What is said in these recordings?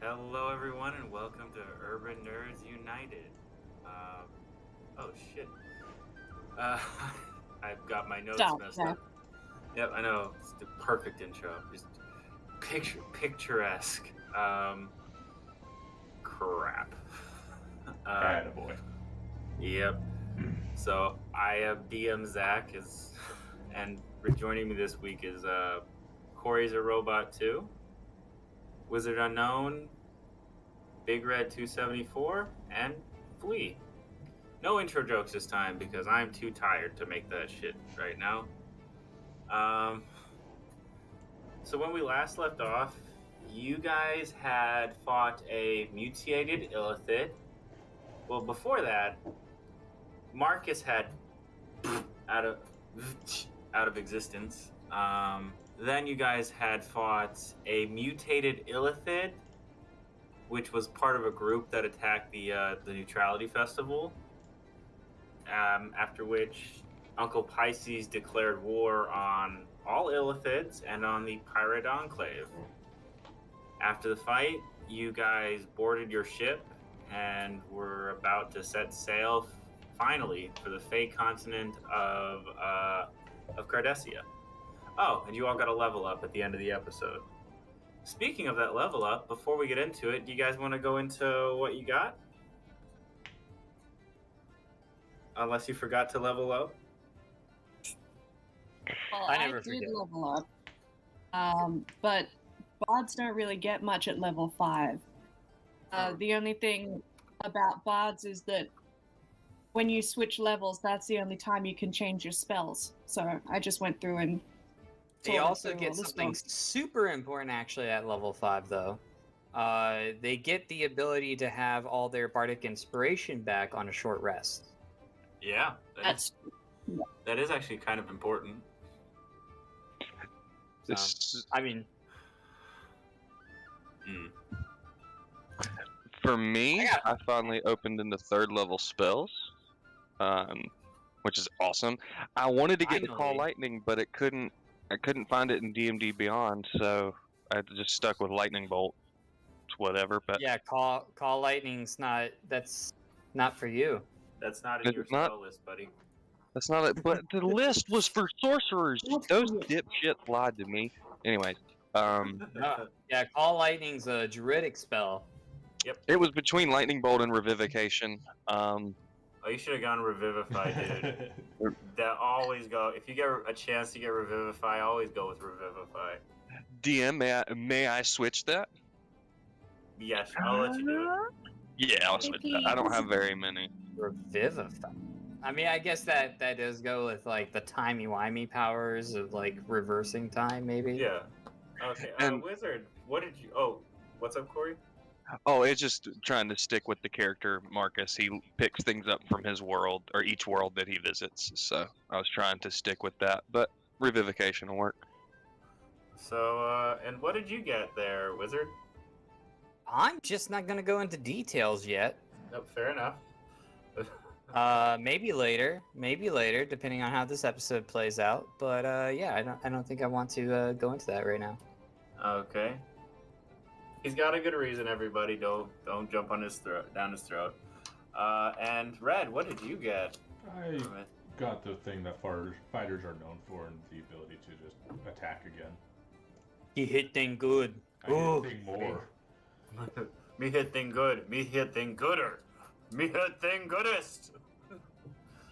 Hello, everyone, and welcome to Urban Nerds United. Oh shit. Uh, I've got my notes Stop. messed Yeah. up. Yep, I know. It's the perfect intro. Just picturesque. Crap. Attaboy. Yep. So I have DM Zach and rejoining me this week is Corey's a robot too. Wizard Unknown, Big Red 274, and Flea. No intro jokes this time because I'm too tired to make that shit right now. So when we last left off, you guys had fought a mutated illithid. Well, before that, Markus had out of existence. Then you guys had fought a mutated illithid, which was part of a group that attacked the Neutrality Festival. After which Uncle Pisces declared war on all illithids and on the Pirate Enclave. After the fight, you guys boarded your ship and were about to set sail finally for the fake continent of Cardesia. Oh, and you all got a level up at the end of the episode. Speaking of that level up, before we get into it, do you guys want to go into what you got? Unless you forgot to level up. Well, I I never did forget. level up, but bards don't really get much at level 5. The only thing about bards is that when you switch levels, that's the only time you can change your spells. So I just went through and. They sorted also through get all the something spells. super important actually at level 5 though. They get the ability to have all their bardic inspiration back on a short rest. Yeah, that is actually kind of important. I mean, For me, I finally opened into third level spells, which is awesome. I wanted to get the Call Finally. Lightning, but I couldn't find it in D&D Beyond, so I just stuck with Lightning Bolt. It's whatever, but yeah, call lightning's that's not for you. That's not in Is your it not? spell list, buddy. that's not it. But the list was for sorcerers. Those dipshits lied to me. Anyways, Yeah, call lightning's a druidic spell. it was between Lightning Bolt and Revivification. Oh, you should have gone Revivify, dude. That always go. If you get a chance to get Revivify, always go with Revivify. DM, may I switch that? Yes, I'll let you do it. Yeah, I'll switch that. I don't have very many. Revivify. I mean, I guess that does go with like the timey-wimey powers of like reversing time, maybe. Yeah. Okay. And- Wizard, what did you? Oh, what's up, Corey? Oh, it's just trying to stick with the character Markus. He picks things up from his world, or each world that he visits. So I was trying to stick with that, but Revivification will work. So, and what did you get there, Wizard? I'm just not gonna go into details yet. Nope, fair enough. Maybe later, depending on how this episode plays out. But yeah, I don't think I want to go into that right now. Okay. He's got a good reason. Everybody, don't jump on his throat, down his throat. And Red, what did you get? I got the thing that fighters are known for, and the ability to just attack again. He hit thing good. I need a thing more. Me hit thing good. Me hit thing gooder. Me hit thing goodest.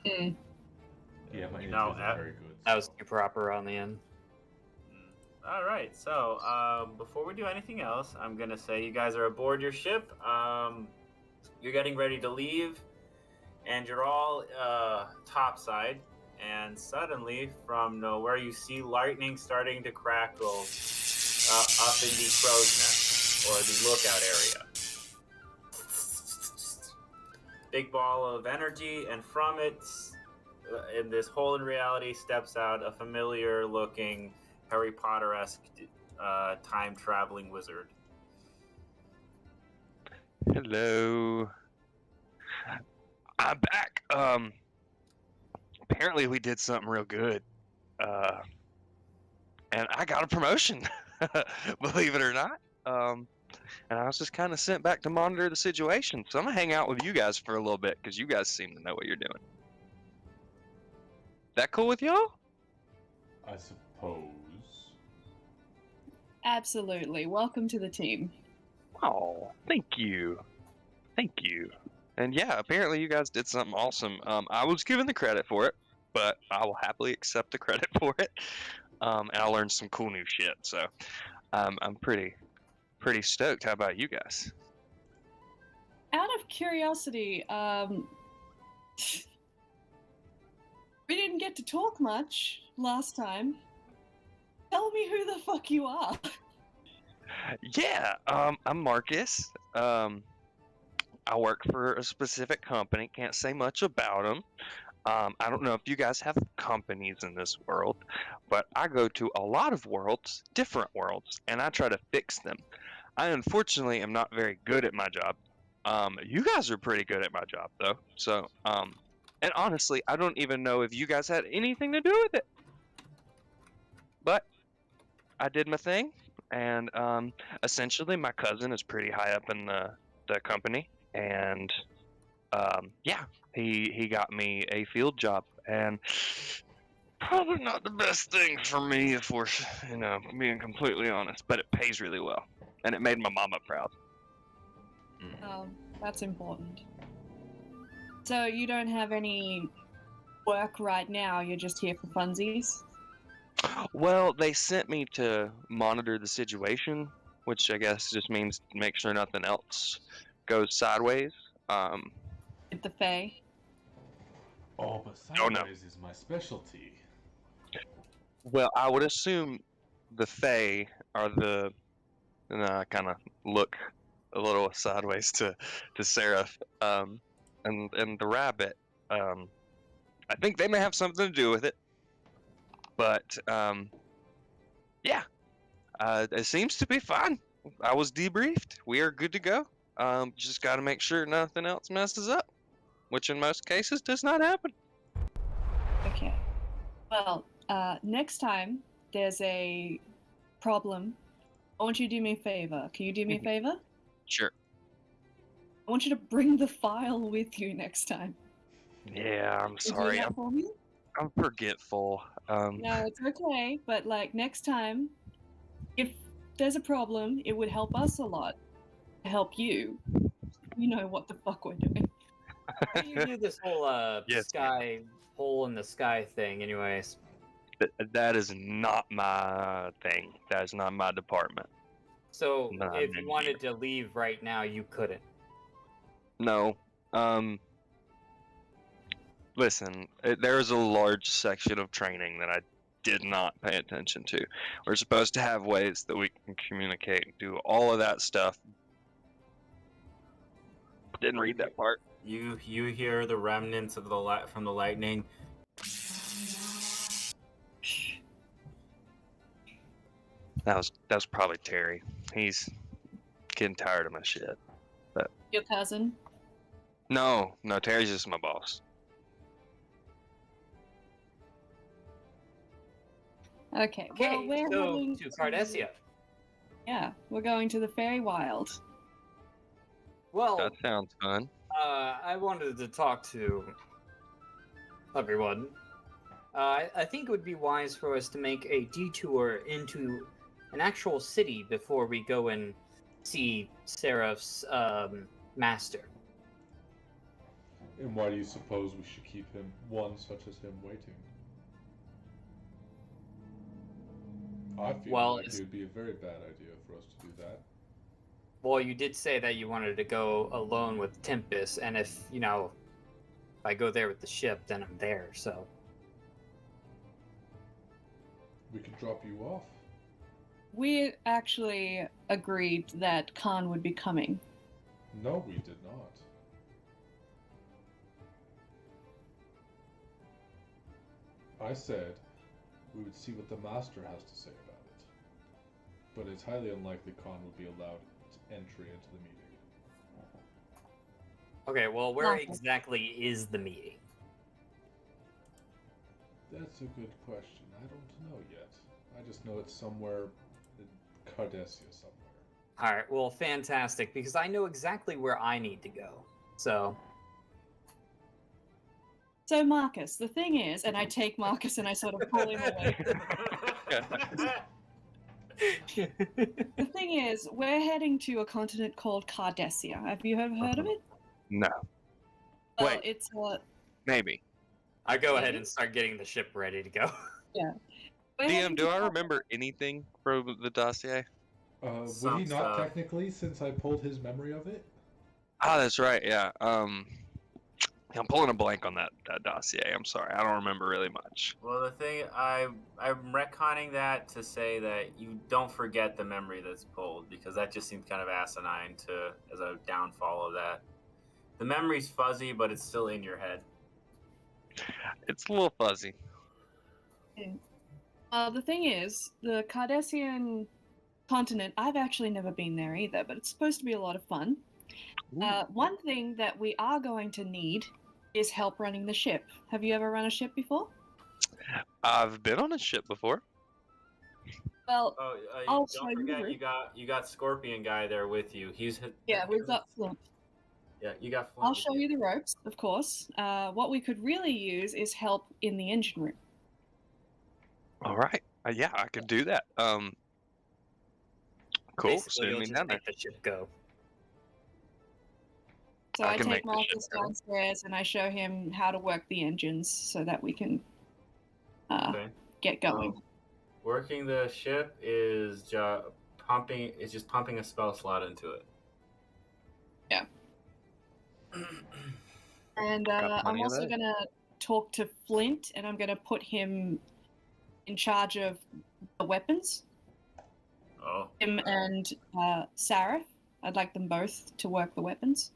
Yeah, my hit No, isn't very good. That was too proper on the end. All right, so before we do anything else, I'm gonna say you guys are aboard your ship. You're getting ready to leave, and you're all topside. And suddenly, from nowhere, you see lightning starting to crackle up in the crow's nest or the lookout area. Big ball of energy, and from it, in this hole in reality, steps out a familiar-looking Harry Potter-esque time-traveling wizard. Hello. I'm back. Apparently we did something real good. And I got a promotion. Believe it or not. and I was just kind of sent back to monitor the situation. So I'm gonna hang out with you guys for a little bit because you guys seem to know what you're doing. That cool with y'all? I suppose. Absolutely. Welcome to the team. Oh, thank you. Thank you. And yeah, apparently you guys did something awesome. I was given the credit for it, but I will happily accept the credit for it. And I learned some cool new shit, so I'm pretty stoked. How about you guys? Out of curiosity, we didn't get to talk much last time. Tell me who the fuck you are. Yeah, I'm Markus. I work for a specific company. Can't say much about them. I don't know if you guys have companies in this world, but I go to a lot of worlds, different worlds, and I try to fix them. I unfortunately am not very good at my job. You guys are pretty good at my job though. So, and honestly, I don't even know if you guys had anything to do with it. But I did my thing, and essentially my cousin is pretty high up in the company, and yeah, he got me a field job, and probably not the best thing for me if we're being completely honest, but it pays really well, and it made my mama proud. That's important. So you don't have any work right now, you're just here for funsies? Well, they sent me to monitor the situation, which I guess just means make sure nothing else goes sideways. With the Fae? Oh, but Oh, no. sideways is my specialty. Well, I would assume the Fae are the, and I kind of look a little sideways to Saraph, and the rabbit. I think they may have something to do with it, but yeah, it seems to be fine. I was debriefed. We are good to go. Just got to make sure nothing else messes up, which in most cases does not happen. Okay. Well, next time there's a problem, I want you to do me a favor. Can you do me a favor? Sure. I want you to bring the file with you next time. Yeah, I'm Could you do sorry. that for me? I'm forgetful. No, it's okay. But like next time, if there's a problem, it would help us a lot. To help you. You know what the fuck we're doing. How do you do this whole Yes, sky hole in the sky thing, anyways? that is not my thing. That is not my department. So No, if I'm you an wanted to leave right now, you couldn't. No. Listen, there's a large section of training that I did not pay attention to. We're supposed to have ways that we can communicate and do all of that stuff. Didn't read that part. You hear the remnants of the light from the lightning. That was probably Terry. He's getting tired of my shit. Your cousin? No, Terry's just my boss. Okay. Okay, Well, we're so heading to Cardesia. Yeah, we're going to the Fairy Wild. Well, That sounds fun. I wanted to talk to everyone. I think it would be wise for us to make a detour into an actual city before we go and see Seraph's master. And why do you suppose we should keep one such as him waiting? I feel like it would be a very bad idea for us to do that. Well, you did say that you wanted to go alone with Tempest, and if I go there with the ship, then I'm there, so. We could drop you off. We actually agreed that Kahn would be coming. No, we did not. I said we would see what the Master has to say about it. But it's highly unlikely Kahn would be allowed entry into the meeting. Okay, well, where Markus. exactly is the meeting? That's a good question. I don't know yet. I just know it's somewhere in Cardesia somewhere. All right, well, fantastic, because I know exactly where I need to go. So, So Marcus, the thing is, and I take Marcus and I sort of pull him away. The thing is, we're heading to a continent called Cardesia. Have you ever heard of it? No, Well, Wait. it's maybe. I go ahead Maybe? and start getting the ship ready to go. we're DM, heading do to I Car- remember anything from the dossier? Would Some he not stuff. technically, since I pulled his memory of it? Ah, that's right. Yeah. I'm pulling a blank on that dossier. I'm sorry. I don't remember really much. Well, the thing I'm retconning that to say that you don't forget the memory that's pulled, because that just seems kind of asinine to as a downfall of that. The memory's fuzzy, but it's still in your head. It's a little fuzzy. The thing is, the Cardesian continent, I've actually never been there either, but it's supposed to be a lot of fun. One thing that we are going to need is help running the ship. Have you ever run a ship before? I've been on a ship before. Well, Oh, I'll show don't you the forget route. you got Scorpion guy there with you. Yeah, we've got Flint. Yeah, you got Flint. I'll with show you the ropes, of course. What we could really use is help in the engine room. All right. Yeah, I could do that. Cool. Basically, Send you'll me just down there. make the ship go. So I I can take make the ship Marcus go. downstairs and I show him how to work the engines so that we can Okay. get going. Working the ship is just pumping. It's just pumping a spell slot into it. Yeah. And Got I'm plenty of also that. going to talk to Flint and I'm going to put him in charge of the weapons. Oh, Him and Sarph. I'd like them both to work the weapons.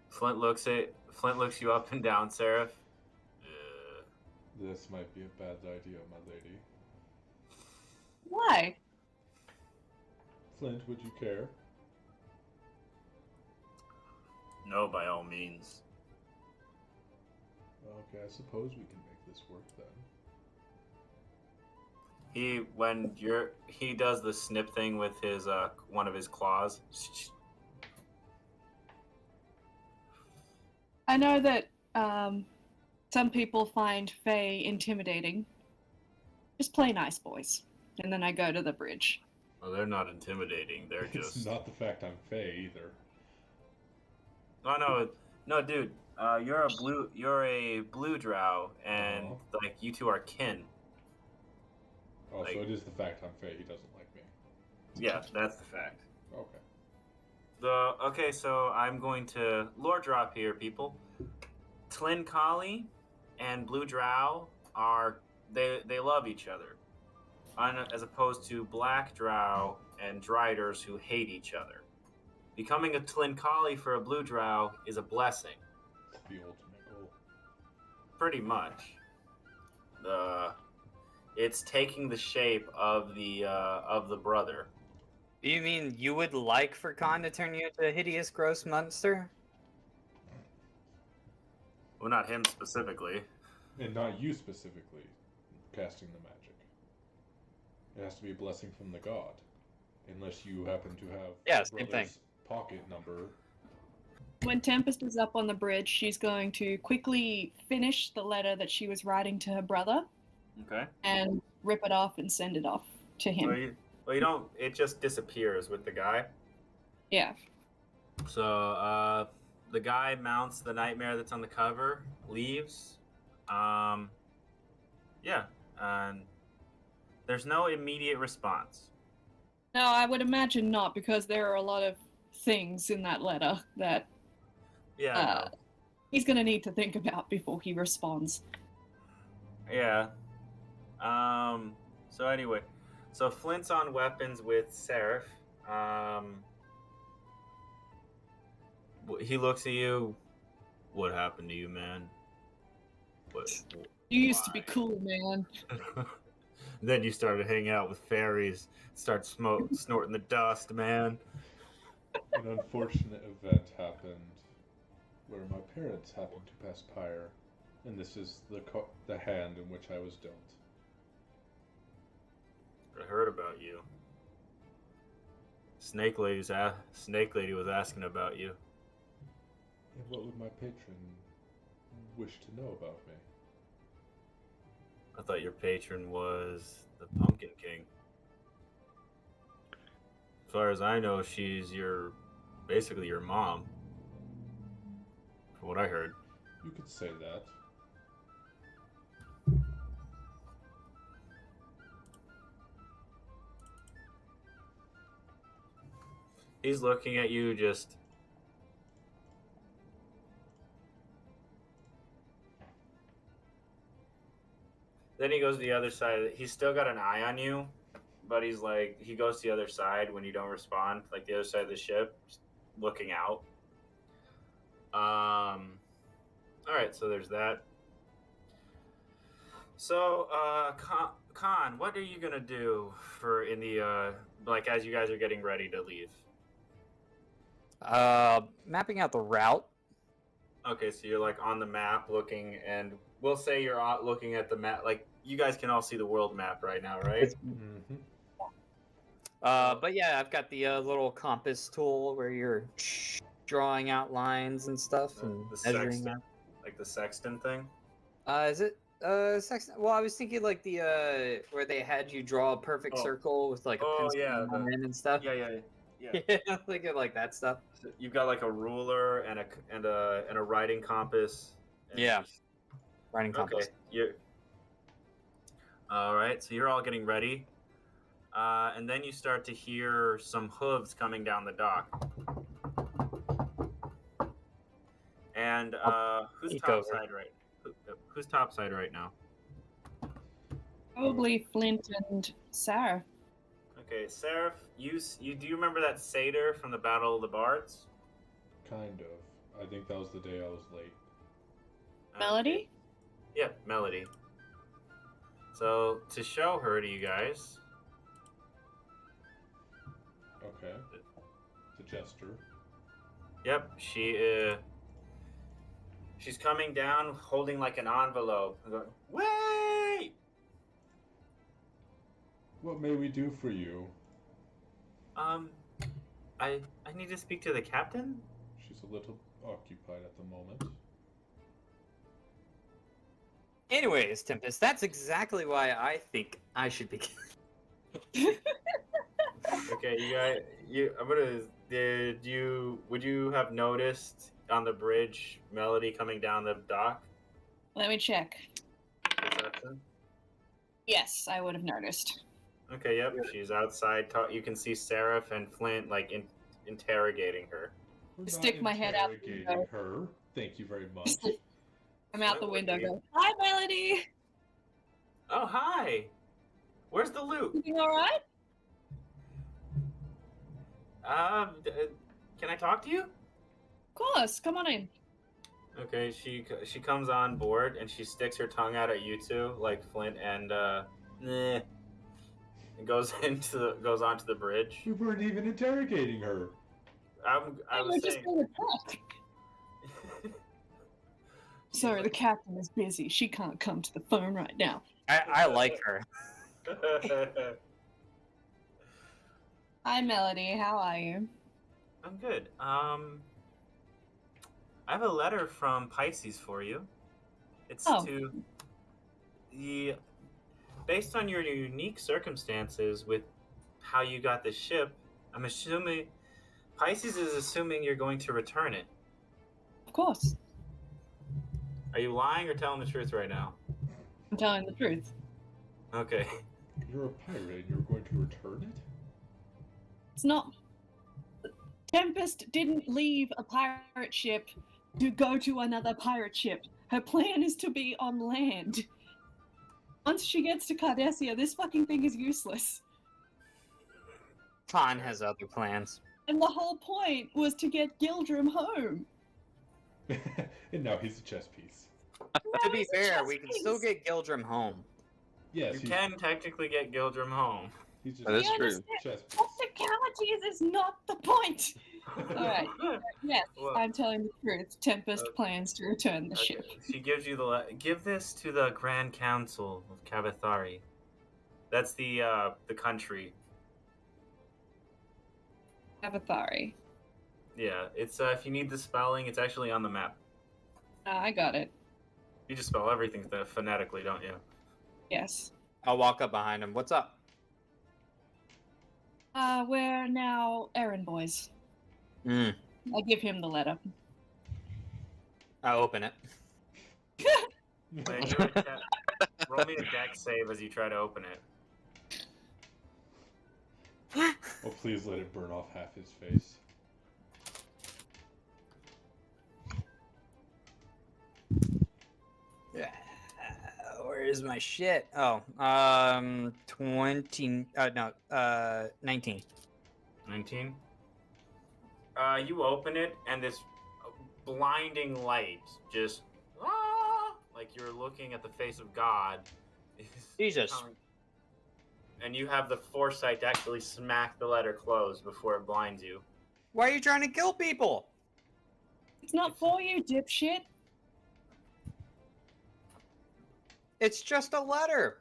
Flint looks you up and down, Sarah. This might be a bad idea, my lady. Why? Flint, would you care? No, by all means. Okay, I suppose we can make this work then. He does the snip thing with his one of his claws. I know that some people find Fae intimidating. Just play nice, boys. And then I go to the bridge. Well, they're not intimidating. They're It's just. not the fact I'm Fey either. Oh no, dude. You're a blue drow, and like you two are kin. Oh, Like- so it is the fact I'm Fey. He doesn't like me. Yeah, that's the fact. Okay. Okay, so I'm going to lore drop here, people. Tlin Kali and Blue Drow they love each other, as opposed to Black Drow and Driders who hate each other. Becoming a Tlin Kali for a Blue Drow is a blessing, It's the ultimate goal. pretty much. It's taking the shape of the brother. Do you mean you would like for Kahn to turn you into a hideous, gross monster? Well, not him specifically. And not you specifically casting the magic. It has to be a blessing from the god. Unless you happen to have Yeah, same brother's thing. pocket number. When Tempest is up on the bridge, she's going to quickly finish the letter that she was writing to her brother Okay. and rip it off and send it off to him. Well, you don't. It just disappears with the guy. Yeah. So the guy mounts the nightmare that's on the cover, leaves. Yeah, and there's no immediate response. No, I would imagine not, because there are a lot of things in that letter that Yeah. I know. he's going to need to think about before he responds. Yeah. So anyway, so Flint's on weapons with Sarph. He looks at you. What happened to you, man? What? You used to be cool, man. Then you started hanging out with fairies, start snorting the dust, man. An unfortunate event happened where my parents happened to pass pyre, and this is the hand in which I was dealt. I heard about you. Snake Lady was asking about you. And what would my patron wish to know about me? I thought your patron was the Pumpkin King. As far as I know, she's basically your mom. From what I heard. You could say that. He's looking at you just. Then he goes to the other side. He's still got an eye on you, but he's like, he goes to the other side when you don't respond, like the other side of the ship, just looking out. All right, so there's that. So, Kahn, what are you gonna do in the like as you guys are getting ready to leave? Mapping out the route. Okay, so you're like on the map looking, and we'll say you're out looking at the map. Like you guys can all see the world map right now, right? Mm-hmm. But yeah, I've got the little compass tool where you're drawing out lines and stuff and The measuring sextant, them. like the sextant thing. Is it sextant? Well, I was thinking like the where they had you draw a perfect Oh. circle with like a Oh, pencil yeah, line and stuff. Yeah. Yeah, I'm thinking like that stuff. So you've got like a ruler and a writing compass. And Yeah. Writing compass. Okay. All right. So you're all getting ready, and then you start to hear some hooves coming down the dock. And who's peek topside right? Who's topside right now? Probably Flint and Sarah. Okay, Sarph, do you remember that satyr from the Battle of the Bards? Kind of. I think that was the day I was late. Melody? Yeah, Melody. So to show her to you guys. Okay. The jester. Yep, she's coming down holding like an envelope. And going, wait! What may we do for you? I need to speak to the captain. She's a little occupied at the moment. Anyways, Tempest, that's exactly why I think I should be. Okay, you guys, would you have noticed on the bridge Melody coming down the dock? Let me check. Perception? Yes, I would have noticed. Okay, yep, she's outside. You can see Saraph and Flint like interrogating her. We're Stick not my head out the interrogating window. her. Thank you very much. I'm out the window going, hi, Melody! Oh, hi! Where's the loot? You alright? Can I talk to you? Of course, come on in. Okay, she comes on board and she sticks her tongue out at you two, like Flint and and goes onto the bridge. We weren't even interrogating her. I We're was just saying. going to talk. Sorry, the captain is busy. She can't come to the phone right now. I like her. Hi, Melody. How are you? I'm good. I have a letter from Pisces for you. It's to the based on your unique circumstances with how you got the ship. I'm assuming Pisces is assuming you're going to return it. Of course. Are you lying or telling the truth right now? I'm telling the truth. Okay. You're a pirate and you're going to return it? It's not. Tempest didn't leave a pirate ship to go to another pirate ship. Her plan is to be on land. Once she gets to Cardesia, this fucking thing is useless. Kahn has other plans. And the whole point was to get Gildrum home. And now he's a chess piece. To be he's a fair, chess we can piece. still get Gildrum home. Yes, You can technically get Gildrum home. he's just That is You true. understand? chess piece. Technicalities is not the point. Alright. Yes, Well, I'm telling the truth. Tempest plans to return the ship. She gives you give this to the Grand Council of Cavathari. That's the country. Avathari. Yeah, it's if you need the spelling, it's actually on the map. I got it. You just spell everything phonetically, don't you? Yes. I'll walk up behind him. What's up? We're now errand boys. Hmm. I give him the letter. I'll open it. Wait, roll me a dex save as you try to open it. Oh, please let it burn off half his face. Where is my shit? Oh, 20. No, 19. 19. You open it, and this blinding light just like you're looking at the face of God. is Jesus. coming- And you have the foresight to actually smack the letter closed before it blinds you. Why are you trying to kill people? It's not for you, dipshit. It's just a letter.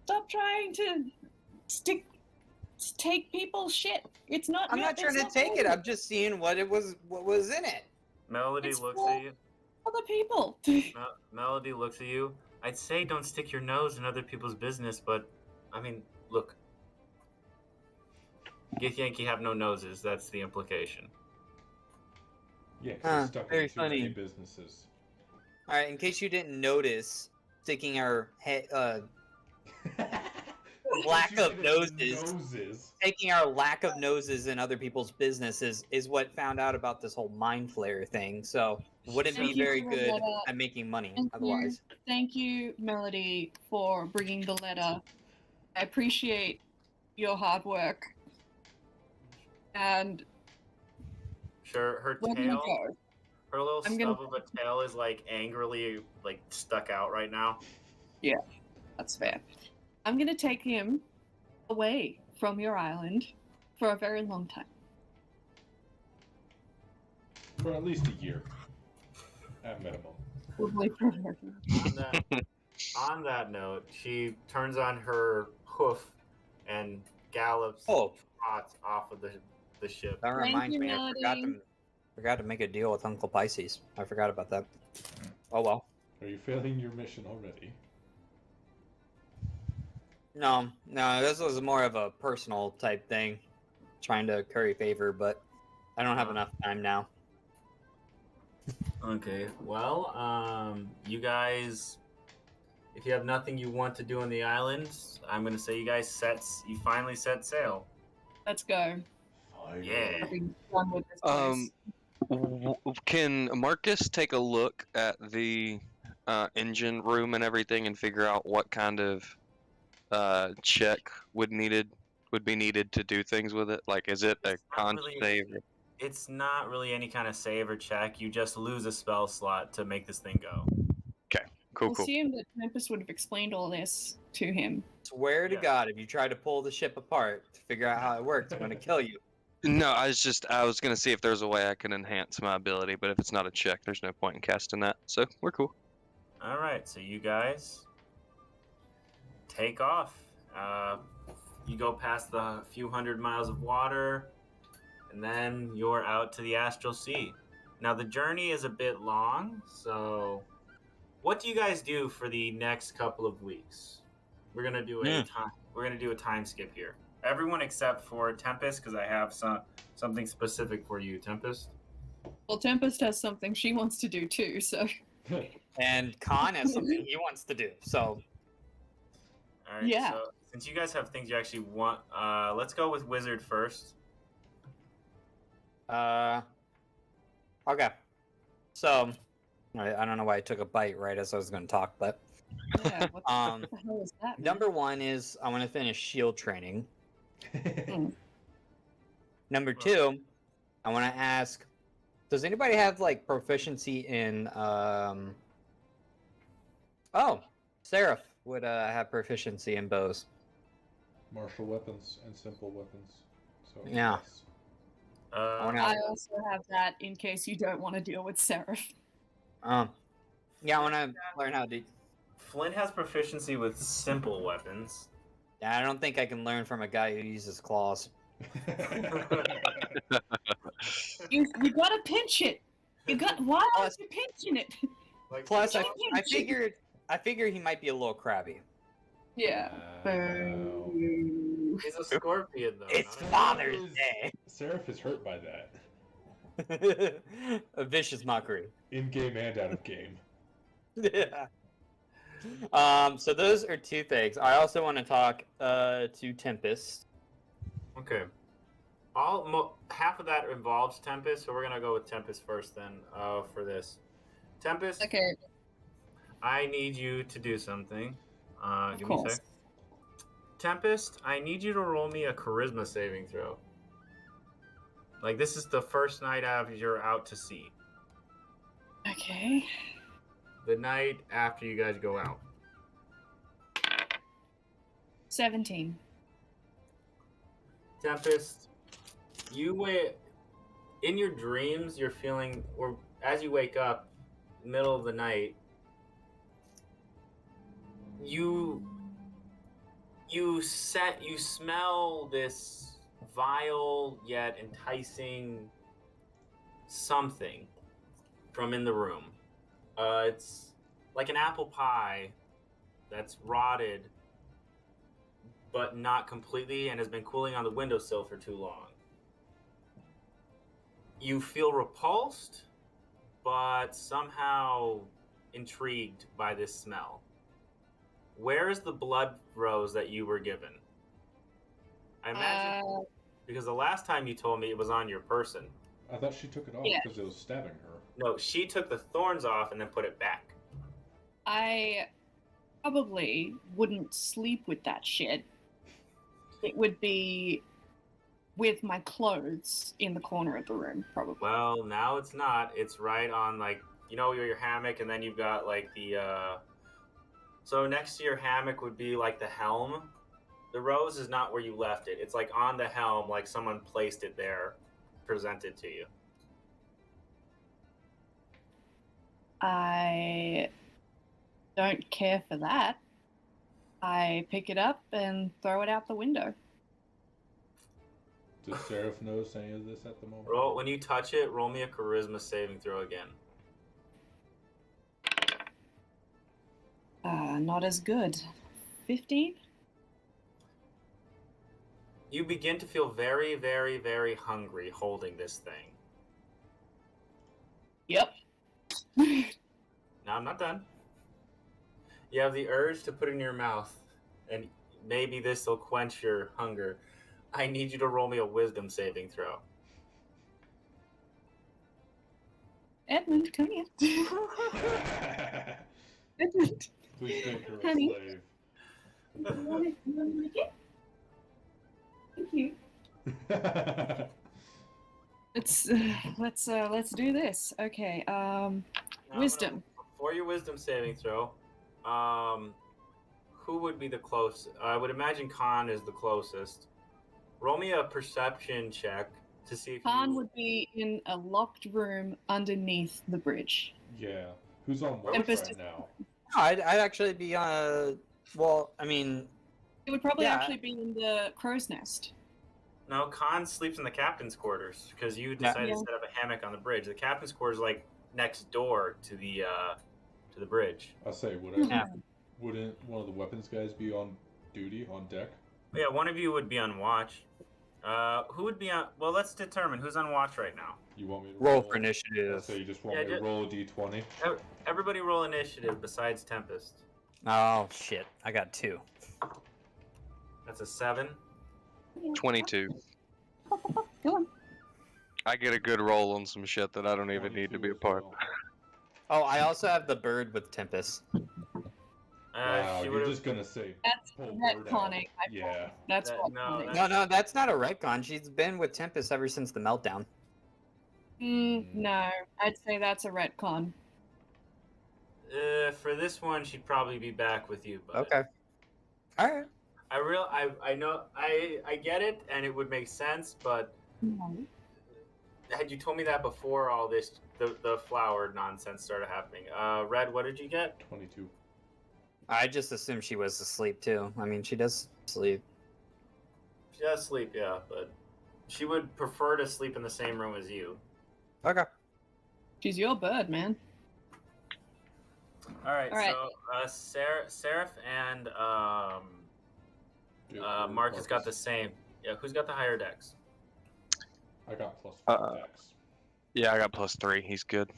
Stop trying to take people's shit. It's not. I'm not trying to take it. I'm just seeing what was in it. Melody It's looks for- at you. Other people. Melody looks at you. I'd say don't stick your nose in other people's business, but I mean, look. Gith Yankee have no noses. That's the implication. Yeah, because he's stuck very in too many funny. businesses. All right, in case you didn't notice, sticking our lack of noses. Taking our lack of noses in other people's businesses is what found out about this whole mind flare thing. So wouldn't be Thank you very for the good letter. at making money Thank otherwise. Thank you, Melody, for bringing the letter. I appreciate your hard work. And Sure, her we're gonna tail, go. her little I'm stub gonna- of a tail is like angrily like stuck out right now. That's fair. I'm gonna take him away from your island for a very long time. For at least a year. At minimum. Probably forever. On that note, she turns on her hoof and gallops Oh, off of the ship. that Thank reminds you, me. I forgot to make a deal with Uncle Pisces. I forgot about that. Oh well. Are you failing your mission already? No, this was more of a personal type thing, trying to curry favor, but I don't have enough time now. Okay, well, you guys, if you have nothing you want to do on the island, I'm gonna say you guys you finally set sail. Let's go. Yeah. I've been done with this place. Can Marcus take a look at the engine room and everything and figure out what kind of check would be needed to do things with it? Like, is it a It's not con really- save? It's not really any kind of save or check. You just lose a spell slot to make this thing go. Cool. Assume that Tempest would have explained all this to him. Swear to Yeah. God, if you try to pull the ship apart to figure out how it works, I'm gonna kill you. No, I was gonna see if there's a way I can enhance my ability, but if it's not a check, there's no point in casting that. So we're cool. All right, so you guys take off. You go past the few hundred miles of water, and then you're out to the astral sea. Now the journey is a bit long, so what do you guys do for the next couple of weeks? We're gonna do a time skip here. Everyone except for Tempest, because I have something specific for you, Tempest. Well, Tempest has something she wants to do too, so And Kahn has something he wants to do. So All right. Yeah. So since you guys have things you actually want, let's go with Wizard first. okay. So I don't know why I took a bite right as I was gonna talk, but yeah. What the hell is that? man? number one is I want to finish shield training. Number two, I want to ask, does anybody have like proficiency in Oh, Sarph would have proficiency in bows. Martial weapons and simple weapons. So Yeah. yes. wanna- I also have that in case you don't want to deal with Sarph. Yeah, I want to learn how to. Flynn has proficiency with simple weapons. Yeah, I don't think I can learn from a guy who uses claws. You gotta pinch it. You got. Why are you pinching it? Like, Plus, I Pinch. I figure he might be a little crabby. Yeah. Wow. Boo. he's a scorpion though. It's not a- Father's Day. Sarph is hurt by that. A vicious mockery. In game and out of game. Yeah. So those are two things. I also want to talk to Tempest. Okay. Half of that involves Tempest, so we're gonna go with Tempest first then. For this, Tempest. Okay. I need you to do something. Of Give me a course. sec. Tempest, I need you to roll me a charisma saving throw. Like, this is the first night after you're out to sea. Okay. The night after you guys go out. 17. Tempest, in your dreams, you're feeling, or as you wake up, middle of the night, you smell this vile yet enticing something from in the room. It's like an apple pie that's rotted, but not completely, and has been cooling on the windowsill for too long. You feel repulsed, but somehow intrigued by this smell. Where is the blood rose that you were given? I imagine because the last time you told me it was on your person. I thought she took it off Yeah. because it was stabbing her. No, she took the thorns off and then put it back. I probably wouldn't sleep with that shit. It would be with my clothes in the corner of the room, probably. Well, now it's not. It's right on, like, you know, your hammock, and then you've got like the so next to your hammock would be like the helm. The rose is not where you left it. It's like on the helm, like someone placed it there, presented to you. I don't care for that. I pick it up and throw it out the window. Does Sarph notice any of this at the moment? When you touch it, roll me a charisma saving throw again. Not as good. 15? You begin to feel very, very, very hungry holding this thing. Yep. No, I'm not done. You have the urge to put it in your mouth, and maybe this will quench your hunger. I need you to roll me a wisdom saving throw. Edmund, come here. Edmund. Please make her a Honey. slave. You want to lick it? Thank you. Let's do this. Okay. Now, Wisdom. For your wisdom saving throw, who would be the closest? I would imagine Kahn is the closest. Roll me a perception check to see if Kahn you... would be in a locked room underneath the bridge. Yeah. Who's on watch Tempest right now? No, I'd actually be well, I mean, It would probably Yeah. actually be in the crow's nest. No, Kahn sleeps in the captain's quarters because you decided Yeah. to set up a hammock on the bridge. The captain's quarters is like next door to the bridge. I'll say, Yeah. wouldn't one of the weapons guys be on duty, on deck? Yeah, one of you would be on watch. Who would be on? Well, let's determine who's on watch right now. You want me to roll for I'll initiative. say you just want Yeah, me to ju- roll a d20? Everybody roll initiative besides Tempest. Oh shit, I got 2. That's a 7. 22. Go on. I get a good roll on some shit that I don't even need to be a 22 as part. well. Oh, I also have the bird with Tempest. Wow, She you're would've- just gonna say That's pull bird out. retconning. Yeah. That's That- no, retconning. that- No, that's not a retcon. She's been with Tempest ever since the meltdown. No, I'd say that's a retcon. For this one, she'd probably be back with you. But Okay. All right. I know I get it, and it would make sense. But No. had you told me that before all this, the flower nonsense started happening. Red, what did you get? 22. I just assumed she was asleep too. I mean, she does sleep. She does sleep, yeah, but She would prefer to sleep in the same room as you. Okay. She's your bird, man. All right. All right. So Sarph and Yeah, Marcus got the same. Yeah. Who's got the higher dex? I got +4 dex. Yeah, I got +3. He's good.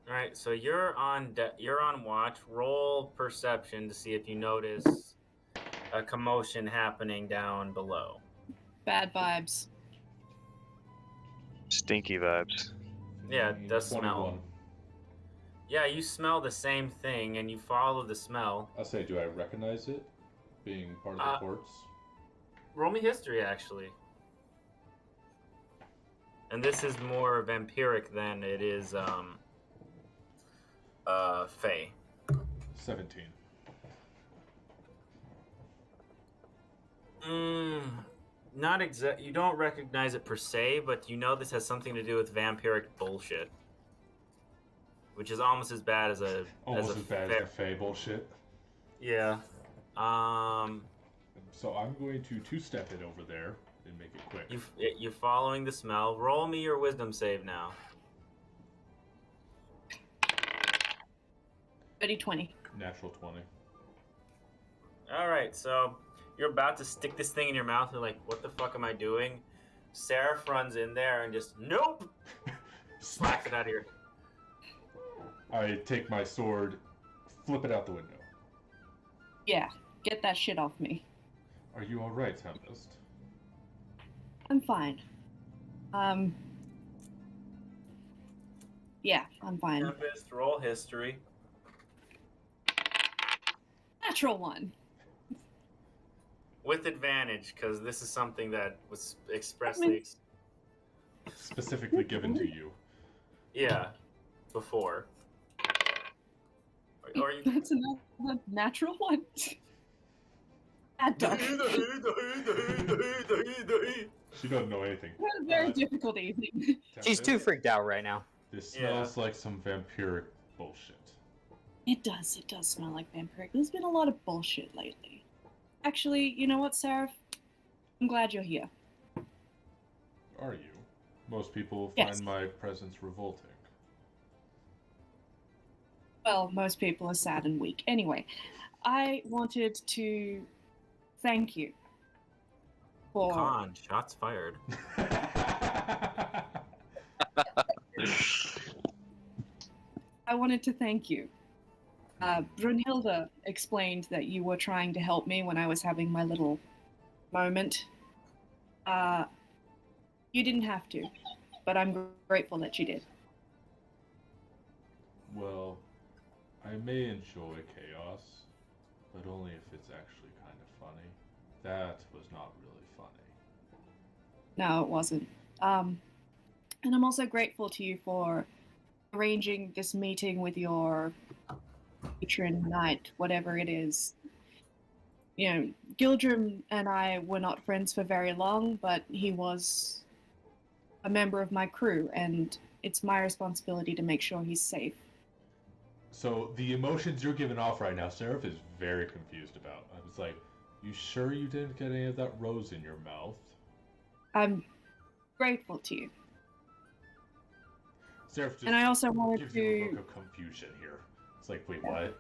All right. So you're on watch. Roll perception to see if you notice a commotion happening down below. Bad vibes. Stinky vibes. Yeah, it does 21. smell. Yeah, you smell the same thing, and you follow the smell. I say, do I recognize it being part of the courts? Roll me history, actually. And this is more vampiric than it is fey. 17. Not exact. You don't recognize it per se, but you know this has something to do with vampiric bullshit, which is almost as bad as a Almost as bad as the fey bullshit. Yeah. So I'm going to two-step it over there and make it quick. You're following the smell. Roll me your wisdom save now. 30-20. Natural 20. All right, so you're about to stick this thing in your mouth. You're like, what the fuck am I doing? Sarph runs in there and just, nope! Slaps it out of your... I take my sword, flip it out the window. Yeah, get that shit off me. Are you alright, Tempest? I'm fine. Yeah, I'm fine. Tempest, roll history. Natural 1. With advantage, because this is something that was expressly... Specifically given to you. Yeah, before. Or you... That's another natural 1. Bad duck. She doesn't know anything. What a very difficult evening. She's too freaked out right now. This smells like some vampiric bullshit. It does smell like vampiric. There's been a lot of bullshit lately. Actually, you know what, Sarph? I'm glad you're here. Are you? Most people Yes. find my presence revolting. Well, most people are sad and weak. Anyway, I wanted to thank you for... Kahn, shots fired. I wanted to thank you. Brunhilde explained that you were trying to help me when I was having my little moment. You didn't have to, but I'm grateful that you did. Well, I may enjoy chaos, but only if it's actually kind of funny. That was not really funny. No, it wasn't. And I'm also grateful to you for arranging this meeting with your patron knight, whatever it is. You know, Gildrum and I were not friends for very long, but he was a member of my crew, and it's my responsibility to make sure he's safe. So the emotions you're giving off right now, Sarph is very confused about. I was like, you sure you didn't get any of that rose in your mouth? I'm grateful to you. Sarph just And I also wanted gives you a to... look of confusion here. It's like, wait, what?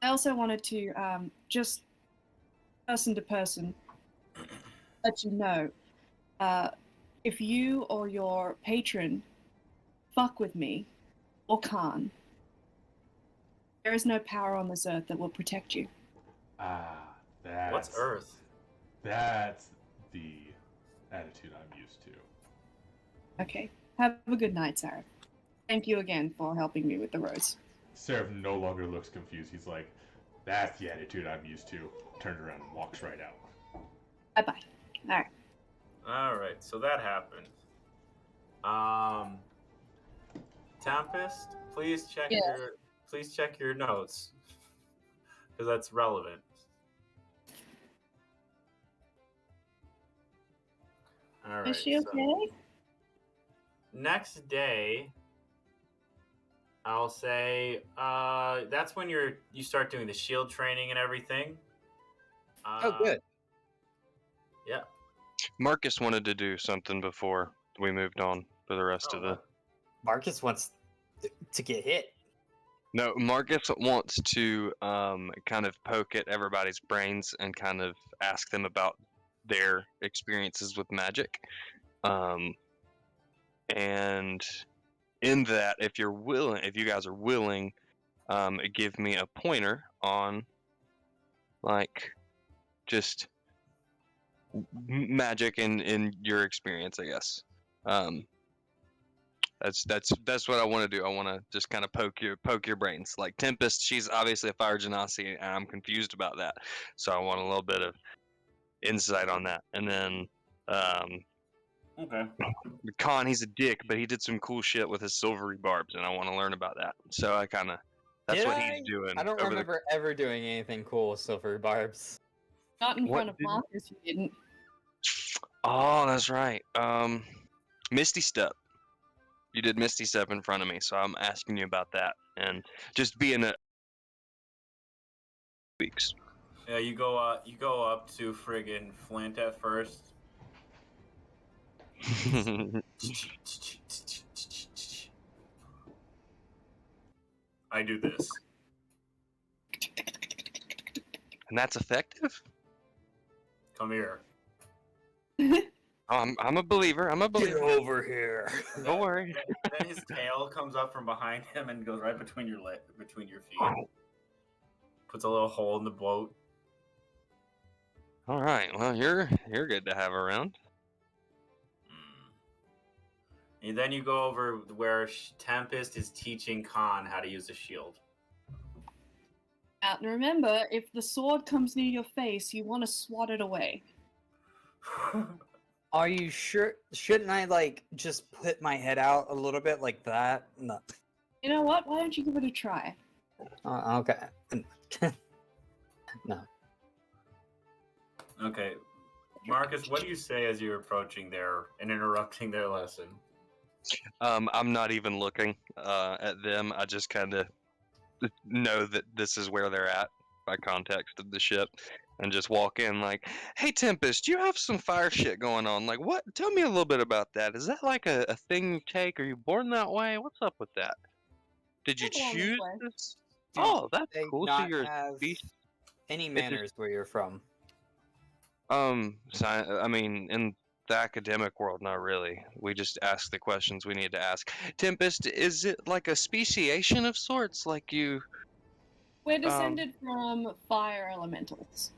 I also wanted to, just person to person, let you know, if you or your patron fuck with me or Kahn, there is no power on this earth that will protect you. Ah, that's... What's Earth? That's the attitude I'm used to. Okay. Have a good night, Sarah. Thank you again for helping me with the rose. Sarph no longer looks confused. He's like, that's the attitude I'm used to. Turned around and walks right out. Bye-bye. All right. All right, so that happened. Tempest, please check your notes because that's relevant. All right. Is she okay? Next day, I'll say that's when you start doing the shield training and everything. Oh, good. Yeah. Marcus wanted to do something before we moved on for the rest of the. Marcus wants to get hit. No, Marcus wants to kind of poke at everybody's brains and kind of ask them about their experiences with magic. And in that, if you guys are willing, give me a pointer on like just magic in your experience, I guess. That's what I want to do. I want to just kind of poke your brains. Like Tempest, she's obviously a fire genasi, and I'm confused about that. So I want a little bit of insight on that. And then Okay. Kahn, he's a dick, but he did some cool shit with his silvery barbs, and I want to learn about that. So I kind of that's Did what I? he's doing. I don't remember ever doing anything cool with silver barbs. Not in What front of did- Marcus, you didn't. Oh, that's right. Misty Step. You did Misty Step in front of me, so I'm asking you about that, and just being a weeks. Yeah, you go up to friggin' Flint at first. I do this. And that's effective? Come here. I'm a believer. I'm a believer. over here. Don't worry. Then his tail comes up from behind him and goes right between your feet. Oh. Puts a little hole in the boat. All right. Well, you're good to have around. And then you go over where Tempest is teaching Kahn how to use a shield. And remember, if the sword comes near your face, you want to swat it away. Are you sure? Shouldn't I like just put my head out a little bit like that? No. You know what? Why don't you give it a try? Okay. No. Okay. Marcus, what do you say as you're approaching there and interrupting their lesson? I'm not even looking at them. I just kind of know that this is where they're at by context of the ship, and just walk in like, "Hey, Tempest, you have some fire shit going on. Like, what? Tell me a little bit about that. Is that like a thing you take? Are you born that way? What's up with that? Did you I belong this choose way. this? Do Oh, that's they cool. So not you're have beast. any manners where you're from? I mean, in the academic world, not really. We just ask the questions we need to ask. Tempest, is it like a speciation of sorts? Like you? We're descended from fire elementals.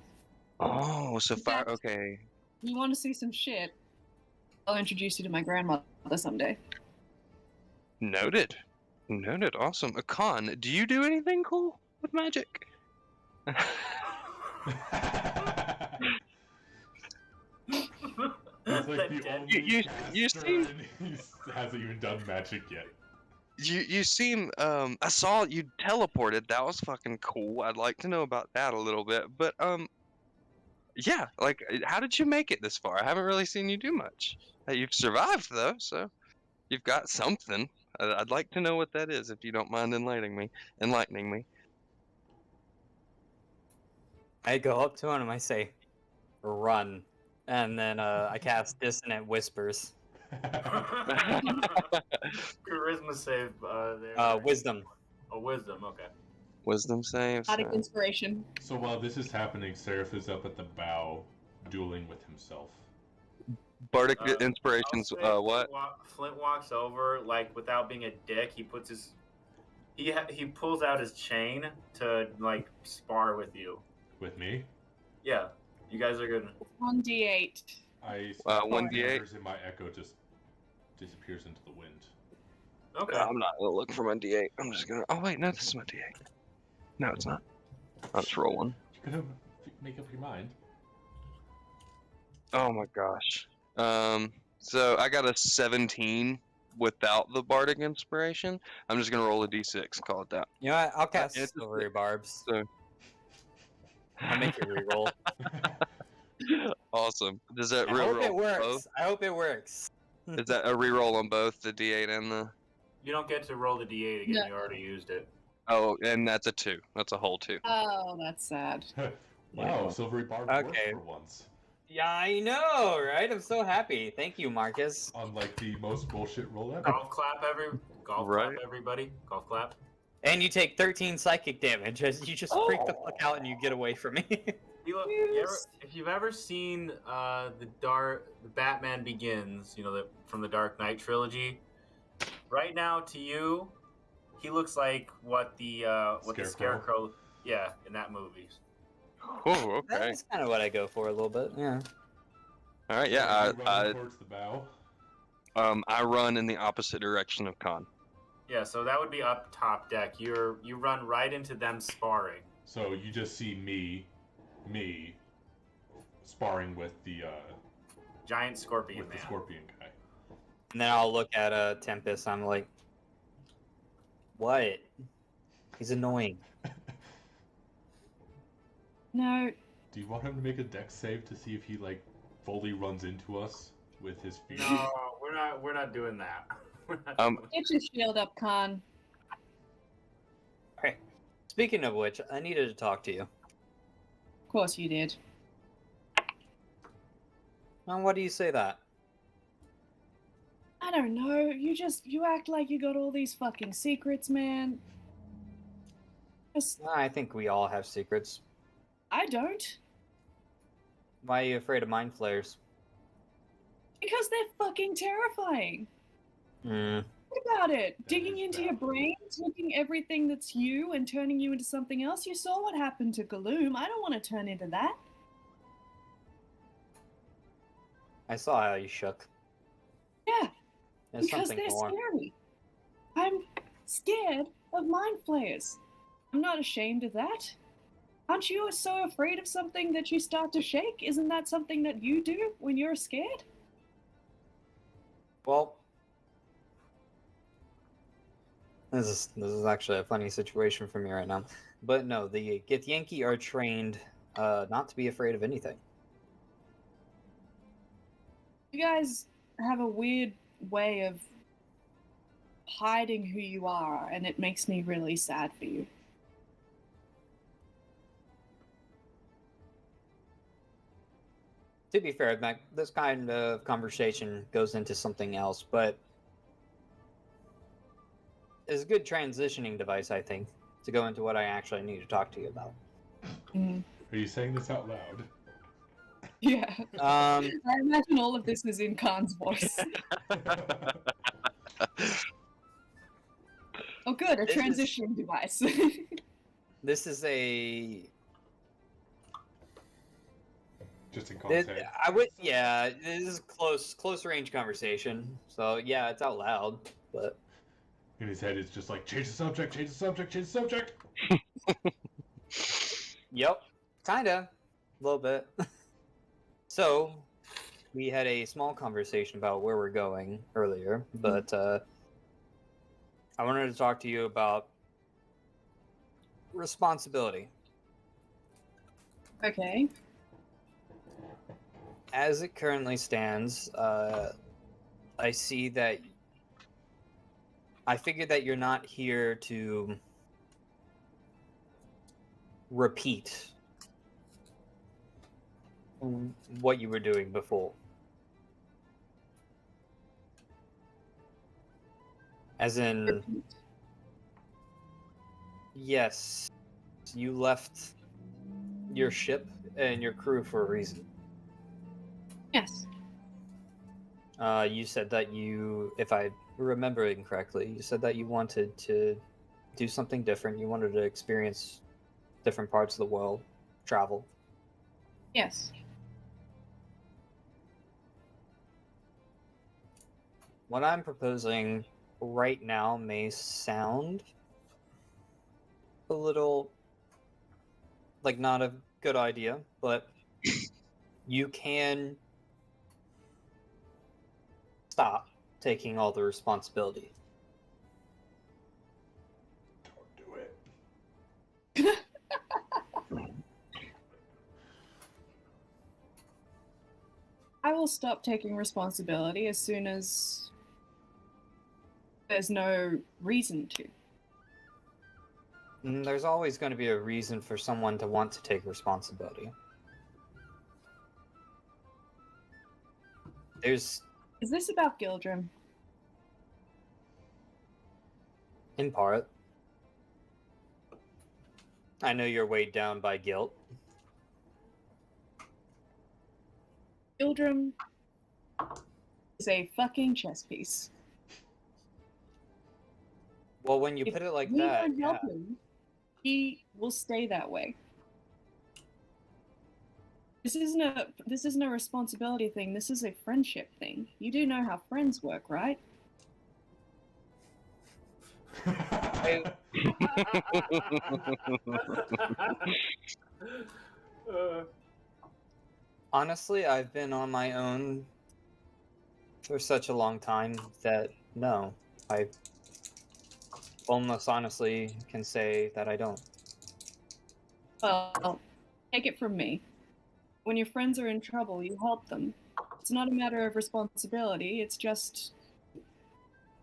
Oh, so fire. fact- Okay. You want to see some shit? I'll introduce you to my grandmother someday. Noted. Noted. Awesome. Kahn, do you do anything cool with magic? He's like the only you caster seem- and he hasn't even done magic yet. You seem I saw you teleported. That was fucking cool. I'd like to know about that a little bit. But yeah, like how did you make it this far? I haven't really seen you do much. You've survived though, so you've got something. I'd like to know what that is if you don't mind enlightening me. I go up to him and I say, "Run," and then I cast Dissonant Whispers. Charisma save there. Wisdom. Oh, wisdom, okay. Wisdom saves. Out of inspiration. So while this is happening, Sarph is up at the bow, dueling with himself. Bardic I'll inspirations. say What? Flint walks over, like, without being a dick, he puts his... He pulls out his chain to, like, spar with you. With me? Yeah, you guys are gonna... 1d8. I 1d8? and my echo just disappears into the wind. Okay. I'm not gonna look for my D8. I'm just gonna. Oh wait, no, this is my D8. No, it's not. I'll just roll one. You gotta make up your mind. Oh my gosh. So I got a 17 without the bardic inspiration. I'm just gonna roll a D6. Call it that. You know what? I'll cast it's a Silvery Barbs. So I'll make you reroll. awesome. Does that I hope it reroll works. both? I hope it works. Is that a reroll on both the D8 and the? You don't get to roll the d8 again, No. you already used it. Oh, and that's a 2. That's a whole 2. Oh, that's sad. Wow, silvery barb Okay. worked for once. Yeah, I know, right? I'm so happy. Thank you, Marcus. On like the most bullshit roll ever. Golf clap, Right. everybody. Golf clap. And you take 13 psychic damage as you just freak the fuck out and you get away from me. If you've ever seen the Batman Begins, from the Dark Knight trilogy, right now to you, he looks like what the Scarecrow, yeah, in that movie. Oh, okay. That's kind of what I go for a little bit, yeah. All right, Are yeah. you running towards the bow? I run in the opposite direction of Kahn. Yeah, so that would be up top deck. You run right into them sparring. So you just see me sparring with the Giant scorpion man. scorpion guy. And then I'll look at Tempest. I'm like, what? He's annoying. No, Do you want him to make a dex save to see if he like fully runs into us with his feet? No, we're not doing that. get your shield up, Kahn. Hey, speaking of which, I needed to talk to you. Of course you did. Now, why do you say that? I don't know. You act like you got all these fucking secrets, man. I think we all have secrets. I don't. Why are you afraid of mind flayers? Because they're fucking terrifying. Hmm. Think about it. That Digging is into your valid. brain, taking everything that's you and turning you into something else. You saw what happened to Gloom. I don't want to turn into that. I saw how you shook. Yeah, There's because something they're more. scary. I'm scared of mind flayers. I'm not ashamed of that. Aren't you so afraid of something that you start to shake? Isn't that something that you do when you're scared? Well, this is actually a funny situation for me right now. But no, the Githyanki are trained not to be afraid of anything. You guys have a weird way of hiding who you are, and it makes me really sad for you. To be fair, Mac, this kind of conversation goes into something else, but it's a good transitioning device, I think, to go into what I actually need to talk to you about. Are you saying this out loud? Yeah. Um, I imagine all of this is in Khan's voice. Oh, good, a This is- transition device. this is a Just in context. this is close range conversation. So yeah, it's out loud, but In his head, it's just like change the subject, change the subject, change the subject. yep, kinda, a little bit. So we had a small conversation about where we're going earlier, but I wanted to talk to you about responsibility. Okay. As it currently stands, I see that I figured that you're not here to repeat what you were doing before. As in, yes, you left your ship and your crew for a reason. Yes. You said that if I remember it correctly, you said that you wanted to do something different. You wanted to experience different parts of the world, travel. Yes. What I'm proposing right now may sound a little like not a good idea, but you can stop taking all the responsibility. Don't do it. I will stop taking responsibility as soon as there's no reason to. There's always going to be a reason for someone to want to take responsibility. There's, Is this about Gildrum? in part, I know you're weighed down by guilt. Gildrum is a fucking chess piece. Well, when you If put it like we that, don't yeah. help him, he will stay that way. This isn't a responsibility thing. This is a friendship thing. You do know how friends work, right? Honestly, I've been on my own for such a long time that no, I almost honestly can say that I don't. Well, take it from me. When your friends are in trouble, you help them. It's not a matter of responsibility, it's just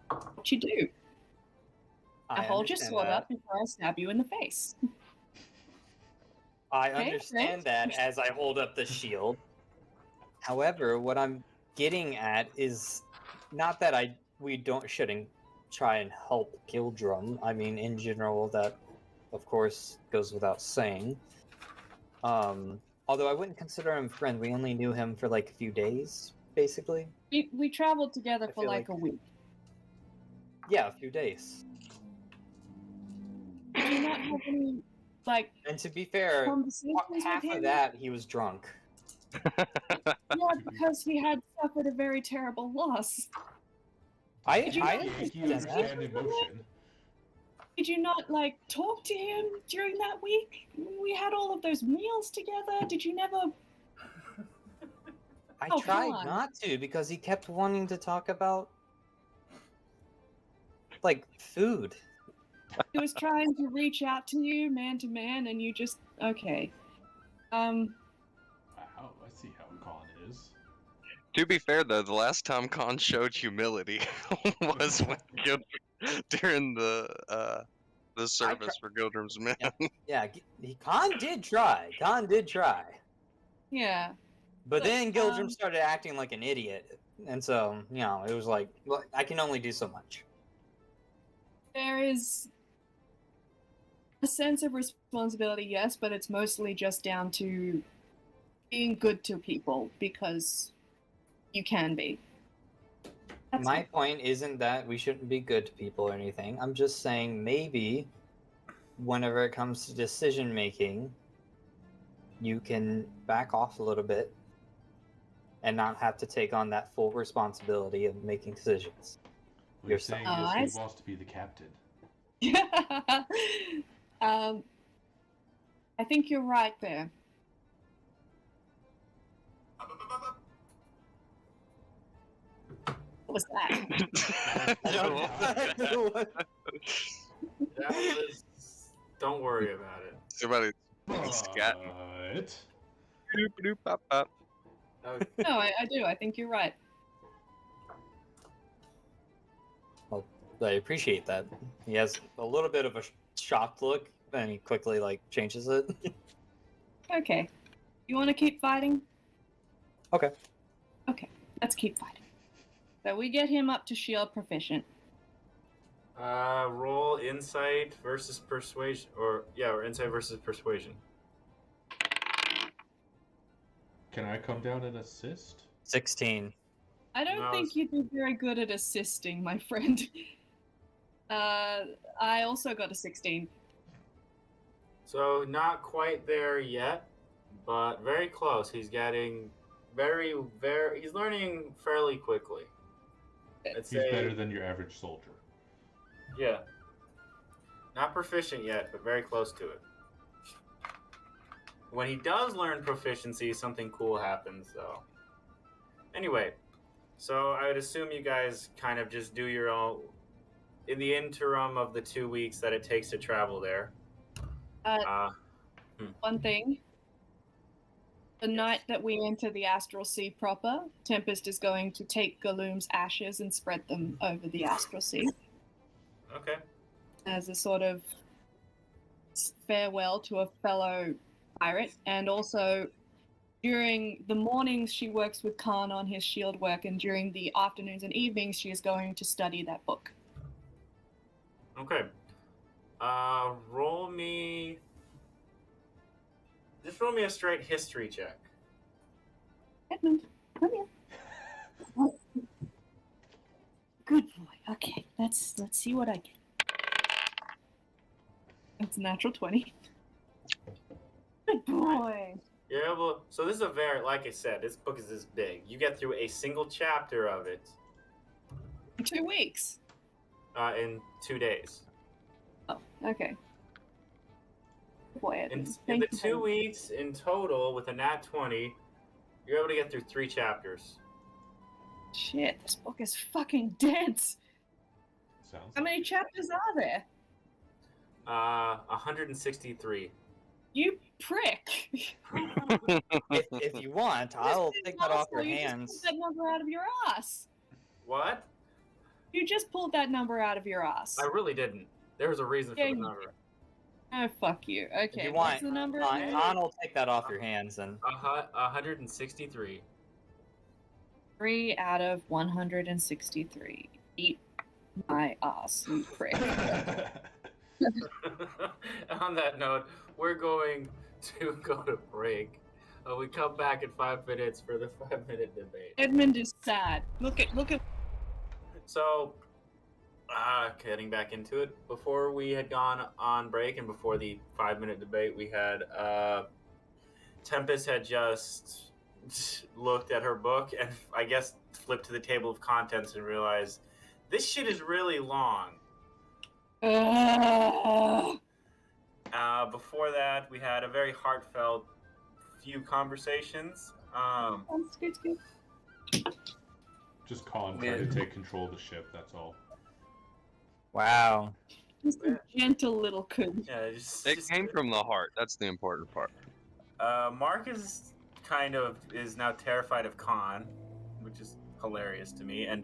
what you do. I hold your understand sword that. up before I stab you in the face. I Okay, understand right? that as I hold up the shield. However, what I'm getting at is not that we shouldn't try and help Gildrum. I mean, in general, that of course goes without saying. Although I wouldn't consider him a friend. We only knew him for like a few days, basically. We traveled together I for feel like like- a week. Yeah, a few days. Did you not have any, like, And to be fair, conversations with half him? of that he was drunk. Yeah, because he had suffered a very terrible loss. I Did you He not understand understand that. emotion. Did you not, like, talk to him during that week? We had all of those meals together. Did you never? I Oh, tried Kahn. not to because he kept wanting to talk about like food. He was trying to reach out to you, man to man, and you just okay. Wow, I see how Kahn is. To be fair, though, the last time Kahn showed humility was when during the service for Gildrum's men. Yeah, Kahn did try. Kahn did try. Yeah. But Look, then Gildrum started acting like an idiot. And so, you know, it was like, well, I can only do so much. There is a sense of responsibility, yes, but it's mostly just down to being good to people because you can be. That's My it. point isn't that we shouldn't be good to people or anything. I'm just saying maybe whenever it comes to decision making, you can back off a little bit and not have to take on that full responsibility of making decisions. What you're saying Oh, is I he see. wants to be the captain. I think you're right there. What was that? That was... Don't worry about it. Somebody But scatting. Okay. No, I do. I think you're right. Well, I appreciate that. He has a little bit of a shocked look, and he quickly like changes it. Okay. You want to keep fighting? Okay. Okay, let's keep fighting. So we get him up to shield proficient. Roll insight versus persuasion, or insight versus persuasion. can I come down and assist? 16. I don't No, think you'd be very good at assisting, my friend. I also got a 16. So not quite there yet, but very close. He's getting he's learning fairly quickly. I'd He's say, better than your average soldier. yeah. Not proficient yet, but very close to it. When he does learn proficiency, something cool happens, though. Anyway, so I would assume you guys kind of just do your own... In the interim of the 2 weeks that it takes to travel there. One thing. The night that we enter the astral sea proper, Tempest is going to take Galum's ashes and spread them over the astral sea Okay. as a sort of farewell to a fellow pirate, and also During the mornings, she works with Kahn on his shield work, and during the afternoons and evenings, she is going to study that book. Okay. Roll me. Just roll me a straight history check. Edmund, come here. Good boy. Okay, let's see what I get. It's a natural 20. Good boy. You're able. So this is a very, like I said, this book is this big. You get through a single chapter of it 2 weeks. in 2 days. Oh, okay. Good boy, Edmund. In Thank the you 2 very much. weeks in total, with a nat 20, you're able to get through 3 chapters. Shit, this book is fucking dense. Sounds How many chapters are there? 163. You prick. If you want, I'll take that off your hands. You just pulled that number out of your ass. What? You just pulled that number out of your ass. I really didn't. There was a reason for Yeah, the you number. Oh, fuck you. If Okay, you what's want, the number? Kahn will take that off your hands and 163. 3 out of 163. Eat my ass, you prick. On that note, we're going to go to break. We come back in 5 minutes for the 5-minute debate. Edmund is sad. Look at. So, getting back into it, before we had gone on break and before the 5-minute debate, we had Tempest had just looked at her book and I guess flipped to the table of contents and realized this shit is really long. Before that, we had a very heartfelt few conversations. Scoot. Just Kahn trying to take control of the ship, that's all. wow. Just a gentle little coon. Yeah, It came from the heart. That's the important part. Markus kind of is now terrified of Kahn, which is hilarious to me. And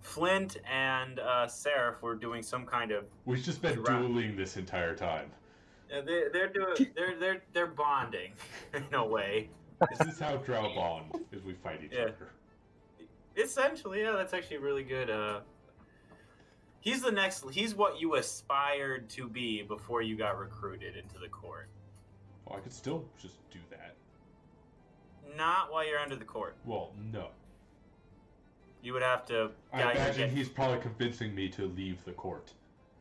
Flint and Sarph were doing some kind of. We've just been dueling this entire time. They're bonding in a way. This is how Drow bond, is we fight each other. Essentially, yeah, that's actually really good. He's what you aspired to be before you got recruited into the court. Oh, I could still just do that. Not while you're under the court. Well, no. You would have to. I imagine he's probably convincing me to leave the court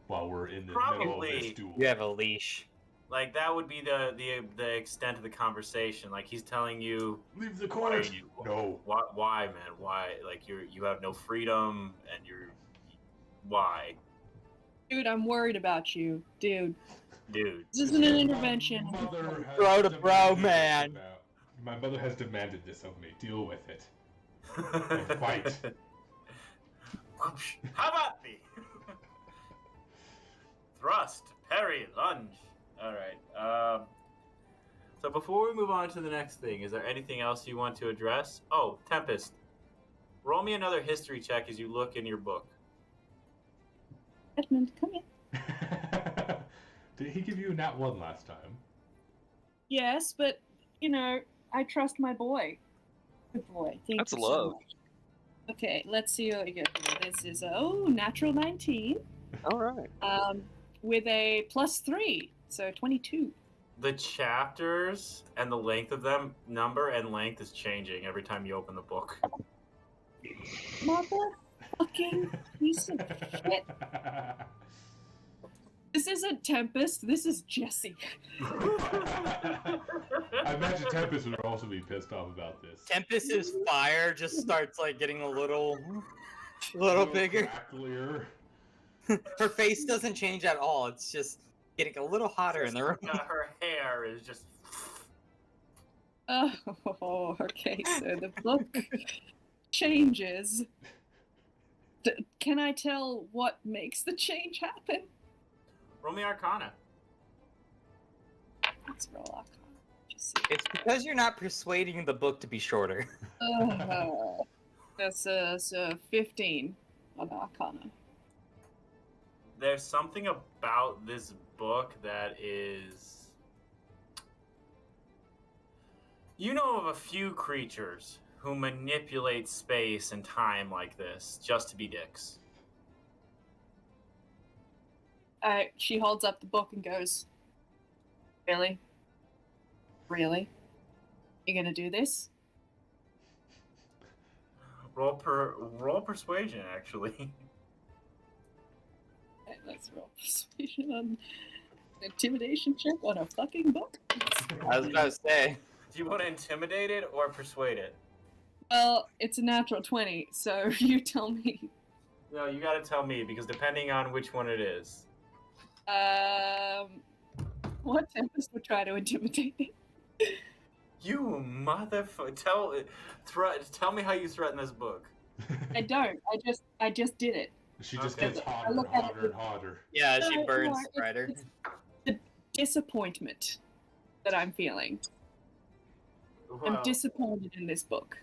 while we're in the middle of this duel. You have a leash. Like that would be the extent of the conversation. Like he's telling you, leave the court. No. Why, man? Why? Like you have no freedom, and why? Dude, I'm worried about you, dude. Dude. This isn't an intervention. Bro to bro, man. My mother has demanded this of me. Deal with it. And fight. How about me? Thrust, parry, lunge. All right. So before we move on to the next thing, is there anything else you want to address? Oh, Tempest. Roll me another history check as you look in your book. Edmund, come here. Did he give you a nat 1 last time? Yes, but, I trust my boy. Good boy. Thank That's you love. so much. Okay, let's see what we get here. This is natural 19. All right. With a +3, so 22. The chapters and the length of them, number and length, is changing every time you open the book. Motherfucking piece of shit. This isn't Tempest, this is Jesse. I imagine Tempest would also be pissed off about this. Tempest's fire just starts getting a little bigger. Cracklier. Her face doesn't change at all. It's just getting a little hotter in the room. Her hair is just. Oh, okay, so the book changes. Can I tell what makes the change happen? Roll me Arcana. Let's roll Arcana. Just see. It's because you're not persuading the book to be shorter. That's a 15 on Arcana. There's something about this book that is. You know of a few creatures who manipulate space and time like this just to be dicks. She holds up the book and goes, "Really? Really? You gonna do this?" Roll persuasion, actually. Okay, let's roll persuasion on intimidation check on a fucking book. I was about to say. Do you want to intimidate it or persuade it? Well, it's a natural 20, so you tell me. No, you gotta tell me, because depending on which one it is. What Tempest would try to intimidate me? You motherfucker! Tell me how you threaten this book. I don't. I just did it. She just Okay. gets I hotter, look at hotter, it- and hotter. Yeah, she No, burns it's- Strider. it's the disappointment that I'm feeling. I'm Well, disappointed in this book,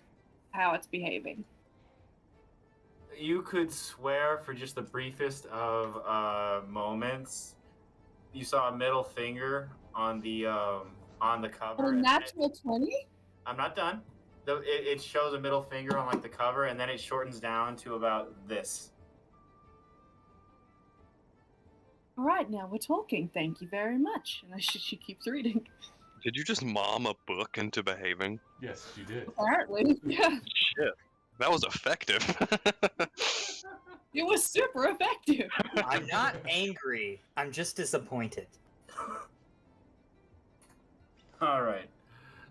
how it's behaving. you could swear for just the briefest of moments. You saw a middle finger on the cover. A and natural 20? I'm not done. It shows a middle finger on like the cover, and then it shortens down to about this. All right, now we're talking. Thank you very much. And she keeps reading. Did you just mom a book into behaving? Yes, she did. Apparently, yeah, Shit. That was effective. it was super effective. I'm not angry. I'm just disappointed. All right.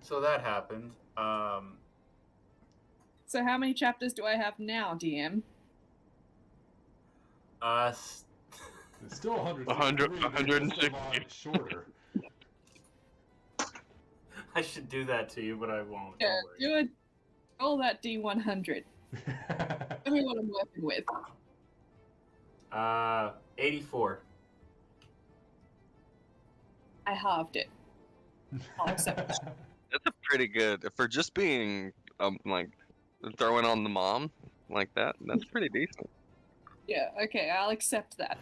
So that happened. So how many chapters do I have now, DM? It's still 100. 160. Shorter. I should do that to you, but I won't. Yeah, Don't worry. do it. Roll that D100. Tell me what I'm working with. 84. I halved it. I'll accept that. That's a pretty good for just being like throwing on the mom like that. That's pretty decent. Yeah, okay, I'll accept that.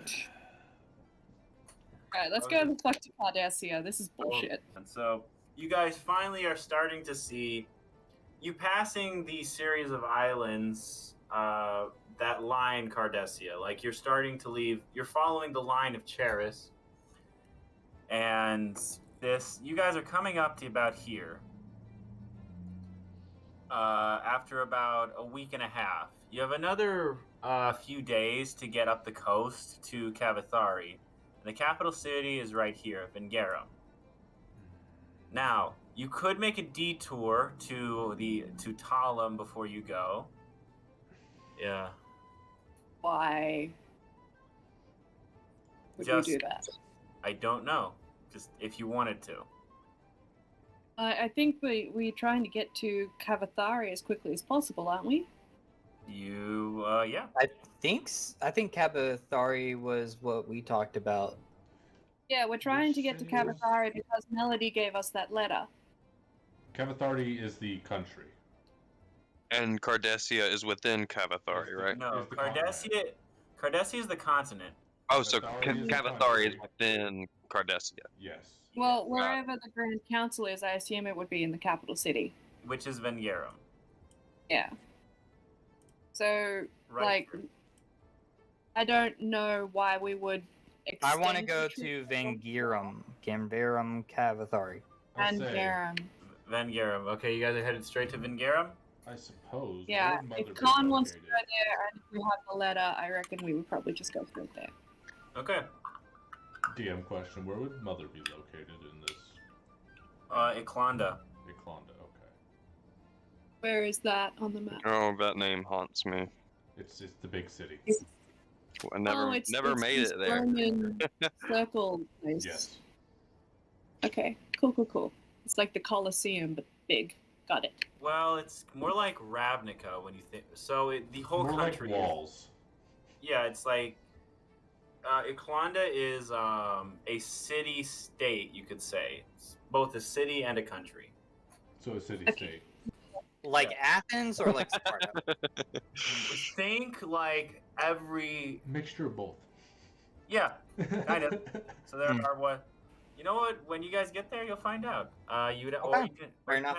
Alright, let's go the fuck to Cardesia. This is bullshit. And so you guys finally are starting to see you passing the series of islands that line Cardesia. Like you're starting to leave. You're following the line of Cheris, and you guys are coming up to about here. After about a week and a half, you have another few days to get up the coast to Cavathari. The capital city is right here, Vengarum. Now, you could make a detour to Talum before you go. Yeah. Why would Just- you do that? I don't know. Just if you wanted to. I think we're trying to get to Cavathari as quickly as possible, aren't we? Yeah. I think Kabathari was what we talked about. Yeah, we're trying to get to city is- Cavathari because Melody gave us that letter. Cavathari is the country. And Cardesia is within Cavathari, right? No, Is the continent. Cardesia is the continent. Oh, so Cavathari is the Cavathari is country. within Cardesia. Yes. Well, wherever the Grand Council is, I assume it would be in the capital city. Which is Vengarum. Yeah. So, Right. like, I don't know why we would I want to extend go the to trip Vengirum, Gamverum, Cavathari. and say, Garum. Vengarum. Okay, you guys are headed straight to Vengarum? I suppose. Yeah, where would Mother if be Kahn wants to located? go there and if we have the letter, I reckon we would probably just go through there. Okay. DM question: where would Mother be located in this? Iklanda. Iklanda. Okay. Where is that on the map? Oh, that name haunts me. It's the big city. I never it's made this it there. Roman circle place. Yes. Okay, cool. It's like the Colosseum, but big. Got it. Well, it's more like Ravnica when you think. So the whole More country. like walls. Yeah, it's like Iklanda is a city-state, you could say. It's both a city and a country. So a city Okay. state. Like Athens or like Sparta? Think like every Mixture of both. yeah. Kind of. So there are You know what? When you guys get there, you'll find out. Okay, fair enough.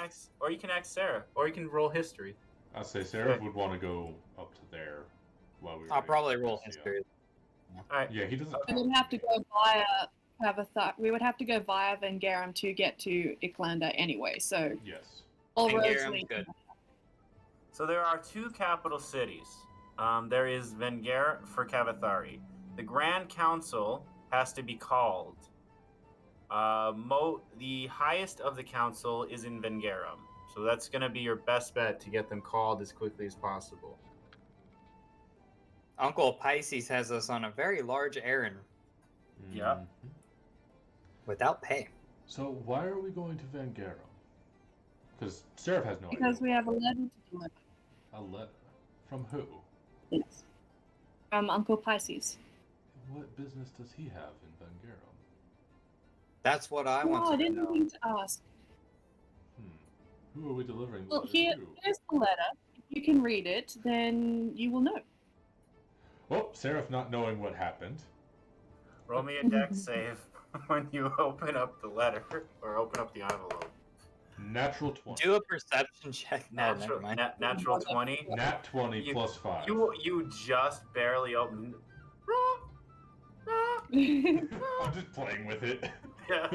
You can ask Sarah, or you can roll history. I'd say Sarah would want to go up to there while we were I'll waiting probably for roll Cardesia. history. All right. Yeah, he doesn't. We would have to go via we would have to go via Vengarum to get to Icklander anyway. So Yes. all roads Vengarum's lead. good. So there are two capital cities. There is Vengar for Cavathari. The Grand Council has to be called. The highest of the council is in Vengarum. So that's going to be your best bet to get them called as quickly as possible. Uncle Pisces has us on a very large errand Yeah. Mhm. without pay. So why are we going to Vengarum? Because Sarah has no Because idea. we have a letter to deliver. A letter from who? Yes. From Uncle Pisces. What business does he have in Vengarum? That's what I No, I want to didn't know. mean to ask. Who are we delivering the Well, letter to? here's the letter. If you can read it, then you will know. Oh, Sarah not knowing what happened. Roll me a dex save when you open up the letter or open up the envelope. Natural 20. Do a perception check. No, never mind. Natural 20. Nat 20 You- plus 5. You just barely opened. I'm just playing with it. Yeah.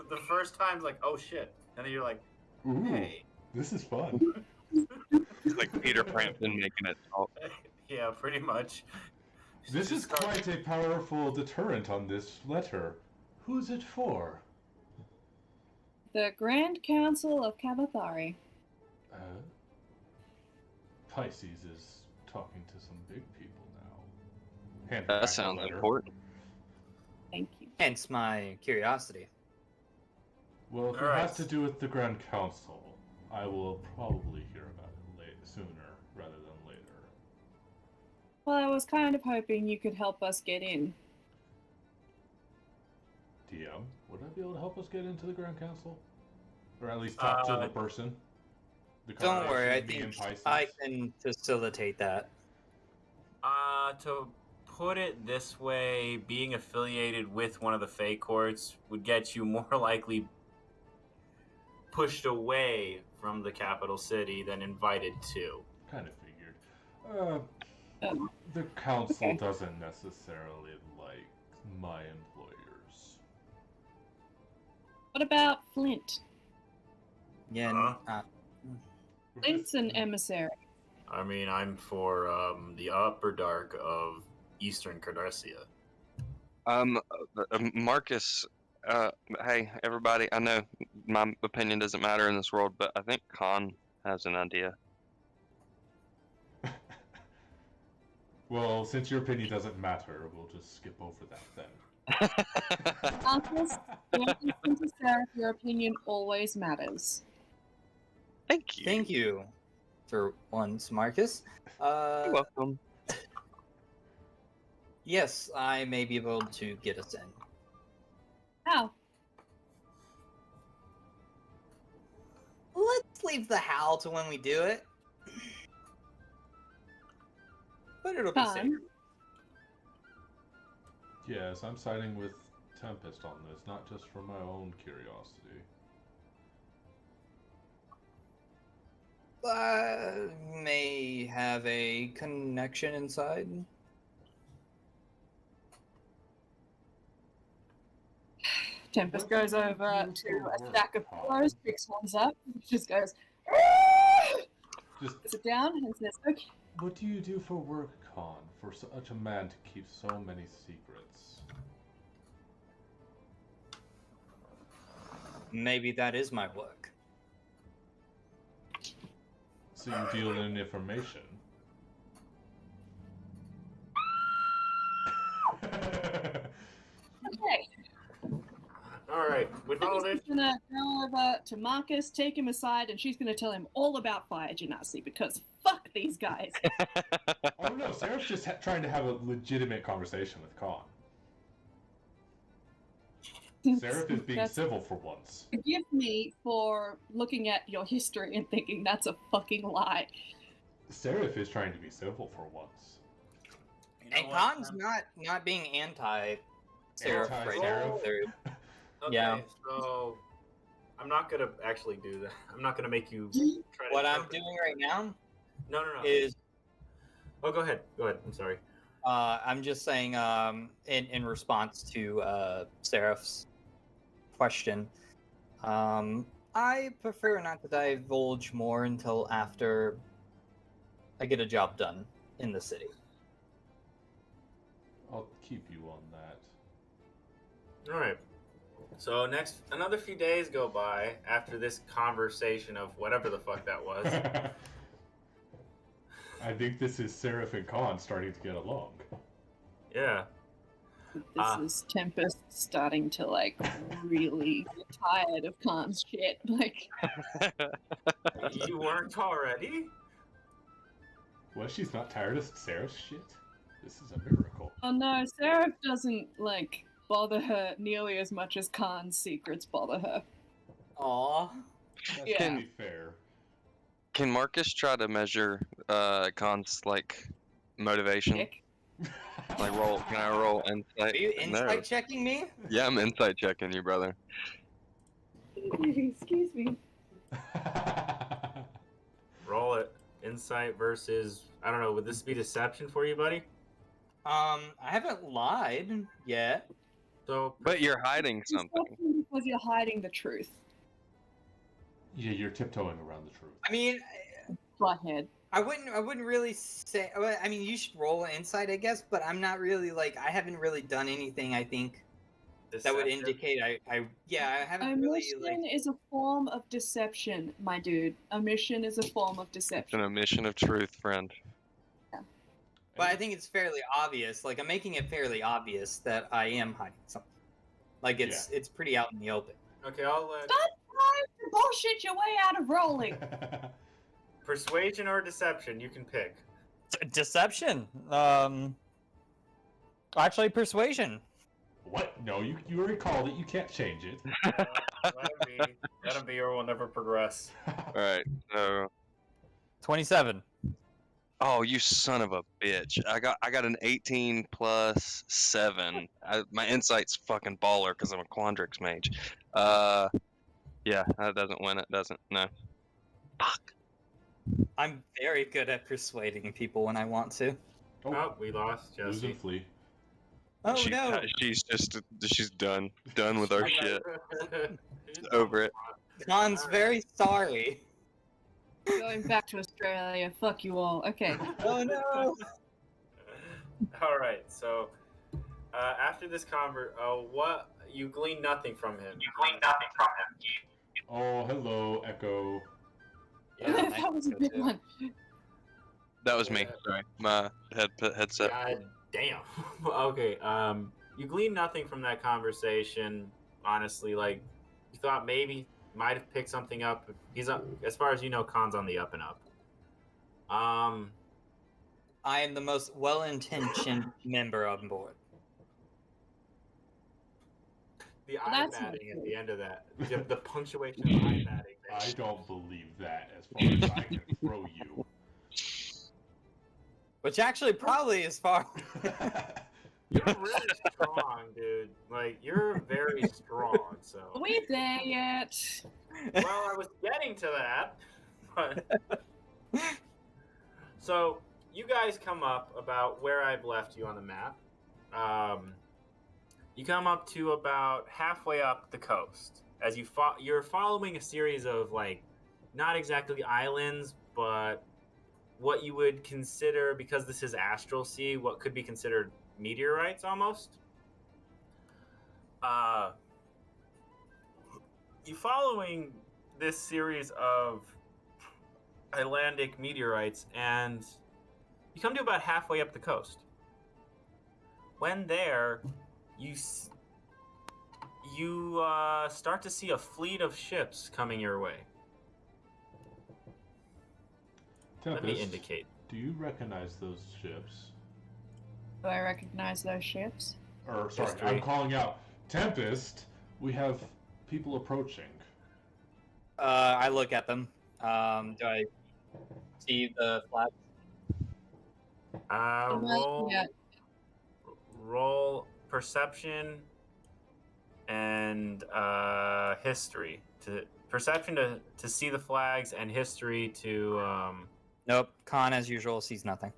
The first time's like, oh shit, and then you're like, Ooh, hey. this is fun. It's like Peter Frampton making it talk. Yeah, pretty much. This is Just start- quite a powerful deterrent on this letter. Who's it for? The Grand Council of Cavathari. Pisces is talking to some big people now. Hand her back That the sounds letter. important. Thank you. Hence my curiosity. Well, if it Alright. has to do with the Grand Council, I will probably hear about it sooner rather than later. Well, I was kind of hoping you could help us get in. DM, would I be able to help us get into the Grand Council? Or at least talk to the person? The Don't worry, I combination, me and think Pisces? I can facilitate that. To put it this way, being affiliated with one of the Fey courts would get you more likely pushed away from the capital city than invited to. Kind of figured. Oh, The council okay. doesn't necessarily like my employers. What about Flint? Yeah. Flint's an emissary. I mean, I'm for the upper dark of Eastern Cardesia. Marcus, hey, everybody, I know my opinion doesn't matter in this world, but I think Kahn has an idea. Well, since your opinion doesn't matter, we'll just skip over that then. Marcus, don't listen to Sarah. Your opinion always matters. Thank you. Thank you for once, Marcus. You're welcome. Yes, I may be able to get us in. How? Let's leave the how to when we do it. But it'll be safe. Fun. Yes, I'm siding with Tempest on this, not just for my own curiosity. May have a connection inside. Tempest goes over to a stack of pillows, picks ones up, just goes, Just, sit down, and says, okay. what do you do for work, Kahn, for such a man to keep so many secrets? Maybe that is my work. So you deal in information. Okay. All right, with all this, She's gonna go over to Marcus, take him aside, and she's gonna tell him all about fire genasi because fuck these guys. Oh no, Sarah's just trying to have a legitimate conversation with Kahn. Seraph is being That's- civil for once. Forgive me for looking at your history and thinking that's a fucking lie. Seraph is trying to be civil for once. you know And what, Khan's not being anti Sarph right Anti-Sarph? now. They're- Okay, Yeah. so I'm not gonna actually do that. I'm not gonna make you try to. What I'm interpret. doing right now No. is Oh, go ahead. Go ahead. I'm sorry. I'm just saying in response to Seraph's question. I prefer not to divulge more until after I get a job done in the city. I'll keep you on that. All right. So another few days go by after this conversation of whatever the fuck that was. I think this is Sarph and Kahn starting to get along. Yeah. This is Tempest starting to like really get tired of Khan's shit. Like, You weren't already? Well, she's not tired of Sarph's shit. This is a miracle. oh no, Sarah doesn't like bother her nearly as much as Khan's secrets bother her. Aw. That's Yeah. to be fair. Can Marcus try to measure Khan's like motivation? Nick. Like roll? Can I roll insight? Are you insight No. checking me? Yeah, I'm insight checking you, brother. Excuse me. Roll it. Insight versus I don't know. Would this be deception for you, buddy? I haven't lied yet. So But you're hiding something. Deception because you're hiding the truth. Yeah, you're tiptoeing around the truth. I mean, Butthead. I wouldn't really say. Well, I mean, you should roll insight, I guess. But I'm not really like I haven't really done anything. I think that would deception? indicate I haven't really Omission like. is a form of deception, my dude. Omission is a form of It's deception. an omission of truth, friend. But I think it's fairly obvious. Like I'm making it fairly obvious that I am hiding something. Like it's pretty out in the open. Okay, I'll let Stop trying to bullshit your way out of rolling. persuasion or deception. You can pick. Deception. Actually, persuasion. What? No, you already called it. You can't change it. Let him be, or we'll never progress. Alright, so 27. oh, you son of a bitch. I got an 18 plus 7. My insight's fucking baller because I'm a Quandrix mage. Yeah, that doesn't win it, doesn't. No. Fuck. I'm very good at persuading people when I want to. Oh, we lost Lose Jesse. and flee. Oh She- no! she's done with our shit. She's Over it. Khan's very sorry. Going back to Australia. Fuck you all. Okay. Oh no! All right. So after this what you glean nothing from him. Oh, hello, Echo. Yeah, that was a good one. That was me. Yeah. Sorry. My headset. God damn. Okay. You glean nothing from that conversation. Honestly, like you thought maybe might have picked something up. He's up, as far as you know, Khan's on the up and up. I am the most well-intentioned member on board. The Well, eye that's not batting at true. the end of that. The punctuation of eye batting. I don't believe that as far as I can throw you. Which actually probably is far. You're really strong, dude. Like you're very strong. So. Are we there yet? Well, I was getting to that, but so you guys come up about where I've left you on the map. You come up to about halfway up the coast as you're following a series of like not exactly islands, but what you would consider, because this is Astral Sea, what could be considered meteorites almost. You following this series of Icelandic meteorites, and you come to about halfway up the coast. When there, you start to see a fleet of ships coming your way. Tempest, Let me indicate. do you recognize those ships? Do I recognize those ships? Or, sorry, History. I'm calling out. Tempest, we have people approaching. I look at them. Do I see the flags? Roll. Yeah. Roll perception and history. Perception to see the flags, and history to Nope. Kahn, as usual, sees nothing.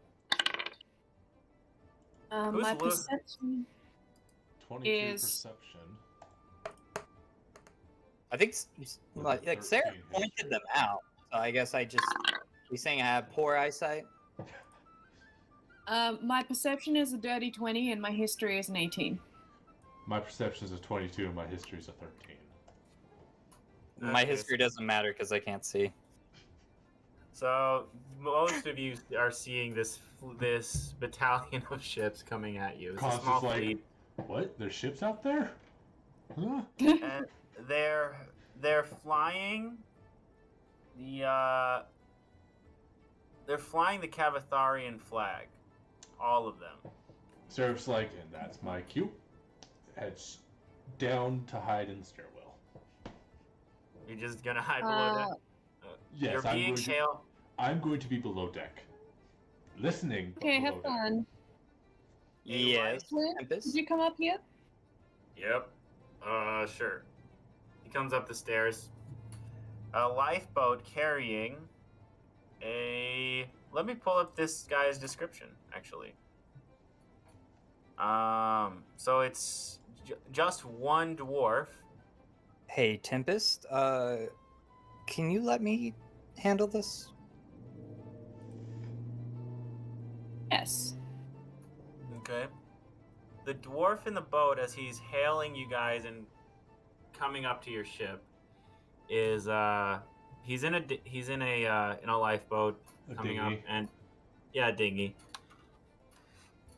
Who's My Lu- perception 22 is- perception. I think With like a Sarah 13 pointed history. them out. So I guess I just. You saying I have poor eyesight? my perception is a dirty 20 and my history is an 18. My perception is a 22 and my history is a 13. My Okay, history doesn't matter because I can't see. So most of you are seeing this battalion of ships coming at you. It's a Khan's small just like, fleet. what? There's ships out there? Huh? And they're flying they're flying the Cavatharian flag, all of them. Sarph's like, and that's my cue. Heads down to hide in the stairwell. You're just gonna hide below deck. Yes, You're being hailed. I'm going to be below deck. Listening. but Okay, below have deck. fun. Yes. Flint, Tempest. did you come up here? Yep. Sure. He comes up the stairs. A lifeboat carrying a. Let me pull up this guy's description, actually. So it's just one dwarf. Hey, Tempest. Can you let me handle this? Yes. Okay. The dwarf in the boat, as he's hailing you guys and coming up to your ship, is he's in a lifeboat A coming up, dinghy. and yeah, dinghy.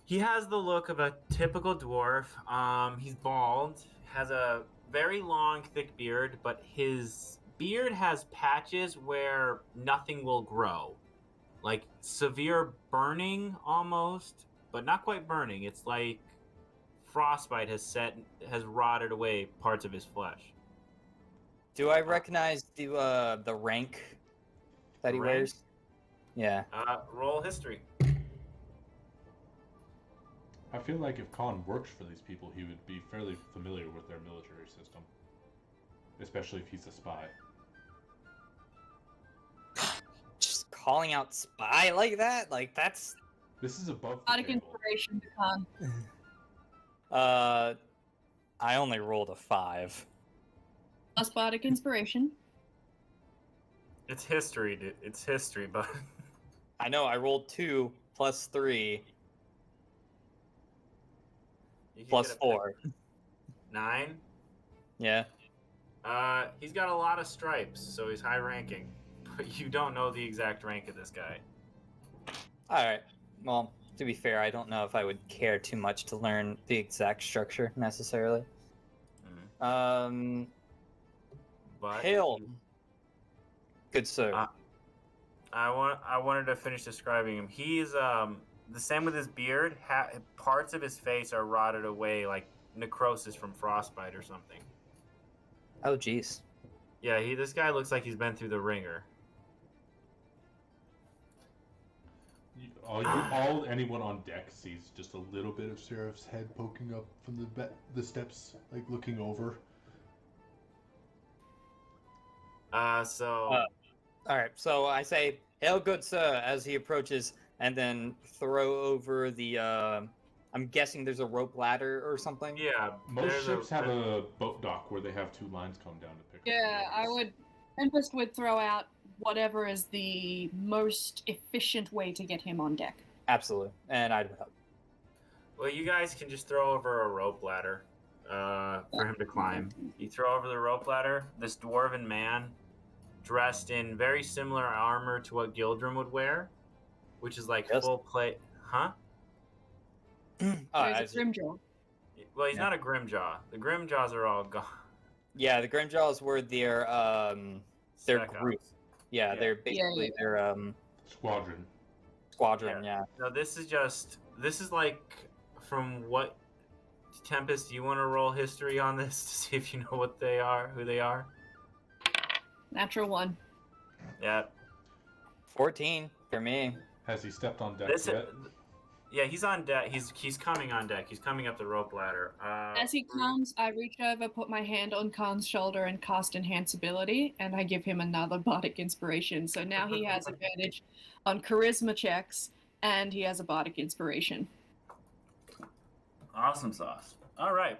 He has the look of a typical dwarf. He's bald, has a very long, thick beard, but his beard has patches where nothing will grow, like severe burning almost, but not quite burning. It's like frostbite has rotted away parts of his flesh. Do I recognize the rank that The he rank? wears? Yeah. Roll history. I feel like if Kahn works for these people, he would be fairly familiar with their military system. Especially if he's a spy. Just calling out spy like that? Like that's This is above the Bardic table. inspiration to Khan. I only rolled a 5. Plus Bardic inspiration. It's history, dude. It's history, but I know I rolled 2 plus 3 you can plus get a 4. 9. Yeah. He's got a lot of stripes, so he's high ranking. But you don't know the exact rank of this guy. Alright. Well, to be fair, I don't know if I would care too much to learn the exact structure necessarily. But Hail. Good sir. I wanted to finish describing him. He's the same with his beard. Parts of his face are rotted away, like necrosis from frostbite or something. Oh jeez. Yeah, this guy looks like he's been through the ringer. All anyone on deck sees just a little bit of Seraph's head poking up from the steps, like looking over. Alright, so I say, "Hail, good sir," as he approaches, and then throw over the, I'm guessing there's a rope ladder or something? Yeah, Most ships have a boat dock where they have two lines come down to pick up. Yeah, the I loads. would. Tempest would throw out whatever is the most efficient way to get him on deck. Absolutely, and I'd help. Well, you guys can just throw over a rope ladder for him to climb. You throw over the rope ladder. This dwarven man, dressed in very similar armor to what Gildrum would wear, which is like Yes. full plate. Huh? So Alright, he's a Grimjaw. Well, he's Yeah. not a Grimjaw. The Grimjaws are all gone. yeah, the Grimjaws were their Spec group. ops. Yeah, Yeah. they're basically their Squadron. squadron. Yeah. No, this is like from what Tempest. Do you want to roll history on this to see if you know what they are, who they are? Natural 1. Yeah. 14 for me. Has he stepped on deck This yet? Yeah, he's on deck. He's coming on deck. He's coming up the rope ladder. As he comes, I reach over, put my hand on Khan's shoulder, and cast Enhance Ability, and I give him another Bardic Inspiration. So now he has advantage on Charisma checks, and he has a Bardic Inspiration. Awesome sauce. All right.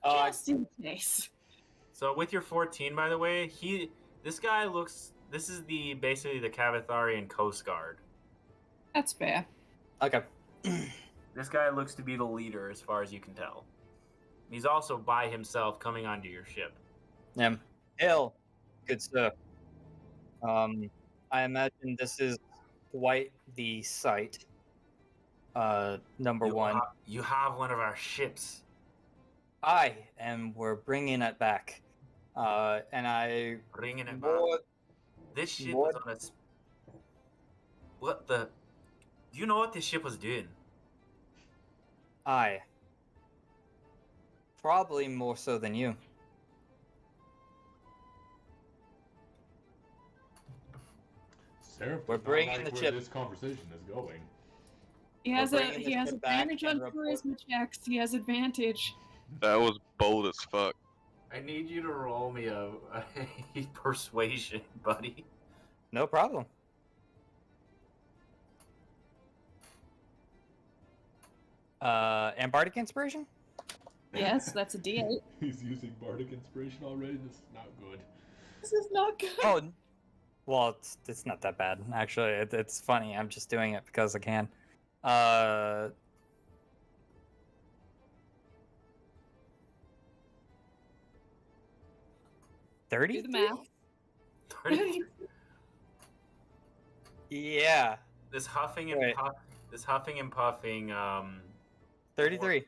Just in case. So with your 14, by the way, this guy looks. This is basically the Cavatharian Coast Guard. That's fair. Okay. This guy looks to be the leader, as far as you can tell. He's also by himself, coming onto your ship. Hail, good sir. I imagine this is quite the sight. Number one. You have one of our ships. Aye, and we're bringing it back. And I Bringing it back. This ship was on a. What the? Do you know what this ship was doing? Aye. Probably more so than you. Sarph We're does not bringing like the where ship. this conversation is going. He has bringing the has ship back advantage on and report- Charisma checks. He has advantage. That was bold as fuck. I need you to roll me a persuasion, buddy. No problem. And Bardic Inspiration? Yes, that's a D8. He's using Bardic Inspiration already. This is not good. This is not good. Oh, well, it's not that bad. Actually, it's funny. I'm just doing it because I can. 30? Do the math. 30. Yeah, This huffing and Right. puffing. 33.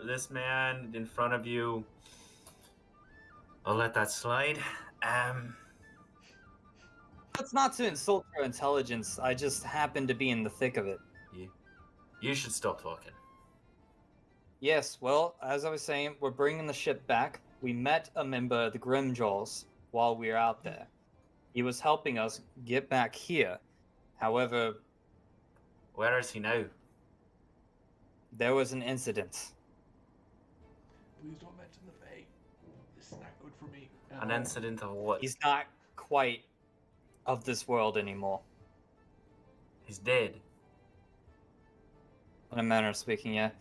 This man in front of you. I'll let that slide. That's not to insult your intelligence. I just happen to be in the thick of it. You should stop talking. Yes, well, as I was saying, we're bringing the ship back. We met a member of the Grimjaws while we were out there. He was helping us get back here. However, Where is he now? there was an incident. Please don't mention the Fae. This is not good for me. An incident of what? He's not quite of this world anymore. He's dead. In a manner of speaking, yeah.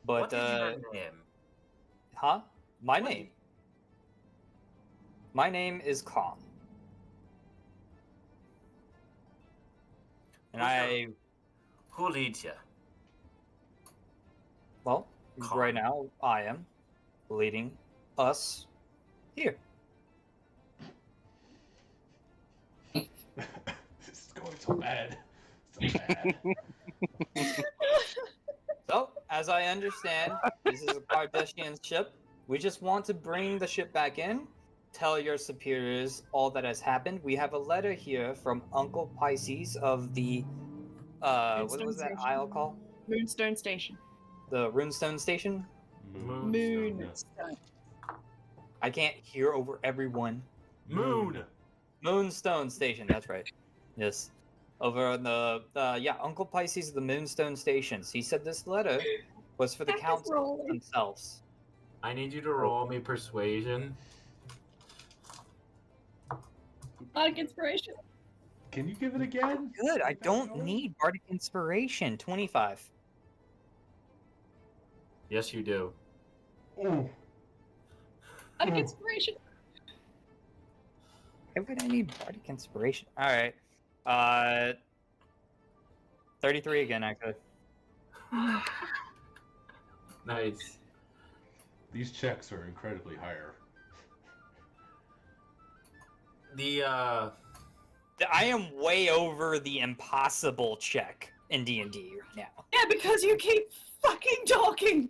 But, What is your name? huh? My What- name. My name is Kahn. And Who leads you? well, Kahn. right now, I am leading us here. This is going so bad. So bad. So, as I understand, this is a Cardesian ship. We just want to bring the ship back in, tell your superiors all that has happened. We have a letter here from Uncle Pisces of the, what Moonstone was that Station. isle called? Moonstone Station. The Runestone Station? Moonstone. I can't hear over everyone. Moon. Moonstone Station, that's right. Yes. Over on the, Uncle Pisces of the Moonstone Stations. He said this letter was for the Heck is council rolling. themselves. I need you to roll me persuasion. Bardic Inspiration. Can you give it again? Good, I don't need Bardic Inspiration. 25. Yes, you do. Oh. Bardic Inspiration. Why would I need Bardic Inspiration? Alright. 33 again, actually. Nice. These checks are incredibly higher. The I am way over the impossible check in D&D right now. Yeah, because you keep fucking talking.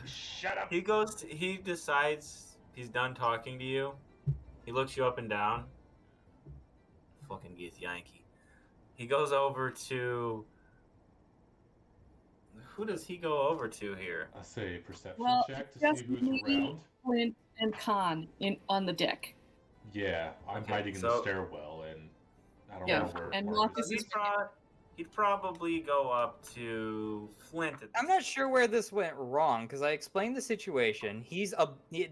Shut up. he decides he's done talking to you. He looks you up and down. Fucking gets Yankee. He goes over to. Who does he go over to here? I say perception Well, check to just see who's me, around. Flint, and Kahn on the deck. Yeah, I'm Okay, hiding in so- the stairwell, and I don't Yeah, know where. and Marcus Marcus is. is- he'd probably go up to Flint. At I'm not sure where this went wrong because I explained the situation.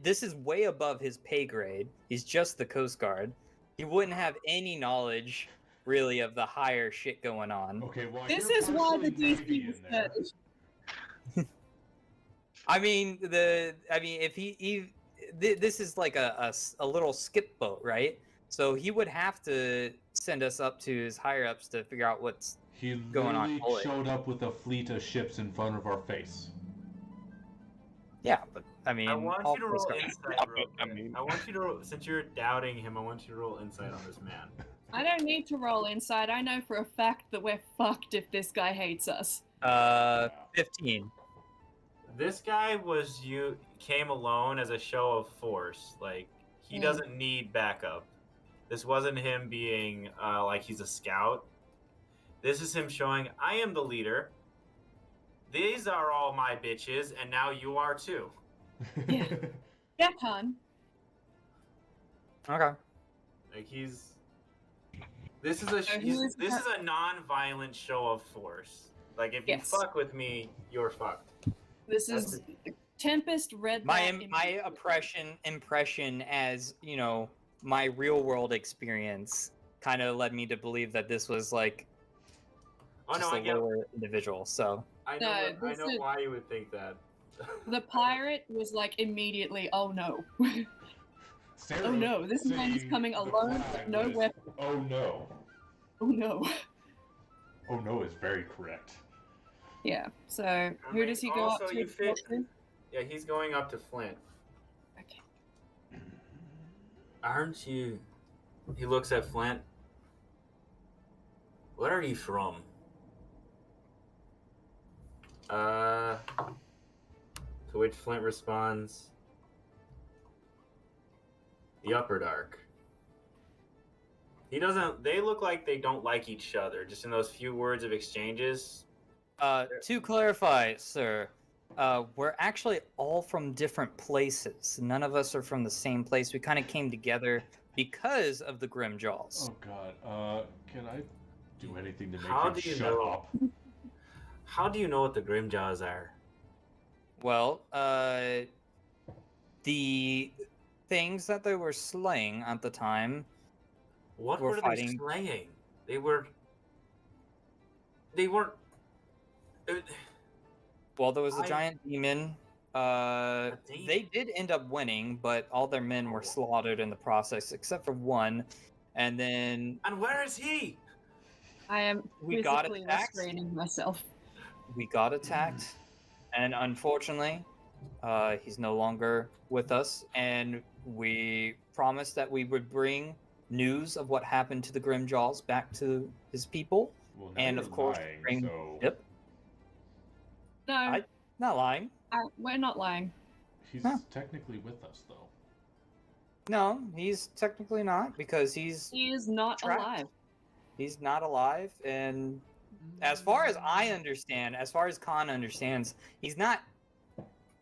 This is way above his pay grade. He's just the Coast Guard. He wouldn't have any knowledge really of the higher shit going on. Okay, well, This you're is why the partially Navy DC was in there. good. I mean, if this is like a little skip boat, right? So he would have to send us up to his higher ups to figure out what's He going on. literally showed up with a fleet of ships in front of our face. Yeah, but I mean, I want you to roll insight. Yeah, Real but, I quick. mean- I want you to roll, since you're doubting him. I want you to roll insight on this man. I don't need to roll inside. I know for a fact that we're fucked if this guy hates us. 15. This guy came alone as a show of force. Like he doesn't need backup. This wasn't him being like he's a scout. This is him showing I am the leader. These are all my bitches, and now you are too. Yeah. Yeah, Kahn. Okay. Like this is a non-violent show of force. Like if you Yes. fuck with me, you're fucked. This is Tempest read My that my impression as my real world experience kind of led me to believe that this was like Oh just no, a I get. lower individual. So I No, know. I this know is- why you would think that. the pirate was like immediately, oh no. Sarah Oh no, this man is saying coming the alone flag with no was, weapon. Oh no. Oh no. Oh no is very correct. Yeah, so who mean, does he go also up to? you fit- talk to? Yeah, he's going up to Flint. Okay. Aren't you? He looks at Flint. Where are you from? To which Flint responds, the Upper Dark. He doesn't. They look like they don't like each other. Just in those few words of exchanges. to clarify, sir, we're actually all from different places. None of us are from the same place. We kind of came together because of the Grim Jaws. Oh god. Can I do anything to make How him do you shut know? up? How do you know what the Grimjaws are? Well, the things that they were slaying at the time. What We're were fighting- they slaying? They weren't. Well, there was a I- giant demon. demon? They did end up winning, but all their men were slaughtered in the process, except for one. And then And where is he? I am We got physically attacked. restraining myself. we got attacked, and unfortunately, he's no longer with us. And we promised that we would bring news of what happened to the Grimjaws back to his people. Well, now And you're of course, lying, bring. so Yep, No, not lying. we're not lying. he's Huh. technically with us though. No, he's technically not because He is not Trapped. alive. he's not alive. And as far as I understand, as far as Kahn understands, he's not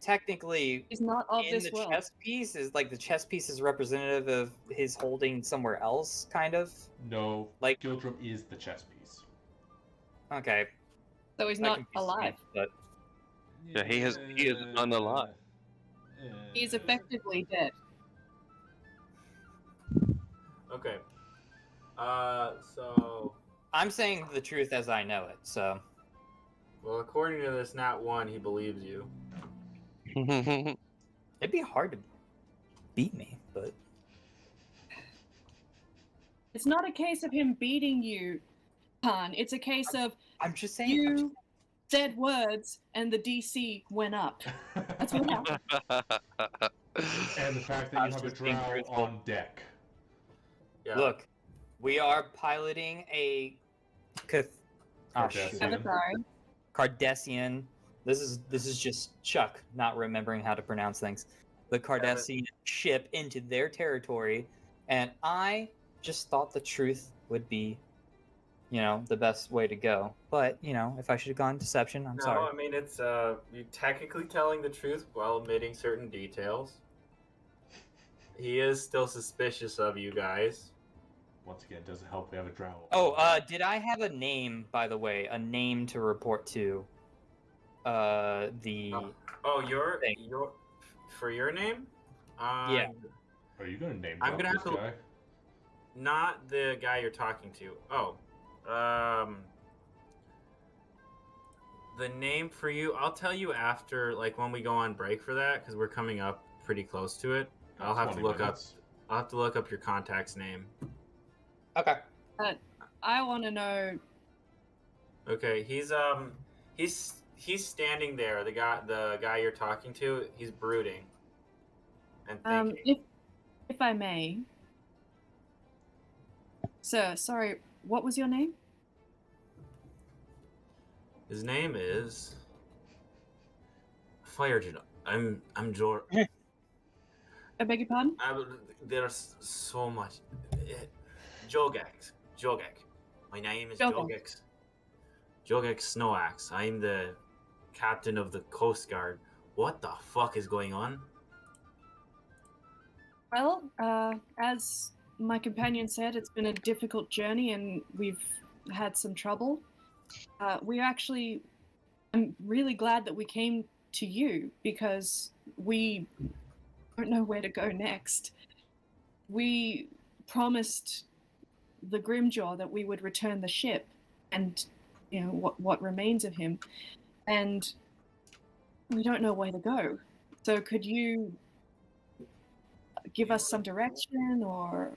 technically He's not of in this the world. chess piece. Is like the chess piece is representative of his holding somewhere else, kind of. No, Like- Gildrum is the chess piece. Okay, So he's that not confuses me, alive. but Yeah, he is unalive. He's effectively dead. Okay. So, I'm saying the truth as I know it. So well, according to this Nat 1, he believes you. it'd be hard to beat me, but It's not a case of him beating you, Kahn. It's a case of I'm just saying. you said words and the DC went up. That's what happened. And the fact I that you was have a just being drow truthful. on deck. Yeah. Look, we are piloting a Cardesia. Sorry. Cardesian. This is just Chuck not remembering how to pronounce things. The Cardesian ship into their territory, and I just thought the truth would be, the best way to go. But if I should have gone deception, I'm No, sorry. I mean it's you're technically telling the truth while omitting certain details. He is still suspicious of you guys. Once again, it doesn't help we have a drow. Oh, did I have a name, by the way? A name to report to? The... Oh, your thing. for your name? Yeah. Are you gonna name I'm drop gonna this have to- guy? Not the guy you're talking to. Oh, the name for you. I'll tell you after, like when we go on break for that, because we're coming up pretty close to it. I'll have to 20 look minutes. up. I'll have to look up your contact's name. Okay. I want to know. Okay, he's standing there. The guy you're talking to, he's brooding and thinking. If I may. Sir, sorry, what was your name? His name is Fire General. I'm George. I beg your pardon? There's so much. Jogek. My name is Jogek. Jogek Snowaxe. I'm the captain of the Coast Guard. What the fuck is going on? Well, as my companion said, it's been a difficult journey and we've had some trouble. I'm really glad that we came to you because we don't know where to go next. We promised the Grimjaw that we would return the ship and, what remains of him. And we don't know where to go. So could you give us some direction or...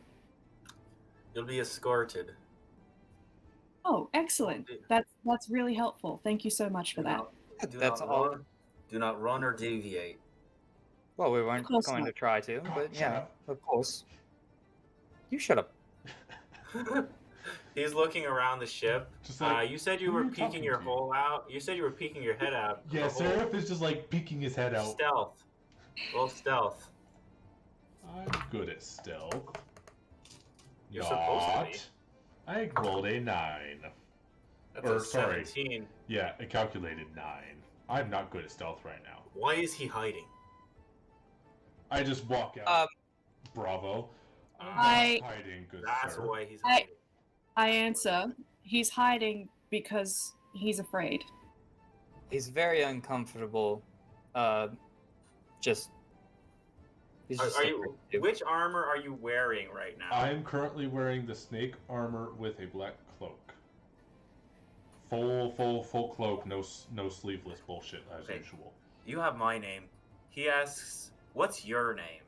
You'll be escorted. Oh, excellent. That's really helpful. Thank you so much for that. That's all. Do not run or deviate. Well, we weren't course going not. to try to, but Shut yeah, up. of course. You shut up. He's looking around the ship. Just like, you said you who are were you peeking talking your to? hole out. You said you were peeking your head out. Yeah, the hole. Sarph is just like peeking his head out. Stealth. Roll stealth. I'm good at stealth. You're supposed to be. I rolled a 9. That's Or, a sorry. 17. Yeah, a calculated 9. I'm not good at stealth right now. Why is he hiding? I just walk out. Bravo. I- I'm not hiding, good That's sir. why he's I- hiding. I answer, he's hiding because he's afraid. He's very uncomfortable. He's just Are you? Which armor are you wearing right now? I'm currently wearing the snake armor with a black cloak. Full cloak, no sleeveless bullshit as Okay. usual. You have my name. He asks, "What's your name?"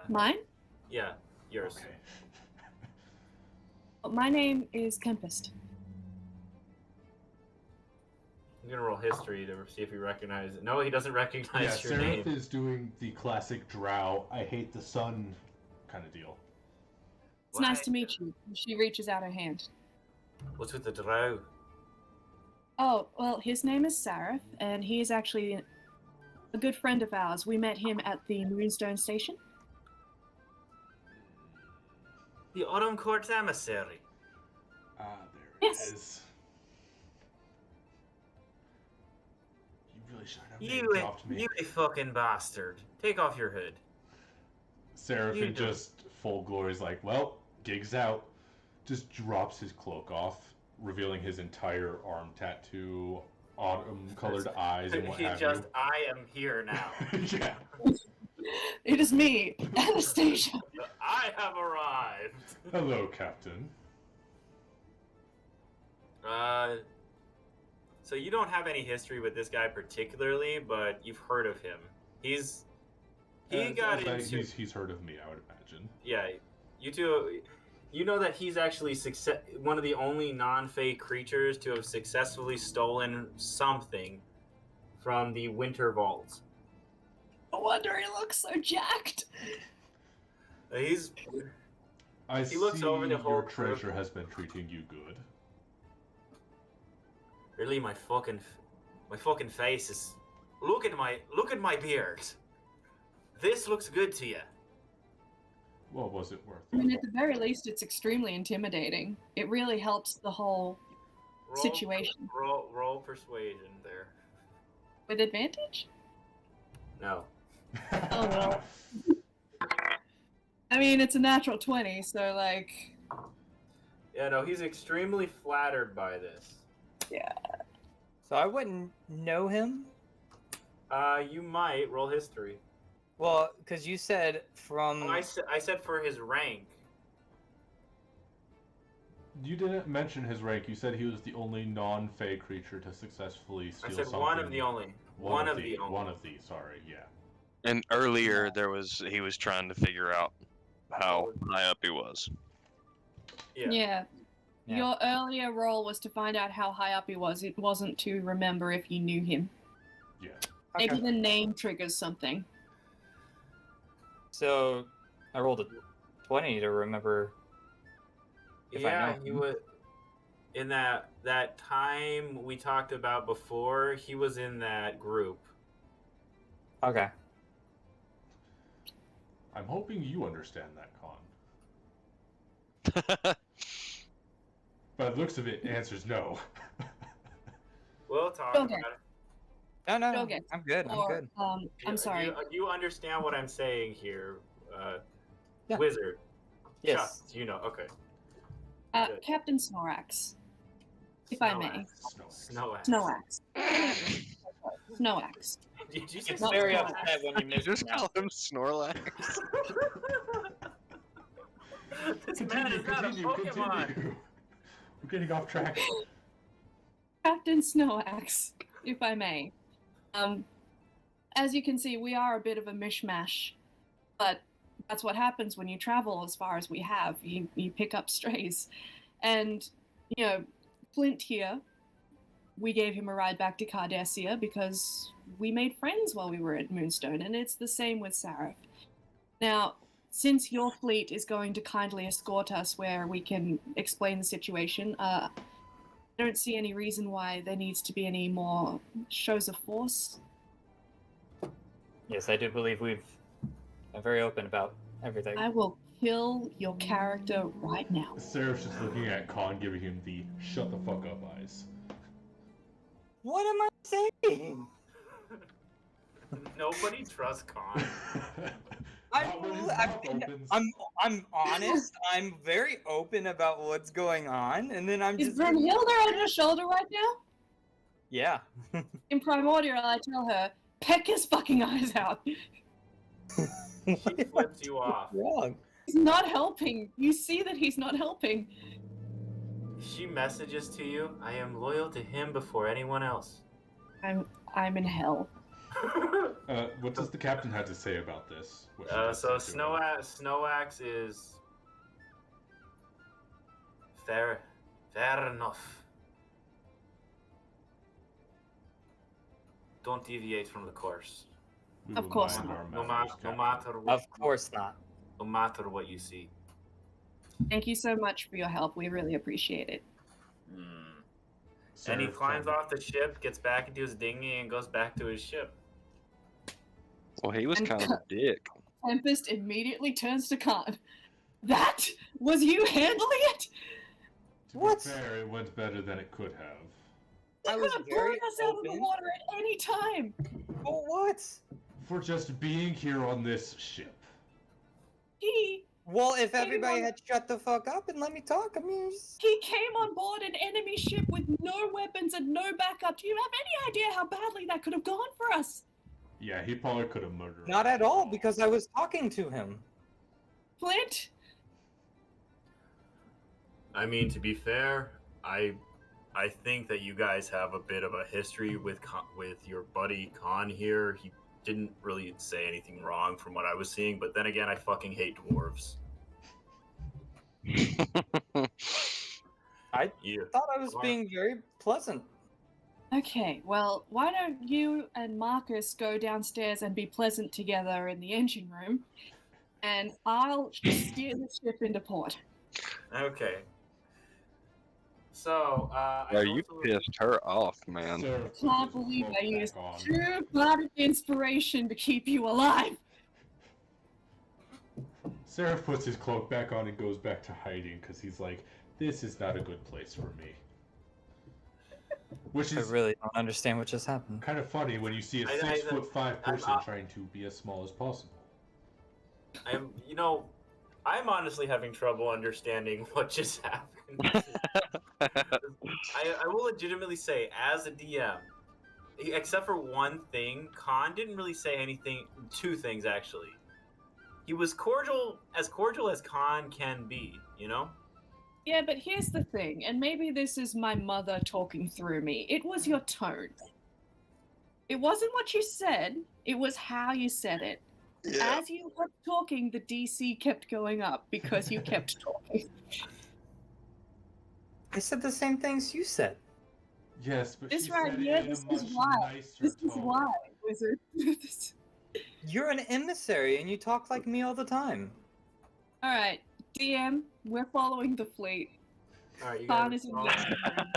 Mine? Yeah, yours. Okay. My name is Tempest. I'm gonna roll history to see if he recognizes it. No, he doesn't Yeah, recognize your Sarph name. is doing the classic drow, I hate the sun kind of deal. It's nice to meet you. She reaches out her hand. What's with the drow? Oh, well, his name is Sarph, and he is actually a good friend of ours. We met him at the Moonstone Station. The Autumn Court's emissary. Ah, there Yes. it is. You really should have You dropped me. a fucking bastard. Take off your hood. Seraph You in do. just full glory is like, well, gig's out. Just drops his cloak off, revealing his entire arm tattoo, autumn-colored eyes, and what He have just, I am here now. you. Yeah. It is me, Anastasia. I have arrived. Hello, Captain. So you don't have any history with this guy particularly, but you've heard of him. He got into. He's heard of me, I would imagine. Yeah, you two. You know that he's actually one of the only non-fey creatures to have successfully stolen something from the Winter Vault. No wonder he looks so jacked. He looks see over the whole your crew. treasure has been treating you good. Really, my fucking face is. Look at my beard. This looks good to you. What was it worth? I mean, at the very least, it's extremely intimidating. It really helps the whole situation. Roll persuasion there. With advantage? No. Oh, well. I mean, it's a natural 20, so like, Yeah, no, he's extremely flattered by this. yeah. So I wouldn't know him. You might roll history. Well, because you said from. I said for his rank. You didn't mention his rank. You said he was the only non-fey creature to successfully steal I said something. one of the only. One of the only. One of the. Sorry, yeah. And earlier he was trying to figure out how high up he was. Yeah. Your earlier roll was to find out how high up he was. It wasn't to remember if you knew him. Yeah. Okay. Maybe the name triggers something. So I rolled a 20 to remember. If I know he him. was in that time we talked about before. He was in that group. Okay. I'm hoping you understand that, Kahn. By the looks of it, answer's no. We'll talk Okay. about it. No, Go get I'm good. I'm good. I'm sorry. Do you understand what I'm saying here, Yeah. Wizard? Yes. Chuck, you know. Okay. Good. Captain Snorax, if I may. Snowax. Snowax. Snowax. Did you say It's Not very Snorax. upset when you You just call him Snorlax. This man is not a Pokemon. Continue. We're getting off track. Captain Snowax, if I may. As you can see, we are a bit of a mishmash, but that's what happens when you travel as far as we have. You pick up strays. And, you know, Flint here, we gave him a ride back to Cardesia because we made friends while we were at Moonstone, and it's the same with Sarph. Now, since your fleet is going to kindly escort us where we can explain the situation, I don't see any reason why there needs to be any more shows of force. Yes, I do believe we've been very open about everything. I will kill your character right now. Sarah's just looking at Kahn, giving him the shut the fuck up eyes. What am I saying? Nobody trusts Kahn. I'm honest. I'm very open about what's going on, and then I'm Is just. Brunhilde on your shoulder right now? Yeah. In Primordial, I tell her, peck his fucking eyes out. She flips you off. Wrong. He's not helping. You see that he's not helping. She messages to you, I am loyal to him before anyone else. I'm in hell. What does the captain have to say about this? So Snowax is fair enough. Don't deviate from the course. Of course No matter what. Of course not. No matter what you see. Thank you so much for your help. We really appreciate it. And he climbs off the ship, gets back into his dinghy, and goes back to his ship. Well, he was kind of a dick. Tempest immediately turns to Kahn. That was you handling it? To What? be fair, it went better than it could have. I You was could have very blown us out of the open. water at any time. Oh, what? For just being here on this ship. Well, if everybody had shut the fuck up and let me talk, I mean, He came on board an enemy ship with no weapons and no backup. Do you have any idea how badly that could have gone for us? Yeah, he probably could have murdered. not at all, because I was talking to him. Flint? I mean, to be fair, I think that you guys have a bit of a history with your buddy Kahn here. He didn't really say anything wrong from what I was seeing, but then again, I fucking hate dwarves. I Yeah. thought I was being very pleasant. Okay, well, why don't you and Markus go downstairs and be pleasant together in the engine room, and I'll steer the ship into port. Okay. So, Yeah, you pissed her off, man. Sarah I puts can't his believe cloak I back used on. true blooded inspiration to keep you alive. Sarah puts his cloak back on and goes back to hiding because he's like, this is not a good place for me. Which I is really don't understand what just happened. kind of funny when you see a I- 6'5" person I'm- trying to be as small as possible. I'm, you know, I'm honestly having trouble understanding what just happened. I will legitimately say, as a DM, except for one thing, Kahn didn't really say anything. Two things actually. He was cordial as Kahn can be. You know. Yeah, but here's the thing, and maybe this is my mother talking through me. It was your tone. It wasn't what you said, it was how you said it. Yeah. As you kept talking, the DC kept going up because you kept talking. I said the same things you said. Yes, but This she right said here, it in this a is much why. nicer This is tone. why, Wizard. You're an emissary and you talk like me all the time. Alright, DM, we're following the fleet. All right, you Kahn guys. is in the engine room.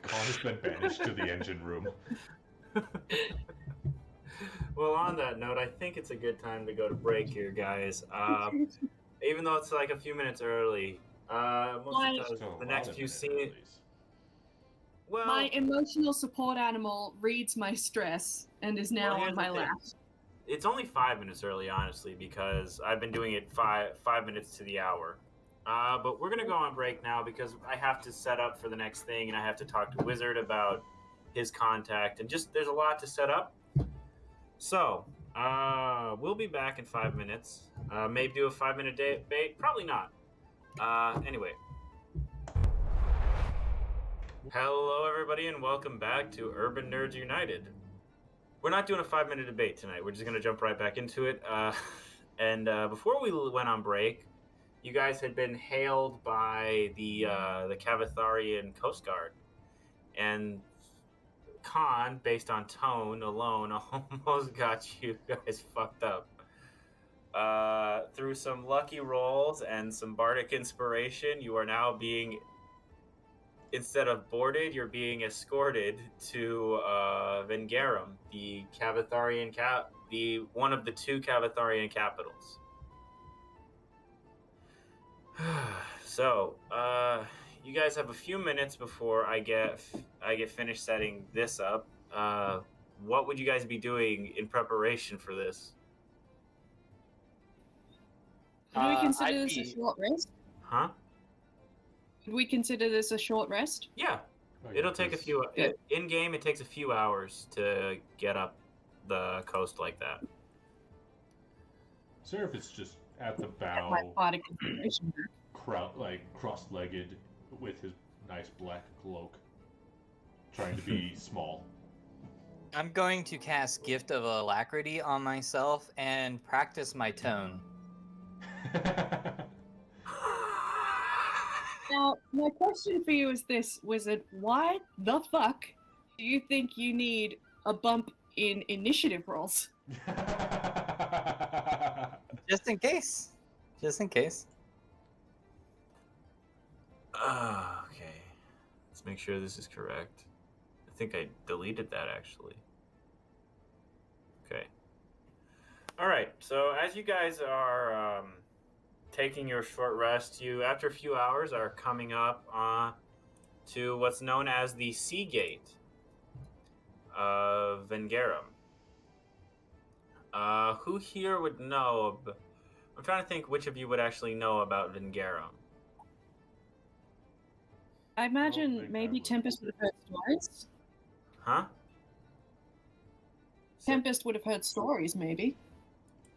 Kahn has been banished to the engine room. Well, on that note, I think it's a good time to go to break here, guys. Even though it's like a few minutes early, mostly because Still a the lot next of few minute scenes. release. Well, My emotional support animal reads my stress and is now here's on my the thing. lap. It's only 5 minutes early, honestly, because I've been doing it five minutes to the hour. But we're gonna go on break now because I have to set up for the next thing, and I have to talk to Wizard about his contact, and just there's a lot to set up. So, we'll be back in 5 minutes. Maybe do a 5-minute debate, probably not. Anyway. Hello, everybody, and welcome back to Urban Nerds United. We're not doing a 5-minute debate tonight. We're just going to jump right back into it. And before we went on break, you guys had been hailed by the Cavatharian Coast Guard. And Kahn, based on tone alone, almost got you guys fucked up. Through some lucky rolls and some bardic inspiration, you are now being, instead of boarded, you're being escorted to Vengarum, the Cavatharian the one of the two Cavatharian capitals. So, you guys have a few minutes before I get finished setting this up. What would you guys be doing in preparation for this? Do we consider I'd this a be- short rest? Huh? Would we consider this a short rest? Yeah. Oh, It'll yeah, take a 'cause few. Good. In game, it takes a few hours to get up the coast like that. Sarph is just at the Get my bow, bardic inspiration back. cross-legged with his nice black cloak, trying to be small. I'm going to cast Gift of Alacrity on myself and practice my tone. Now, my question for you is this, Wizard. Why the fuck do you think you need a bump in initiative rolls? Just in case. Just in case. Okay. Let's make sure this is correct. I think I deleted that actually. Okay. All right. So as you guys are taking your short rest, you after a few hours are coming up to what's known as the Sea Gate of Vengarum. Who here would know? I'm trying to think which of you would actually know about Vengarum. I imagine think I maybe would. Tempest would have heard stories. Huh? Tempest would have heard stories, maybe.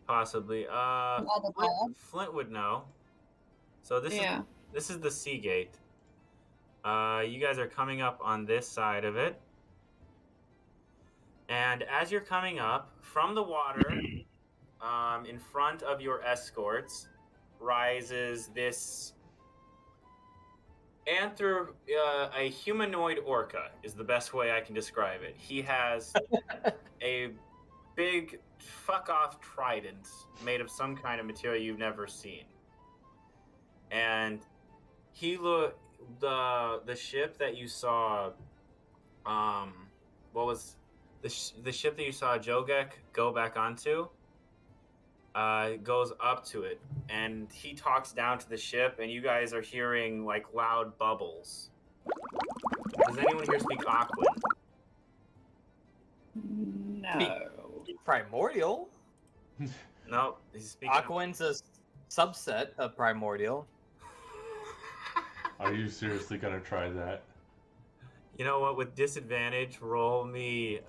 Possibly. From other Flint, gods. Flint would know. So this is the Sea Gate. You guys are coming up on this side of it. And as you're coming up from the water, in front of your escorts, rises this a humanoid orca is the best way I can describe it. He has a big fuck-off trident made of some kind of material you've never seen. And the ship that you saw, what was the ship that you saw Jogek go back onto? Goes up to it, and he talks down to the ship, and you guys are hearing like loud bubbles. Does anyone here speak Aquan? No. Primordial? No, he's speaking. Aquan's a subset of primordial. Are you seriously gonna try that? You know what? With disadvantage, roll me.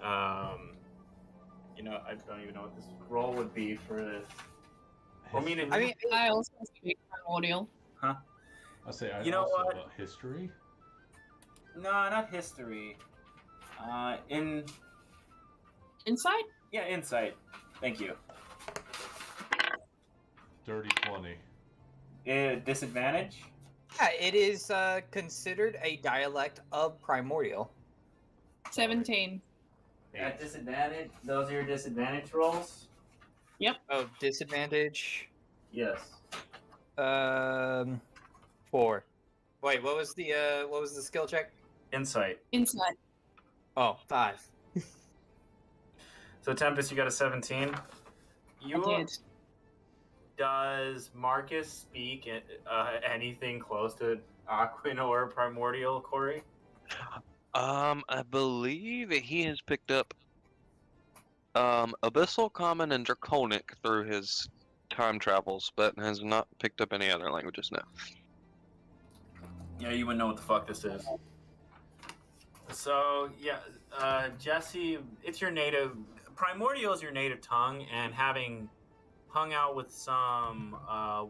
You know, I don't even know what this roll would be for this. Roll me an I mean, I also speak primordial. huh? I'll say I You know also what? about history. No, not history. In Insight? yeah, insight. Thank you. Dirty 20. Disadvantage. yeah, it is considered a dialect of primordial. 17. At disadvantage, those are your disadvantage rolls. Oh, disadvantage. Yes. 4. Wait, what was the skill check? Insight. Insight. Oh, 5. So Tempest, you got a 17. You I did. Does Marcus speak anything close to Aquin or Primordial, Corey? I believe that he has picked up Abyssal, Common, and Draconic through his time travels, but has not picked up any other languages now. Yeah, you wouldn't know what the fuck this is. So, yeah, Jesse, it's your native... Primordial is your native tongue, and having hung out with some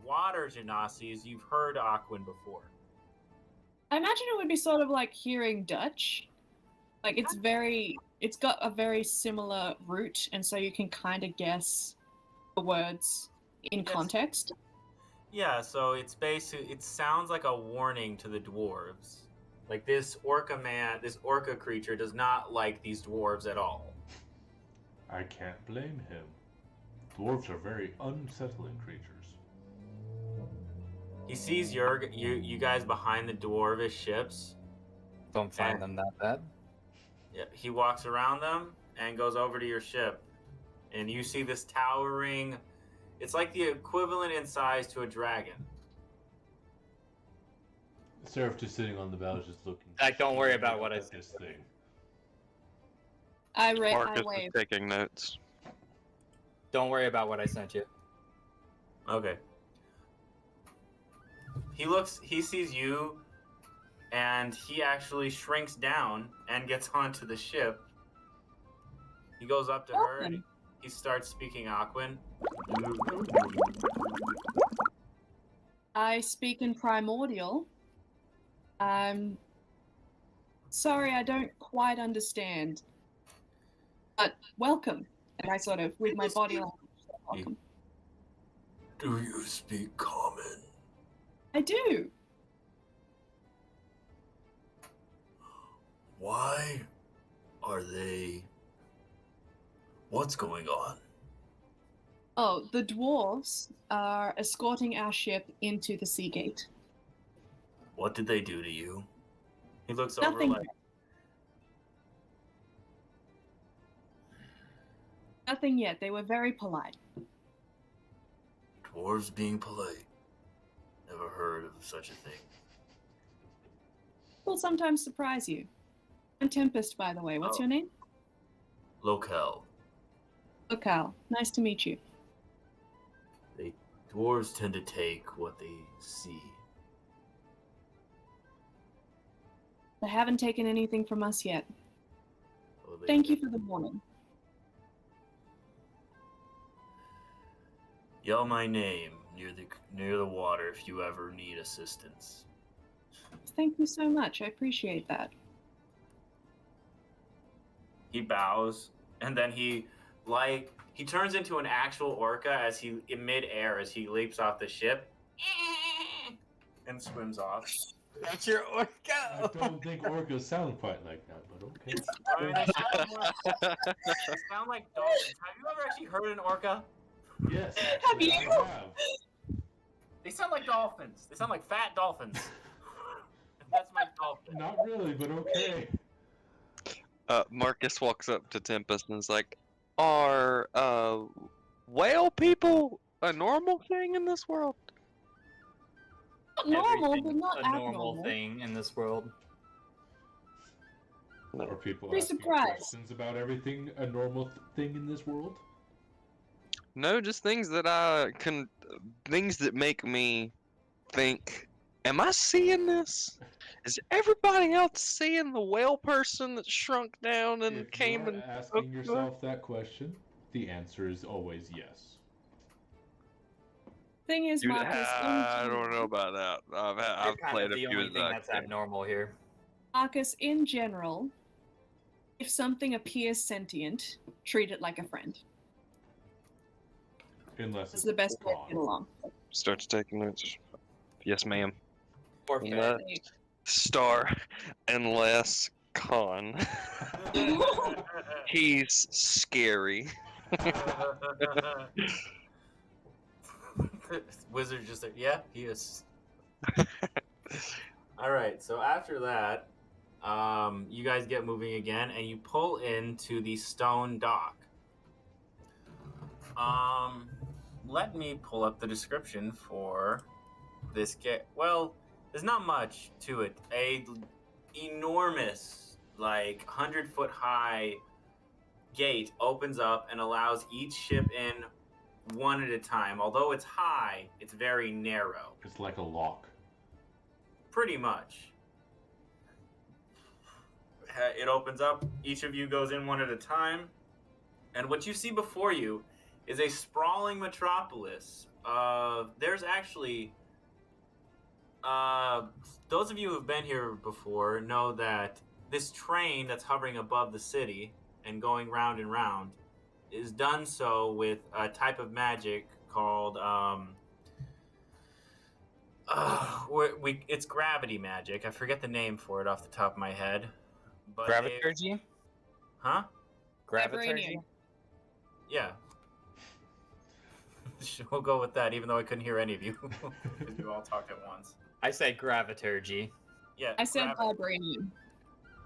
water genasies, you've heard Aquin before. I imagine it would be sort of like hearing Dutch. Like it's got a very similar root, and so you can kind of guess the words in Yes. context. Yeah, so it's basically... It sounds like a warning to the dwarves. Like, this orca creature does not like these dwarves at all. I can't blame him. Dwarves are very unsettling creatures. He sees you guys behind the dwarvish ships. Don't find them that bad. Yeah, he walks around them and goes over to your ship. And you see this towering... It's like the equivalent in size to a dragon. Sarph just sitting on the bow is just looking. Like, don't worry about what I at said. this thing. I Marcus is wave. taking notes. Don't worry about what I sent you. Okay. He sees you, and he actually shrinks down and gets onto the ship. He goes up to her, and he starts speaking Aquin. I speak in primordial. I'm sorry, I don't quite understand. But welcome. And I sort of, with my body language, say welcome. Do you speak common? I do. Why are they... What's going on? Oh, the dwarves are escorting our ship into the sea gate. What did they do to you? He looks over Nothing like... yet. Nothing yet. They were very polite. Dwarves being polite. Never heard of such a thing. Will sometimes surprise you. I'm Tempest, by the way. What's your name? Locale. Locale. Nice to meet you. Dwarves tend to take what they see. They haven't taken anything from us yet. Oh, they- Thank you for the warning. Yell my name near the water if you ever need assistance. Thank you so much. I appreciate that. He bows, and then he turns into an actual orca as he in midair as he leaps off the ship and swims off. That's your I orca. don't think orcas sound quite like that, but okay. I mean, they sound like dolphins. Have you ever actually heard an orca? Yes. Have you? I have. They sound like dolphins. They sound like fat dolphins. That's my dolphin. Not really, but okay. Marcus walks up to Tempest and is like, "Are whale people a normal thing in this world?" Not normal, but Everything's not a normal abnormal. thing in this world. Are people Be asking surprised. questions about everything a normal thing in this world? No, just things that things that make me think, am I seeing this? Is everybody else seeing the whale person that shrunk down and If came you're and spoke asking to us? yourself that question, the answer is always yes. Thing is, Marcus, in I don't know general, about that. You're I've kind played of a the few only of thing that that's game. abnormal here. Marcus, in general, if something appears sentient, treat it like a friend. Unless That's it's the best way to Kahn. get along. Start taking notes. Yes, ma'am. Or Let star unless Kahn. He's scary. Wizard just said, yeah, he is. All right, so after that, you guys get moving again, and you pull into the stone dock. Let me pull up the description for this get. Well, there's not much to it. A enormous, like 100-foot high gate opens up and allows each ship in one at a time. Although it's high, it's very narrow. It's like a lock. Pretty much. It opens up. Each of you goes in one at a time. And what you see before you is a sprawling metropolis. There's actually... those of you who have been here before know that this train that's hovering above the city and going round and round is done so with a type of magic called it's gravity magic. I forget the name for it off the top of my head. But Graviturgy? Huh? Graviturgy? Yeah. We'll go with that, even though I couldn't hear any of you because you all talked at once. I said graviturgy. Yeah. I said vibranium.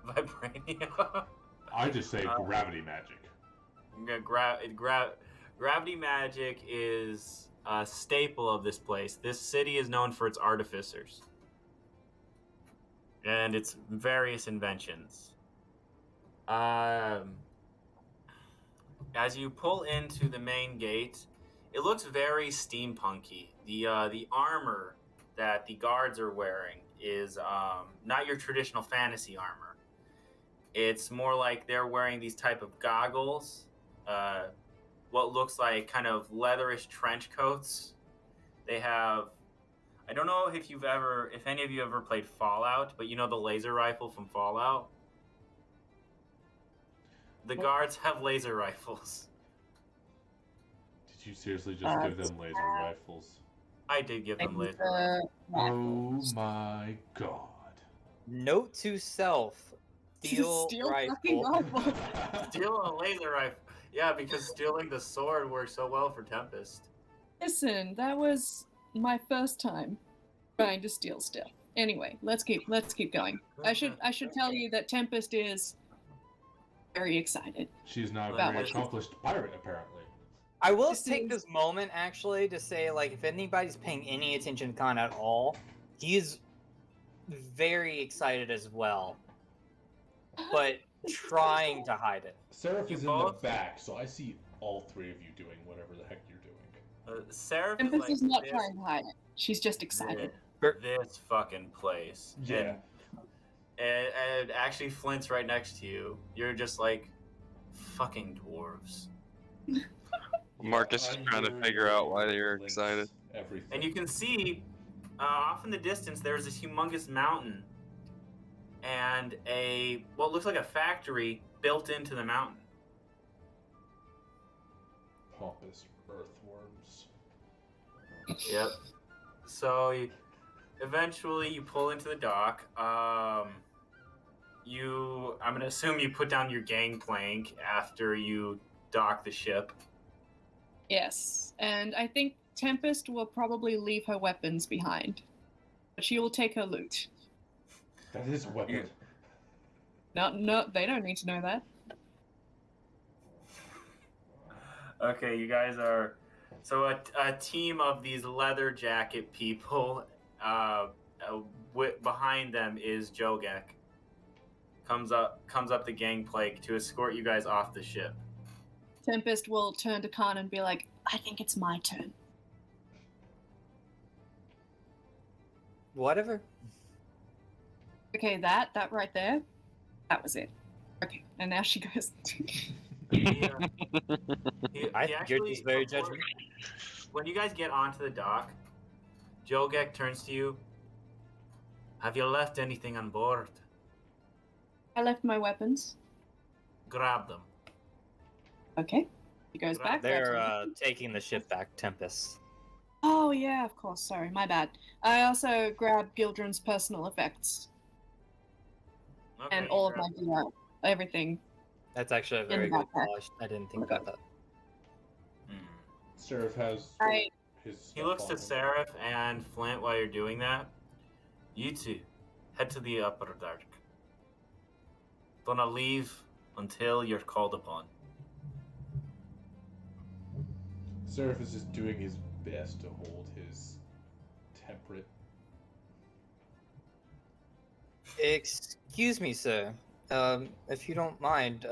Vibranium. I just say gravity magic. Gravity magic is a staple of this place. This city is known for its artificers and its various inventions. As you pull into the main gate, it looks very steampunky. The armor that the guards are wearing is not your traditional fantasy armor. It's more like they're wearing these type of goggles, what looks like kind of leatherish trench coats. They have, I don't know if any of you ever played Fallout, but you know the laser rifle from Fallout? The guards have laser rifles. Did you seriously just give them laser rifles? I did give them laser rifles. Oh my god. Note to self. Steal fucking rifle. rifle. Steal a laser rifle. Yeah, because stealing the sword works so well for Tempest. Listen, that was my first time trying to steal stuff. Anyway, let's keep going. I should tell you that Tempest is very excited. She's now a About very what she's- accomplished pirate, apparently. I will This take is- this moment actually to say, like, if anybody's paying any attention to Kahn at all, he's very excited as well, but trying to hide it. Sarph You is both? in the back, so I see all three of you doing whatever the heck you're doing. Sarph Tempest like is not this, trying to hide it. She's just excited. this fucking place. Yeah. And actually Flint's right next to you. You're just like, fucking dwarves. Marcus is trying to figure out why you're excited. Everything. And you can see off in the distance there's this humongous mountain and what looks like a factory built into the mountain. Pompous earthworms. Yep. So eventually you pull into the dock. I'm gonna assume you put down your gangplank after you dock the ship. Yes, and I think Tempest will probably leave her weapons behind, but she will take her loot. That is a weapon. No, they don't need to know that. Okay, you guys are so a team of these leather jacket people. Behind them is Jogek. Comes up the gangplank to escort you guys off the ship. Tempest will turn to Kahn and be like, I think it's my turn. Whatever. Okay, that right there, that was it. Okay, and now she goes. He I think you're just very before- judgmental. When you guys get onto the dock, Jogek turns to you. Have you left anything on board? I left my weapons. Grab them. Okay. He goes back. grabs They're them. taking the ship back, Tempest. Oh yeah, of course. Sorry, my bad. I also grabbed Gildren's personal effects Okay, and you all of grab my gear, everything. That's actually a In very the good backpack. call. I didn't think about that. Seraph has I his. He stuff looks on to him. Sarph and Flint while you're doing that. You two, head to the upper dark. Don't leave until you're called upon. Seraph is just doing his best to hold his temperate. Excuse me, sir. If you don't mind,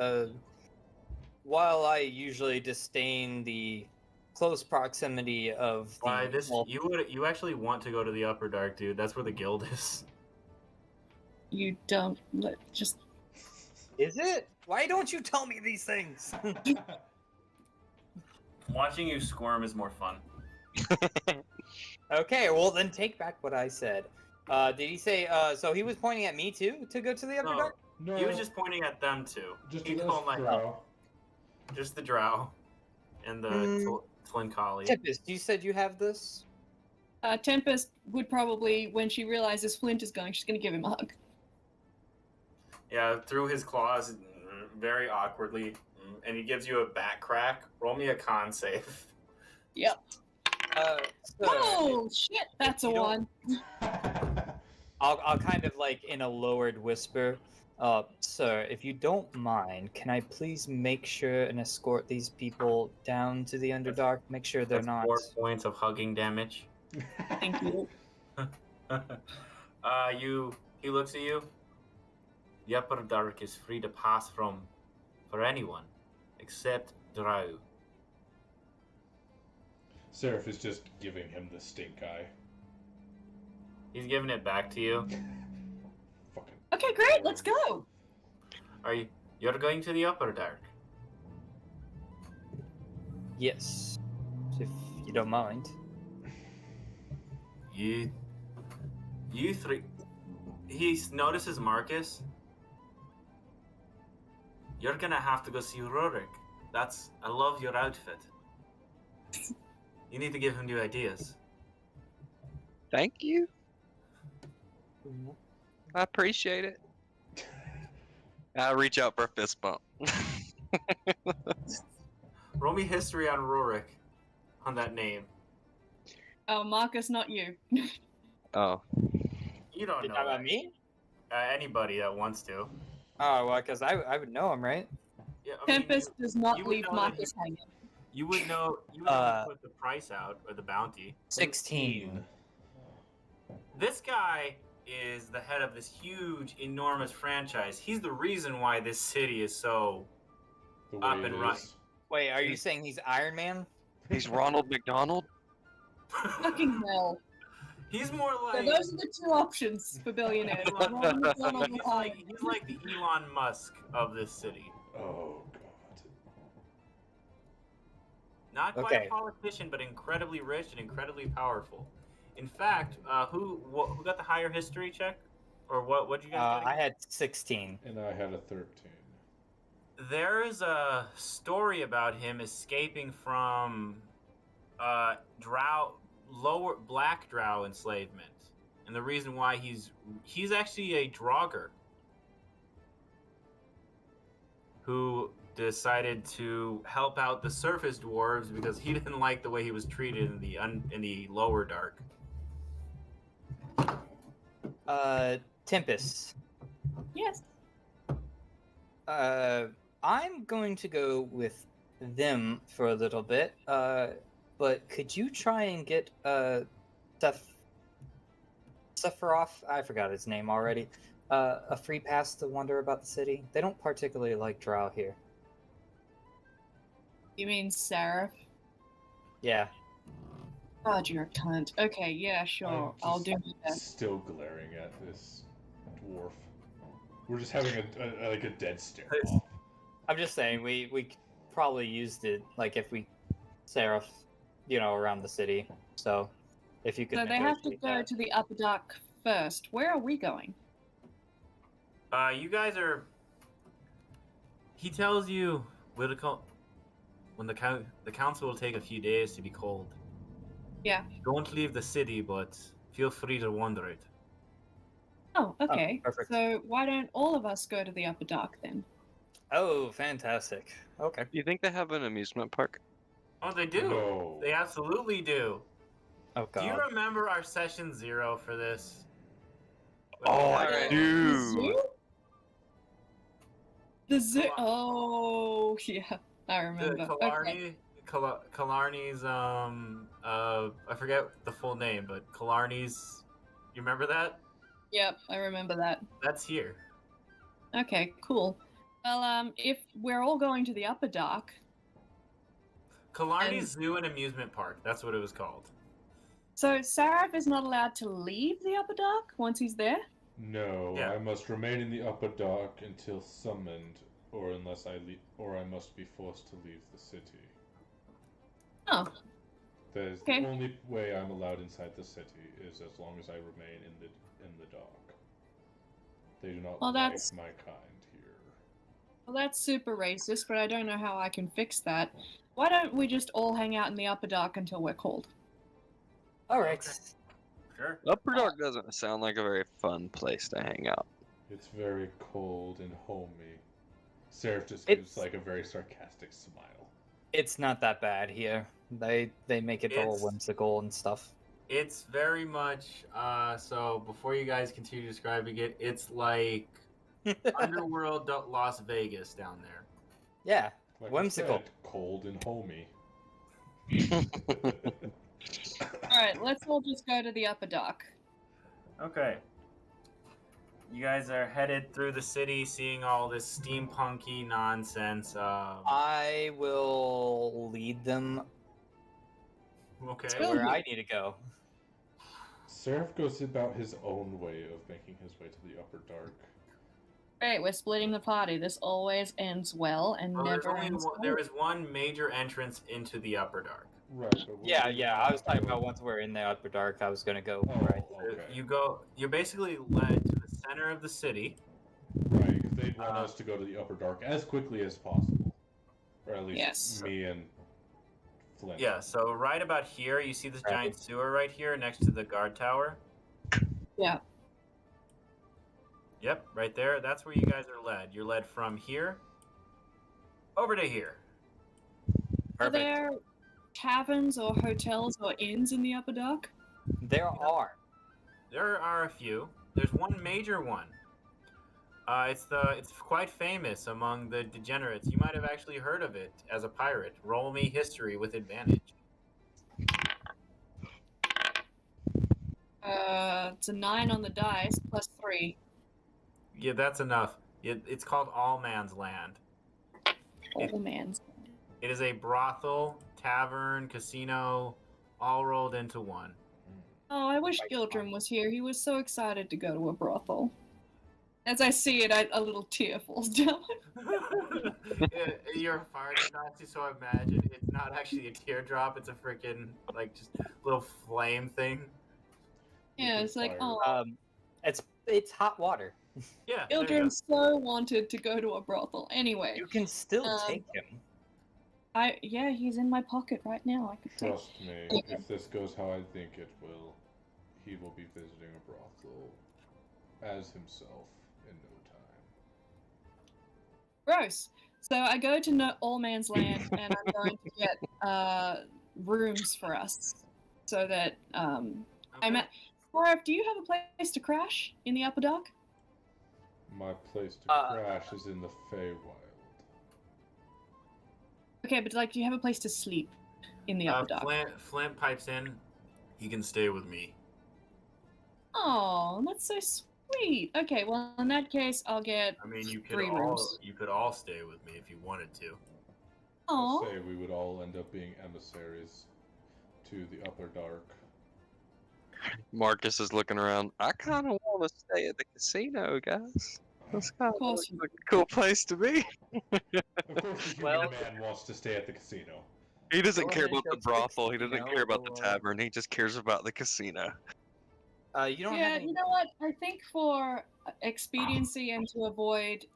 while I usually disdain the close proximity of the Why this? well, You actually want to go to the upper dark, dude? That's where the guild is. you don't just is it? Why don't you tell me these things? Watching you squirm is more fun. Okay, well then take back what I said. Did he say? So he was pointing at me too to go to the upper No, dark. No, he was just pointing at them two. just He's a going like, drow. just the drow and the Hmm. Flynn collie. Tempest, you said you have this. Tempest would probably, when she realizes Flint is going, she's gonna give him a hug. Yeah, through his claws, very awkwardly, and he gives you a back crack. Roll me a con save. Yep. Sir, Oh shit, that's a you don't- one. I'll kind of like in a lowered whisper. Sir, if you don't mind, can I please make sure and escort these people down to the Underdark? Make sure they're That's not. 4 points of hugging damage. Thank you. He looks at you. The upper dark is free to pass from for anyone except drow. Seraph is just giving him the stink eye. He's giving it back to you. Fucking. Okay, great, let's go. You're going to the upper dark. Yes, if you don't mind. You three. He notices Markus. You're gonna have to go see Rurik. I love your outfit. You need to give him new ideas. Thank you. I appreciate it. I reach out for a fist bump. Roll me history on Rurik, on that name. Oh, Marcus, not you. Oh, You don't You know talking about that. me? Anybody that wants to. Oh, well, because I would know him, right? Yeah, I mean, Tempest does you not would leave know that Marcus hanging. you would know. You would put the price out or the bounty. 16. This guy is the head of this huge, enormous franchise. He's the reason why this city is so The way up it and is. running. Wait, are you saying he's Iron Man? he's Ronald McDonald. Fucking hell. He's more So like those are the two options for billionaires. Ronald McDonald he's or like he's like the Elon Musk of this city. Oh god. Not quite Okay. a politician, but incredibly rich and incredibly powerful. In fact, who got the higher history check, or what? Did you guys get? I had 16. And I had a 13. There's a story about him escaping from black drow enslavement, and the reason why he's actually a Draugr who decided to help out the surface dwarves because he didn't like the way he was treated in the lower dark. Tempest. Yes. I'm going to go with them for a little bit. But could you try and get Sephiroth? I forgot his name already. A free pass to wander about the city. They don't particularly like drow here. You mean Sarph? Yeah. God, you're a cunt. Okay, yeah, sure. I'll do that. Still glaring at this dwarf. We're just having a dead stare off. I'm just saying we probably used it like if we Saraph, around the city. So if you could. So they have to negotiate go that. to the upper dock first. Where are we going? You guys are. He tells you when the council will take a few days to be cold. Yeah. Don't leave the city, but feel free to wander it. Oh, okay. perfect. So why don't all of us go to the upper dock then? Oh, fantastic. Okay. Do you think they have an amusement park? Oh, they do. No. They absolutely do. Oh God. Do you remember our session 0 for this? Oh, I I Alright. The do. zoo? The zoo? Come on. Oh, yeah. I remember. Okay. Killarney's I forget the full name, but Killarney's, you remember that? Yep, I remember that. That's here. Okay, cool. Well, if we're all going to the upper dock, Killarney's Zoo and Amusement Park. That's what it was called. so Saraph is not allowed to leave the upper dock once he's there? No, Yeah. I must remain in the upper dock until summoned, or I must be forced to leave the city. Oh, That is Okay. the only way I'm allowed inside the city is as long as I remain in the dock. They do not Well, like that's- my kind here. well, that's super racist, but I don't know how I can fix that. Why don't we just all hang out in the upper dock until we're called? All right. Okay. Sure. Upper Dark doesn't sound like a very fun place to hang out. It's very cold and homey. Sarph just It's- gives like a very sarcastic smile. It's not that bad here. They make it all It's- whimsical and stuff. It's very much so before you guys continue describing it, it's like Underworld Las Vegas down there. Yeah. Like Whimsical. I said, cold and homey. Alright, let's all just go to the upper dock. Okay. You guys are headed through the city, seeing all this steampunky nonsense. I will lead them Okay. to where I need to go. Sarph goes about his own way of making his way to the upper dark. Great, we're splitting the party. This always ends well and Well, never ends there well. is one major entrance into the Upper Dark. Right, but Yeah. I was talking about once we're in the upper dark, I was gonna go right. Okay. You're basically led to the center of the city. Right, because they'd want us to go to the upper dark as quickly as possible. Or at least Yes. me and Flint. Yeah, so right about here, you see this Right. giant sewer right here next to the guard tower. Yeah. Yep, right there. That's where you guys are led. You're led from here over to here. Are Perfect. there taverns or hotels or inns in the upper dock? There are. There are a few. There's one major one. It's quite famous among the degenerates. You might have actually heard of it as a pirate. Roll me history with advantage. It's a 9 on the dice, plus 3. Yeah, that's enough. It's called All Man's Land. All man's. It is a brothel, tavern, casino, all rolled into one. Oh, I wish Gildrum was here. He was so excited to go to a brothel. As I see it, a little tear falls down. You're a fire Nazi, so I imagine it's not actually a teardrop. It's a freaking just little flame thing. Yeah, it's like, Fire. oh, It's hot water. Yeah. there you go. Gildrum so wanted to go to a brothel. Anyway, You can still take him. yeah, he's in my pocket right now. I could take. Trust me, if this goes how I think it will, he will be visiting a brothel as himself in no time. Gross. So I go to All Man's Land, and I'm going to get rooms for us, so that I'm Okay. at. Sarph, do you have a place to crash in the upper dock? My place to crash is in the Feywild. Okay, but do you have a place to sleep in the upper dock? Flint pipes in. He can stay with me. Oh, that's so sweet. Okay, well in that case, I'll get. I mean, you could 3 rooms. all stay with me if you wanted to. Oh, say we would all end up being emissaries to the Upper Dark. Marcus is looking around. I kind of want to stay at the casino, guys. That's kind of course. of a cool place to be. Of course, the human Well- man wants to stay at the casino. He doesn't Go care ahead, about go the to the brothel. He doesn't care about the casino, or- tavern. He just cares about the casino. You don't Yeah, have any... you know what? I think for expediency and to avoid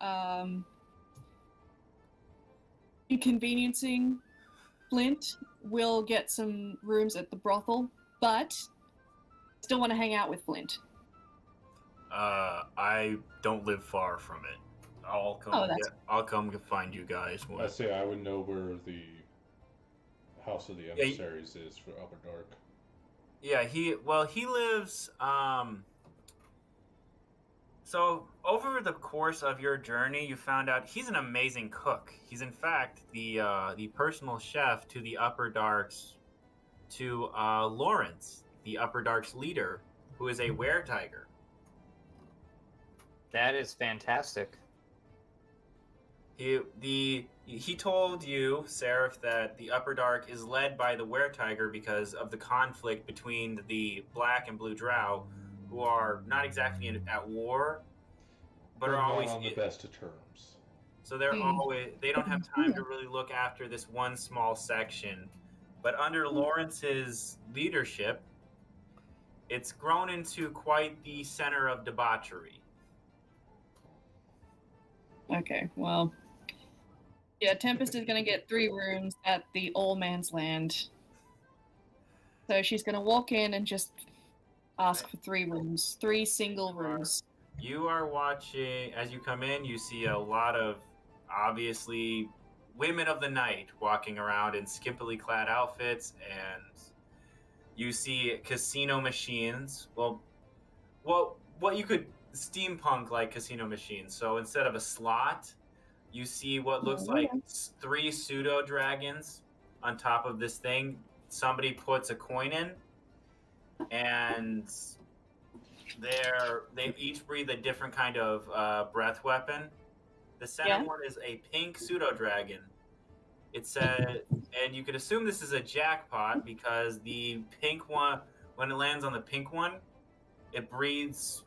inconveniencing Flint, we'll get some rooms at the brothel, but still want to hang out with Flint. I don't live far from it. I'll come. Oh, that's- I'll come to find you guys. I say I would know where the House of the Emissaries is for Upper Dark. Yeah, he lives. So over the course of your journey, you found out he's an amazing cook. He's in fact the personal chef to the Upper Darks, to Lawrence, the Upper Darks leader, who is a were-tiger. That is fantastic. He told you, Sarph, that the Upper Dark is led by the were-tiger because of the conflict between the Black and Blue Drow, who are not exactly at war, but They're are not always on the best of terms. So they don't have time to really look after this one small section. But under Lawrence's leadership, it's grown into quite the center of debauchery. Okay, well, yeah, Tempest is gonna get 3 rooms at the Old Man's Land. So she's gonna walk in and just ask for 3 rooms, 3 single rooms. You are watching, as you come in, you see a lot of, obviously, women of the night walking around in skimpily clad outfits, and you see casino machines. Well, what you could steampunk like casino machines. So instead of a slot, you see what looks like 3 pseudo dragons on top of this thing. Somebody puts a coin in, and they each breathe a different kind of breath weapon. The center one is a pink pseudo dragon. It said, and you could assume this is a jackpot because the pink one, when it lands on the pink one, it breathes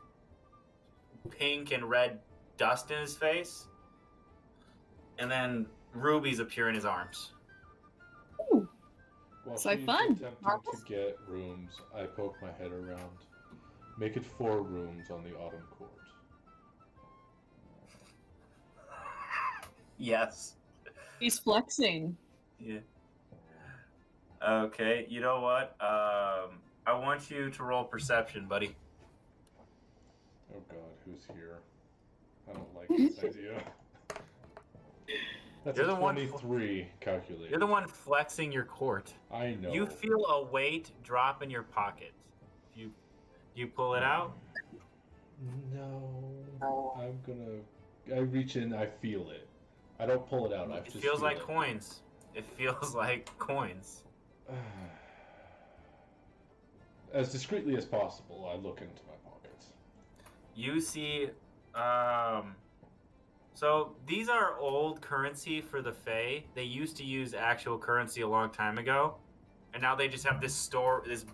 pink and red dust in his face, and then rubies appear in his arms. Ooh. While So she's fun, attempting Markus. to get rooms, I poke my head around. Make it 4 rooms on the Autumn Court. Yes. He's flexing. Yeah. Okay, you know what? I want you to roll perception, buddy. Oh god, who's here? I don't like this idea. That's You're a the one 23 calculated. You're the one flexing your court. I know. You feel a weight drop in your pocket. You pull it out? No. I reach in, I feel it. I don't pull it out, I It just feels feel like it. coins. It feels like coins. As discreetly as possible, I look into my pockets. You see, so these are old currency for the Fae. They used to use actual currency a long time ago, and now they just have this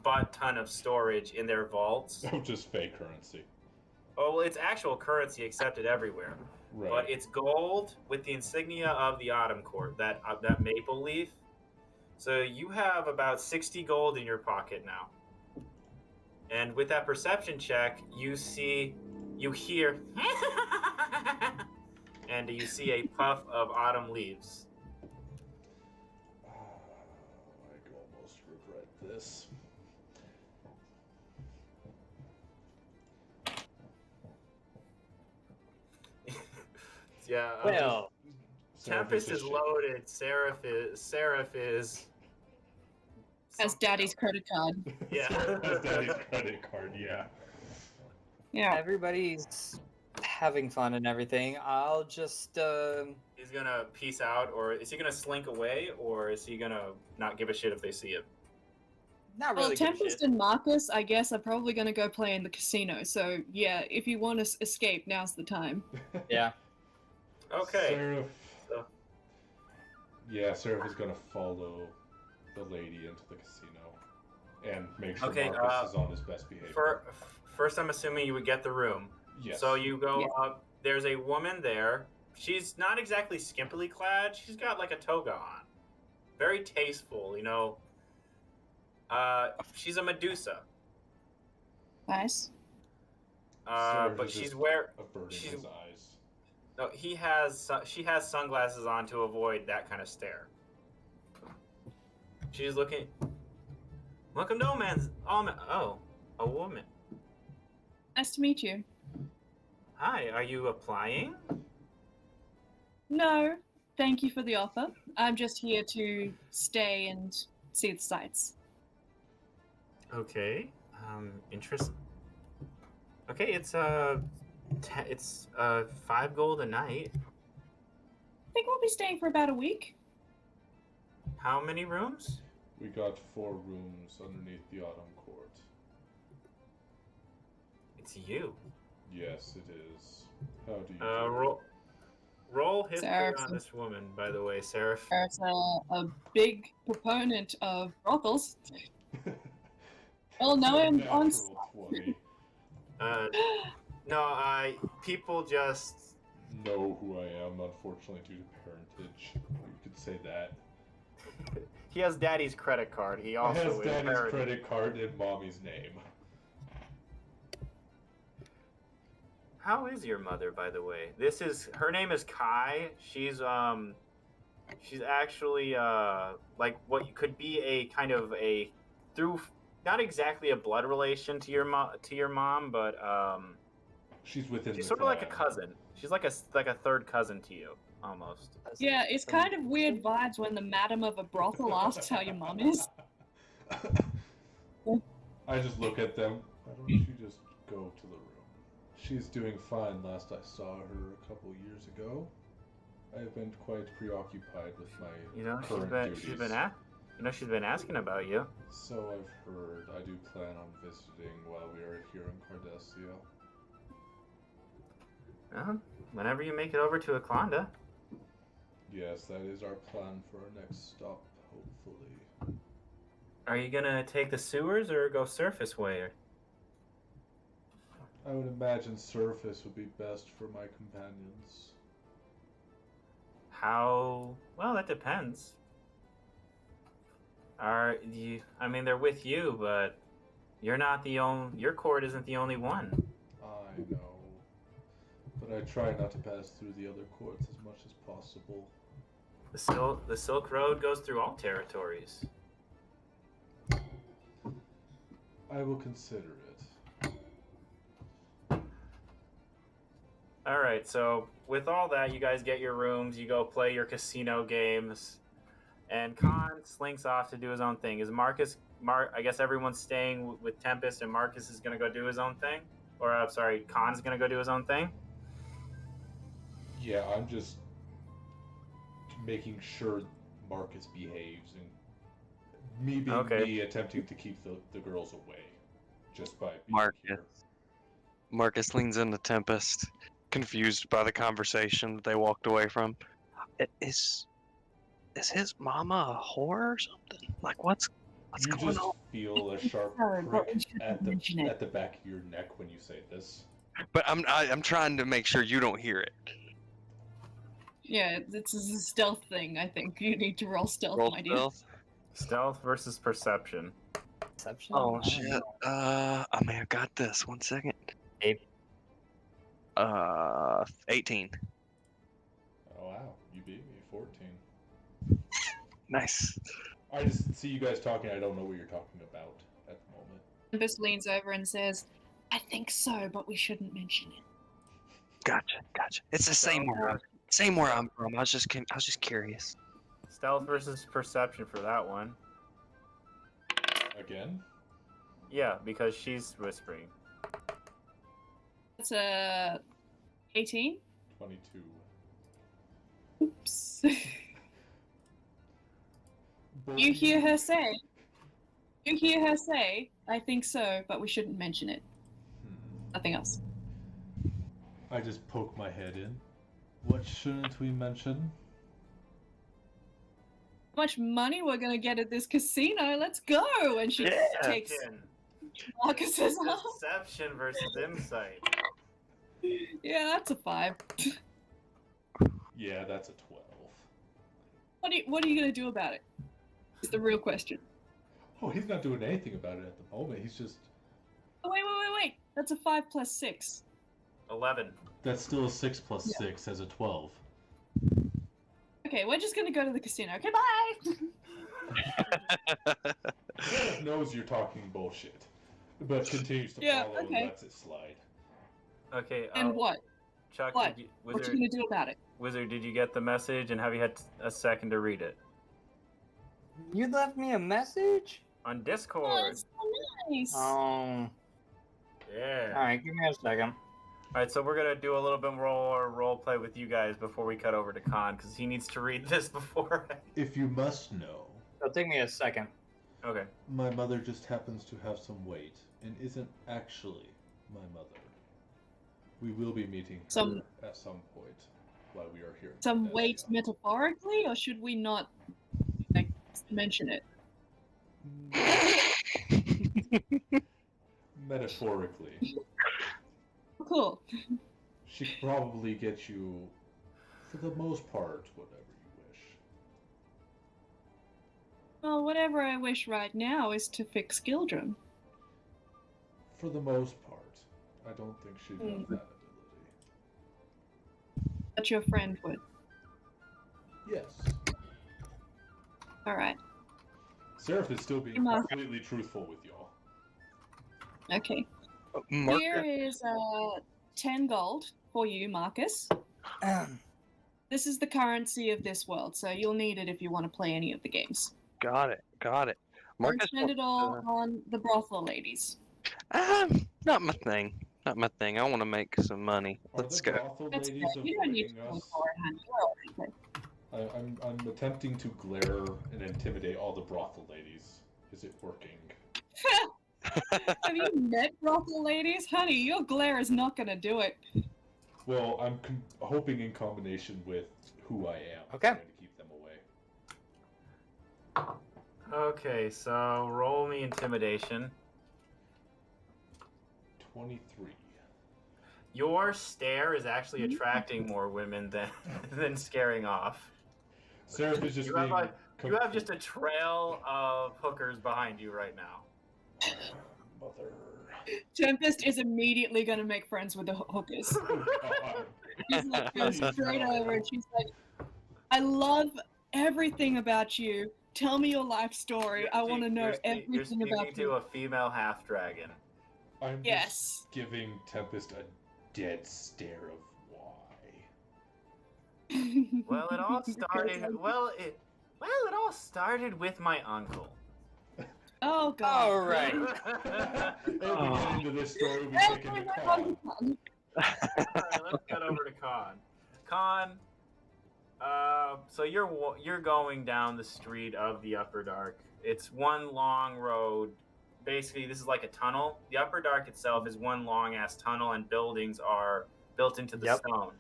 butt ton of storage in their vaults. Just fake currency. Oh, well, it's actual currency accepted everywhere, Right. but it's gold with the insignia of the Autumn Court, that maple leaf. So you have about 60 gold in your pocket now. And with that perception check, you hear, and you see a puff of autumn leaves. I almost regret this. Yeah. Well, Tempest is loaded. Sarph is. Has daddy's credit card. Yeah. Has daddy's credit card, yeah. Yeah. everybody's having fun and everything. I'll just He's gonna peace out, or is he gonna slink away, or is he gonna not give a shit if they see him? not Well, really give a Tempest shit. and Markus, I guess, are probably going to go play in the casino. So, yeah, if you want to escape, now's the time. Yeah. Okay. Sarph So- Yeah, Sarph is gonna follow the lady into the casino and make sure Okay, Markus is on his best behavior. First, I'm assuming you would get the room. Yes. So you go Yes. up. There's a woman there. She's not exactly skimpily clad. She's got like a toga on. Very tasteful, you know. She's a Medusa. Nice. Sarph But is she's just averting she's his eyes. no. She has sunglasses on to avoid that kind of stare. She's looking. Welcome, no man's. Oh, a woman. Nice to meet you. Hi, are you applying? No, thank you for the offer. I'm just here to stay and see the sights. Okay. Interest. Okay, it's 5 gold a night. I think we'll be staying for about a week. How many rooms? We got 4 rooms underneath the Autumn Court. It's you. Yes, it is. How do you do? Roll history Sarph. on this woman, by the way, Sarph. As a big proponent of brothels. Well, no, I'm on. Natural 20. No, people just. Know who I am, unfortunately, due to parentage. You could say that. He has daddy's credit card. He also has daddy's inherited. credit card and mommy's name. How is your mother, by the way? Her name is Kai. She's actually like what could be a kind of a through not exactly a blood relation to your mom, but She's within she's the sort of like a clan. cousin. She's like a third cousin to you, almost. Yeah, it's kind of weird vibes when the madam of a brothel asks how your mom is. I just look at them. Why don't you just go to the room? She's doing fine. Last I saw her a couple years ago. I've been quite preoccupied with my current duties. She's been asking about you. So I've heard. I do plan on visiting while we are here in Cardesia. Whenever you make it over to Aklanda. Yes, that is our plan for our next stop, hopefully. Are you gonna take the sewers or go surface way? I would imagine surface would be best for my companions. How? Well, that depends. They're with you, but you're not the only. Your court isn't the only one. I know. But I try not to pass through the other courts as much as possible. The Silk Road goes through all territories. I will consider it. All right, so with all that, you guys get your rooms, you go play your casino games, and Kahn slinks off to do his own thing. I guess everyone's staying with Tempest, and Markus is going to go do his own thing? Or, I'm sorry, Kahn's going to go do his own thing? Yeah, I'm just making sure Markus behaves, and me being me attempting to keep the girls away, just by being here. Markus leans into Tempest, confused by the conversation that they walked away from. Is his mama a whore or something? Like, what's going on? You just feel a sharp prick at the back of your neck when you say this. But I'm trying to make sure you don't hear it. Yeah, it's a stealth thing, I think. You need to roll stealth, my dear. Stealth versus perception. Perception? Oh, shit. I may have got this. 1 second. 18. Oh, wow. You beat me. 14. Nice. I just see you guys talking. I don't know what you're talking about at the moment. Tempest leans over and says, I think so, but we shouldn't mention it. Gotcha. It's the same where I'm from. I was just curious. Stealth versus perception for that one. Again? Yeah, because she's whispering. That's a 18? 22. Oops. You hear her say, I think so, but we shouldn't mention it. Nothing else. I just poke my head in. What shouldn't we mention? much money we're gonna get at this casino. Let's go. And she takes Marcus's arm. Deception versus insight. Yeah, that's a 5. Yeah, that's a 12. What are you gonna do about it? Is the real question. Oh, he's not doing anything about it at the moment. He's just... Oh, wait. That's a 5 plus 6. 11. That's still a 6 plus 6 as a 12. Okay, we're just gonna go to the casino. Okay, bye! Sarph knows you're talking bullshit, but continues to follow and lets it slide. Okay. And what? Chuck, what? Wizard, what you gonna do about it? Wizard, did you get the message, and have you had a second to read it? You left me a message? On Discord. Oh, that's so nice. Yeah. Alright, give me a second. Alright, so we're gonna do a little bit more role play with you guys before we cut over to Kahn, because he needs to read this before. If you must know. It'll take me a second. Okay. My mother just happens to have some weight, and isn't actually my mother. We will be meeting her at some point while we are here. Some weight metaphorically, or should we not mention it? Metaphorically. Cool. She could probably get you, for the most part, whatever you wish. Well, whatever I wish right now is to fix Gildrum. For the most part. I don't think she'd have that ability. But your friend would. Yes. Alright. Sarph is still being completely truthful with y'all. Okay. Here is 10 gold for you, Marcus. This is the currency of this world, so you'll need it if you want to play any of the games. Got it. Marcus, spend it all on the brothel ladies. Not my thing. Not my thing. I want to make some money. Let's go. That's you don't need to go for it, honey. I'm attempting to glare and intimidate all the brothel ladies. Is it working? Have you met brothel ladies? Honey, your glare is not going to do it. Well, I'm hoping in combination with who I am. Okay. I'm trying to keep them away. Okay, so roll me intimidation. 23. Your stare is actually attracting more women than scaring off. Sarph is just you have just a trail of hookers behind you right now. Mother. Tempest is immediately going to make friends with the hookers. She's like, goes straight over and she's like, I love everything about you. Tell me your life story. I want to know everything about you. You're speaking to a female half-dragon. I'm just giving Tempest a dead stare of why. Well, it all started with my uncle. Oh God! All right. Into this story, we take into Kahn. Alright, let's get over to Kahn. Kahn, so you're going down the street of the Upper Dark. It's one long road. Basically, this is like a tunnel. The Upper Dark itself is one long-ass tunnel, and buildings are built into the stone.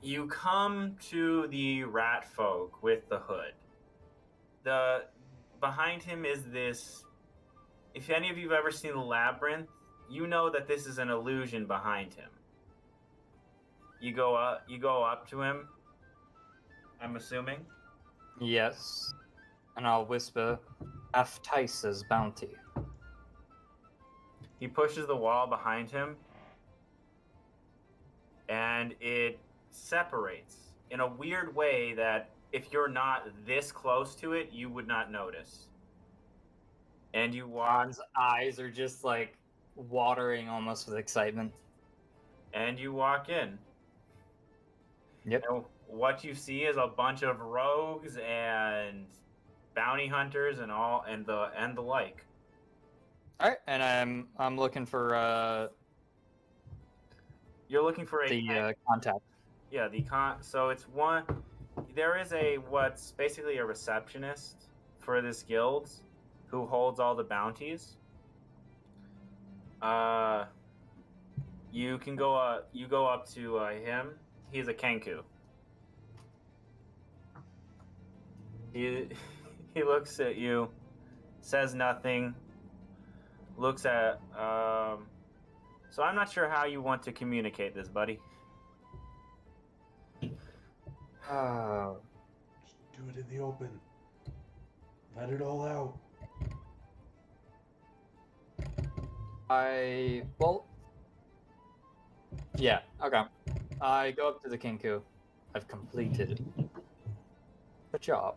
You come to the rat folk with the hood. Behind him is this... If any of you have ever seen the Labyrinth, you know that this is an illusion behind him. You go up to him, I'm assuming? Yes. And I'll whisper, Aftice's bounty. He pushes the wall behind him, and it separates in a weird way that if you're not this close to it, you would not notice. And you walk... John's eyes are just like watering almost with excitement. And you walk in. Yep. And what you see is a bunch of rogues and bounty hunters and the like. All right, and I'm looking for You're looking for the contact. Yeah, so it's one. There is what's basically a receptionist for this guild, who holds all the bounties. You can go. You go up to him. He's a Kenku. He he looks at you, says nothing, looks at so I'm not sure how you want to communicate this, buddy. Oh. Just do it in the open. Let it all out. Yeah, okay. I go up to the Kinku. I've completed the job.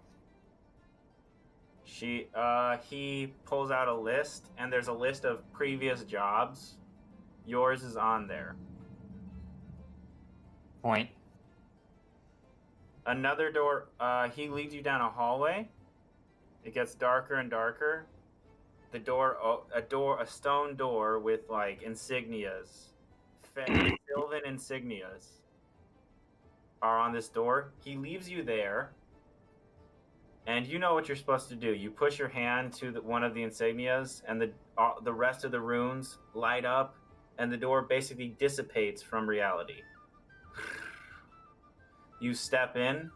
He pulls out a list, and there's a list of previous jobs. Yours is on there. Point. Another door, he leads you down a hallway. It gets darker and darker. The door, a stone door with like insignias, Sylvan insignias are on this door. He leaves you there, and you know what you're supposed to do. You push your hand to one of the insignias, and the rest of the runes light up, and the door basically dissipates from reality. You step in.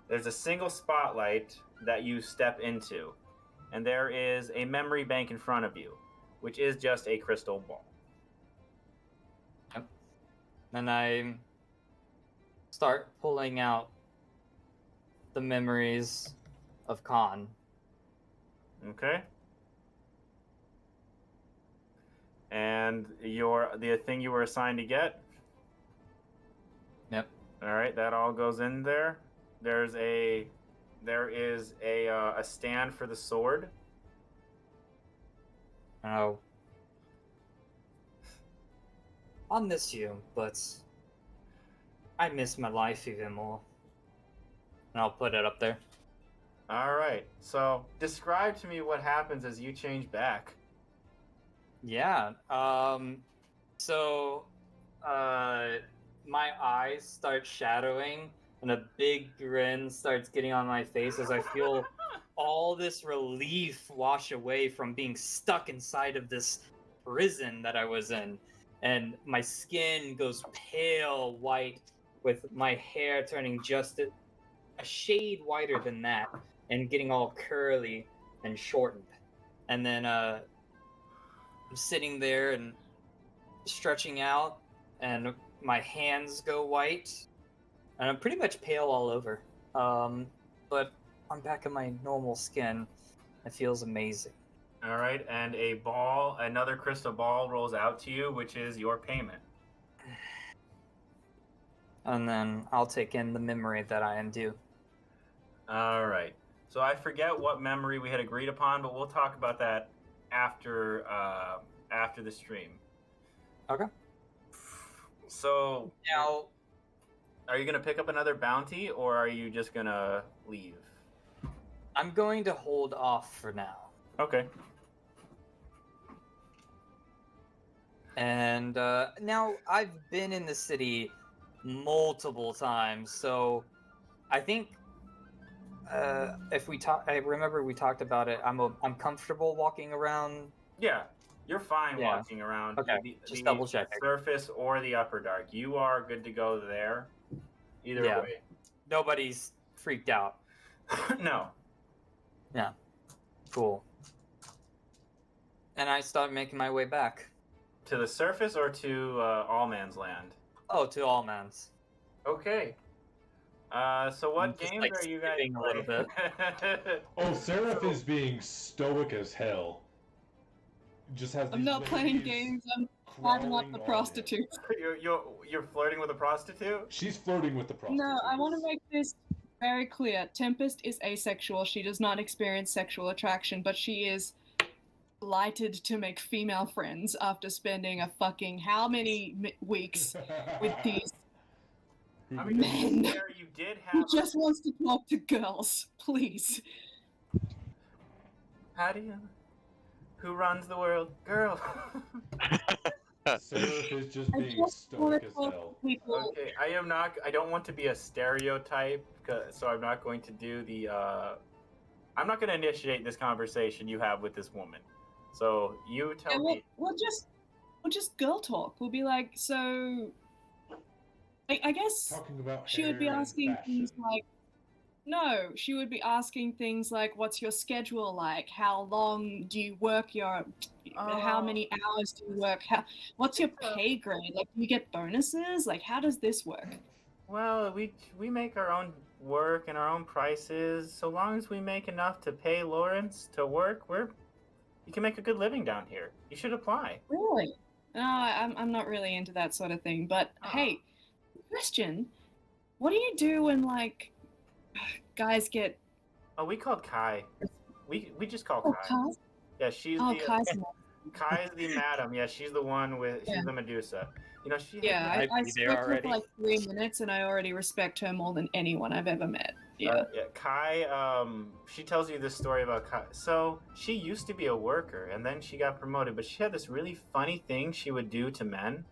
There's a single spotlight that you step into, and there is a memory bank in front of you, which is just a crystal ball. Yep. And I start pulling out the memories of Kahn. Okay. And the thing you were assigned to get. Yep. All right, that all goes in there. There is a stand for the sword. Oh. I'll miss you, but I miss my life even more. And I'll put it up there. All right. So, describe to me what happens as you change back. Yeah. So, my eyes start shadowing, and a big grin starts getting on my face as I feel all this relief wash away from being stuck inside of this prison that I was in. And my skin goes pale white, with my hair turning just a shade whiter than that, and getting all curly and shortened. And then I'm sitting there and stretching out, and my hands go white, and I'm pretty much pale all over. But I'm back in my normal skin. It feels amazing. All right, and another crystal ball rolls out to you, which is your payment. And then I'll take in the memory that I am due. All right. So I forget what memory we had agreed upon, but we'll talk about that after the stream. Okay. So Now, are you gonna pick up another bounty, or are you just gonna leave? I'm going to hold off for now. Okay. And now I've been in the city multiple times, so I think if we talk, I remember we talked about it. I'm comfortable walking around. Yeah, you're fine walking around. Okay, just double checking. Surface or the upper dark. You are good to go there. Either way. Nobody's freaked out. No. Yeah. Cool. And I start making my way back. To the surface or to All Man's Land? Oh, to All Man's. Okay. So what Just, games like, are you guys skipping a little playing? Oh, Sarph is being stoic as hell. Just has. I'm not playing games. I'm climbing up the prostitute. You're flirting with a prostitute? She's flirting with the prostitute. No, I want to make this very clear. Tempest is asexual. She does not experience sexual attraction, but she is delighted to make female friends after spending a fucking how many weeks with these I mean, men. you did have. He just wants to talk to girls, please. How do you? Who runs the world? Girl. Sarph is just being stoic as hell. Okay, I don't want to be a stereotype, so I'm not going to do the. I'm not going to initiate this conversation you have with this woman. So you tell me. We'll just girl talk. We'll be like, so. I guess Talking about she would be asking things like, No, she would be asking things like, "What's your schedule like? How long do you work your? How many hours do you work? What's your pay grade? Like, do you get bonuses? Like, how does this work?" Well, we make our own work and our own prices. So long as we make enough to pay Lawrence to work, you can make a good living down here. You should apply. Really? No, I'm not really into that sort of thing. But hey, question: what do you do when like guys get? Oh, we called Kai. We just call Oh, Kai. Kai? Yeah, she's Oh, the Kai's Kai's the madam. Yeah, she's the one with she's the Medusa. You know, she Yeah, I be spoke there to her already. for like 3 minutes, and I already respect her more than anyone I've ever met. Yeah. yeah, Kai, she tells you this story about Kai. So she used to be a worker, and then she got promoted, but she had this really funny thing she would do to men.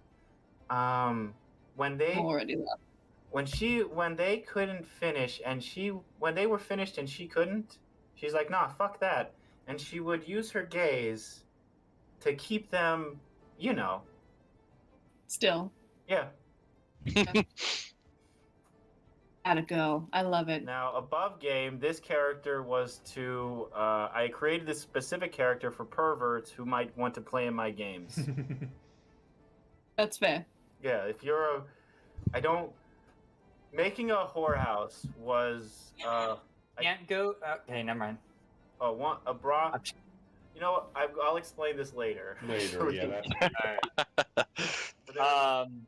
When they Already left. when they couldn't finish, and when they were finished and she couldn't, she's like, nah, fuck that, and she would use her gaze to keep them, you know. Still. Yeah. Atta girl. I love it. Now, above game, this character was to. I created this specific character for perverts who might want to play in my games. That's fair. Yeah, if you're a. I don't. Making a whorehouse was. Can't go. Okay, never mind. A bra. You know what? I'll explain this later. Later, yeah.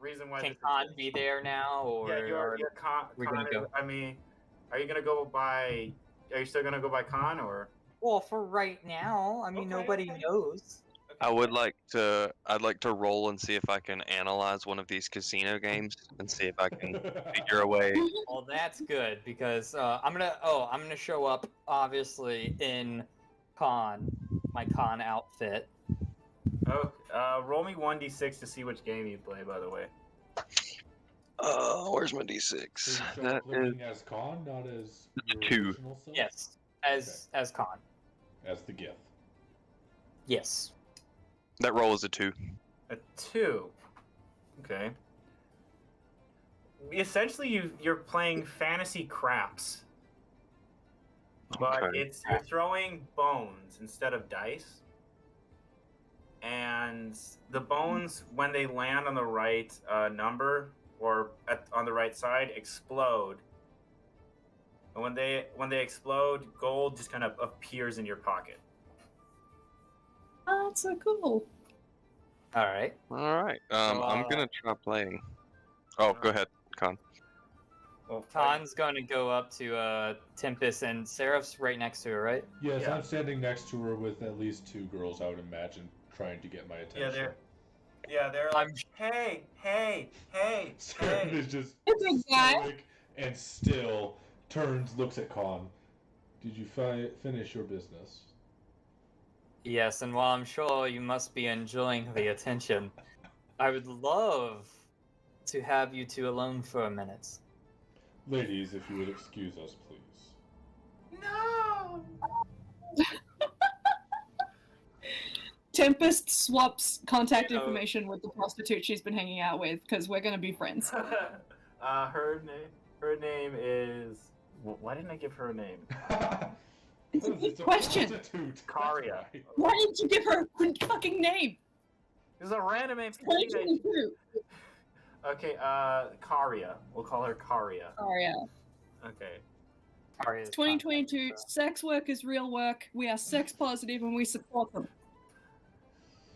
Reason why. Can Kahn be there now, or Yeah, you're Kahn. we're gonna go? I mean, are you gonna go by? Are you still gonna go by Kahn or? Well, for right now, I mean, nobody knows. I would like to. I'd like to roll and see if I can analyze one of these casino games and see if I can figure a way. Well, that's good because I'm gonna show up obviously in my Kahn outfit. Oh, roll me 1d6 to see which game you play. By the way. Where's my d6? So That is playing as Kahn, not as your 2. original self? Yes, as Kahn. As the Gith. Yes. that roll is a 2. A 2. Okay. Essentially, you're playing fantasy craps, but Okay. you're throwing bones instead of dice, and the bones, when they land on the right number or on the right side, explode. And when they explode, gold just kind of appears in your pocket. Oh, that's so cool. All right. All right. I'm gonna try playing. Oh, go ahead, Kahn. Well, Kahn's going to go up to Tempest, and Sarph's right next to her, right? Yes, Yeah. I'm standing next to her with at least 2 girls, I would imagine, trying to get my attention. they're like, hey. Sarph is just Hey, big guy. stoic and still turns, looks at Kahn. Did you finish your business? Yes, and while I'm sure you must be enjoying the attention, I would love to have you two alone for a minute. Ladies, if you would excuse us, please. No. Tempest swaps contact information with the prostitute she's been hanging out with because we're gonna be friends. Her name is. Why didn't I give her a name? It's a good question. Prostitute. Karia. That's right. Why didn't you give her a fucking name? This is a random name. 2022. Okay, Karia. We'll call her Karia. Oh yeah. Okay. It's 2022. Sex work is real work. We are sex positive and we support them.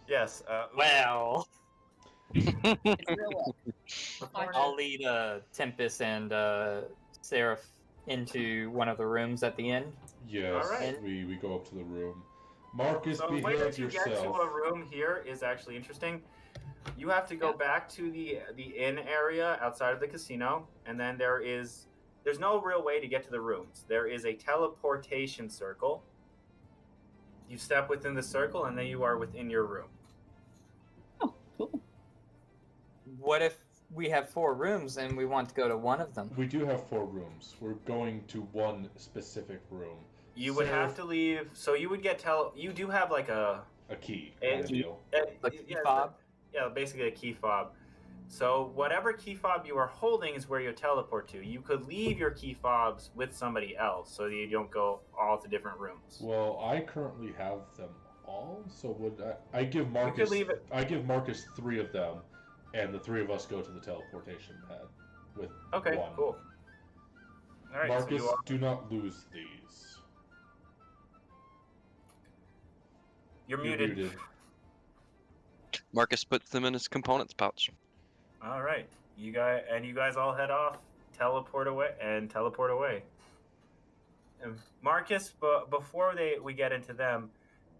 Yes. Well, It's real work. I'll lead Tempest and Sarph into one of the rooms at the end. Yes, Alright. we go up to the room. Marcus, So the way behave that you get to yourself. a room here is actually interesting. You have to go back to the inn area outside of the casino, and then there's no real way to get to the rooms. There is a teleportation circle. You step within the circle, and then you are within your room. Oh, cool. What if we have 4 rooms and we want to go to one of them? We do have 4 rooms. We're going to one specific room. You would have to leave, so you would get you do have like a key. A kind of deal. A key fob? Yeah, basically a key fob. So whatever key fob you are holding is where you teleport to. You could leave your key fobs with somebody else so that you don't go all to different rooms. Well, I currently have them all, so would I give Marcus? You could leave it. I give Marcus 3 of them, and the 3 of us go to the teleportation pad with Okay, one. cool. All right, Marcus, so do not lose these. You're muted. Marcus puts them in his components pouch. All right, you guys all head off, teleport away. And Marcus, but before we get into them,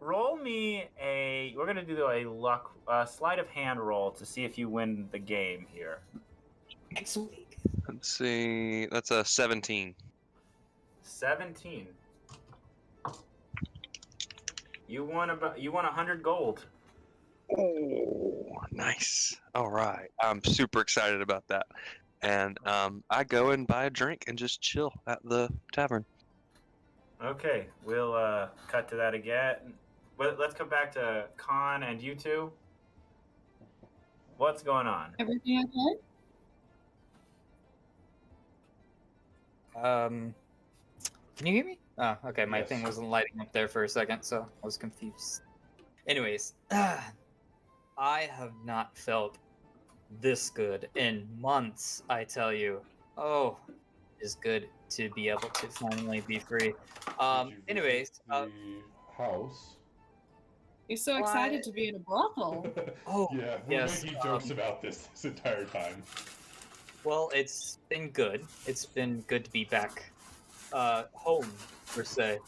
roll me a. We're gonna do a sleight of hand roll to see if you win the game here. Excellent. Let's see. That's a 17. 17. You won 100 gold. Oh, nice. All right. I'm super excited about that. And I go and buy a drink and just chill at the tavern. Okay, we'll cut to that again. Let's come back to Kahn and you two. What's going on? Everything okay? Can you hear me? Oh, okay. My Yes. thing wasn't lighting up there for a second, so I was confused. Anyways, I have not felt this good in months, I tell you. Oh, it's good to be able to finally be free. Did you Anyways, visit the house. He's so excited to be in a brothel. Oh, Yeah, we're yes, making jokes about this entire time. well, it's been good. It's been good to be back home, per se.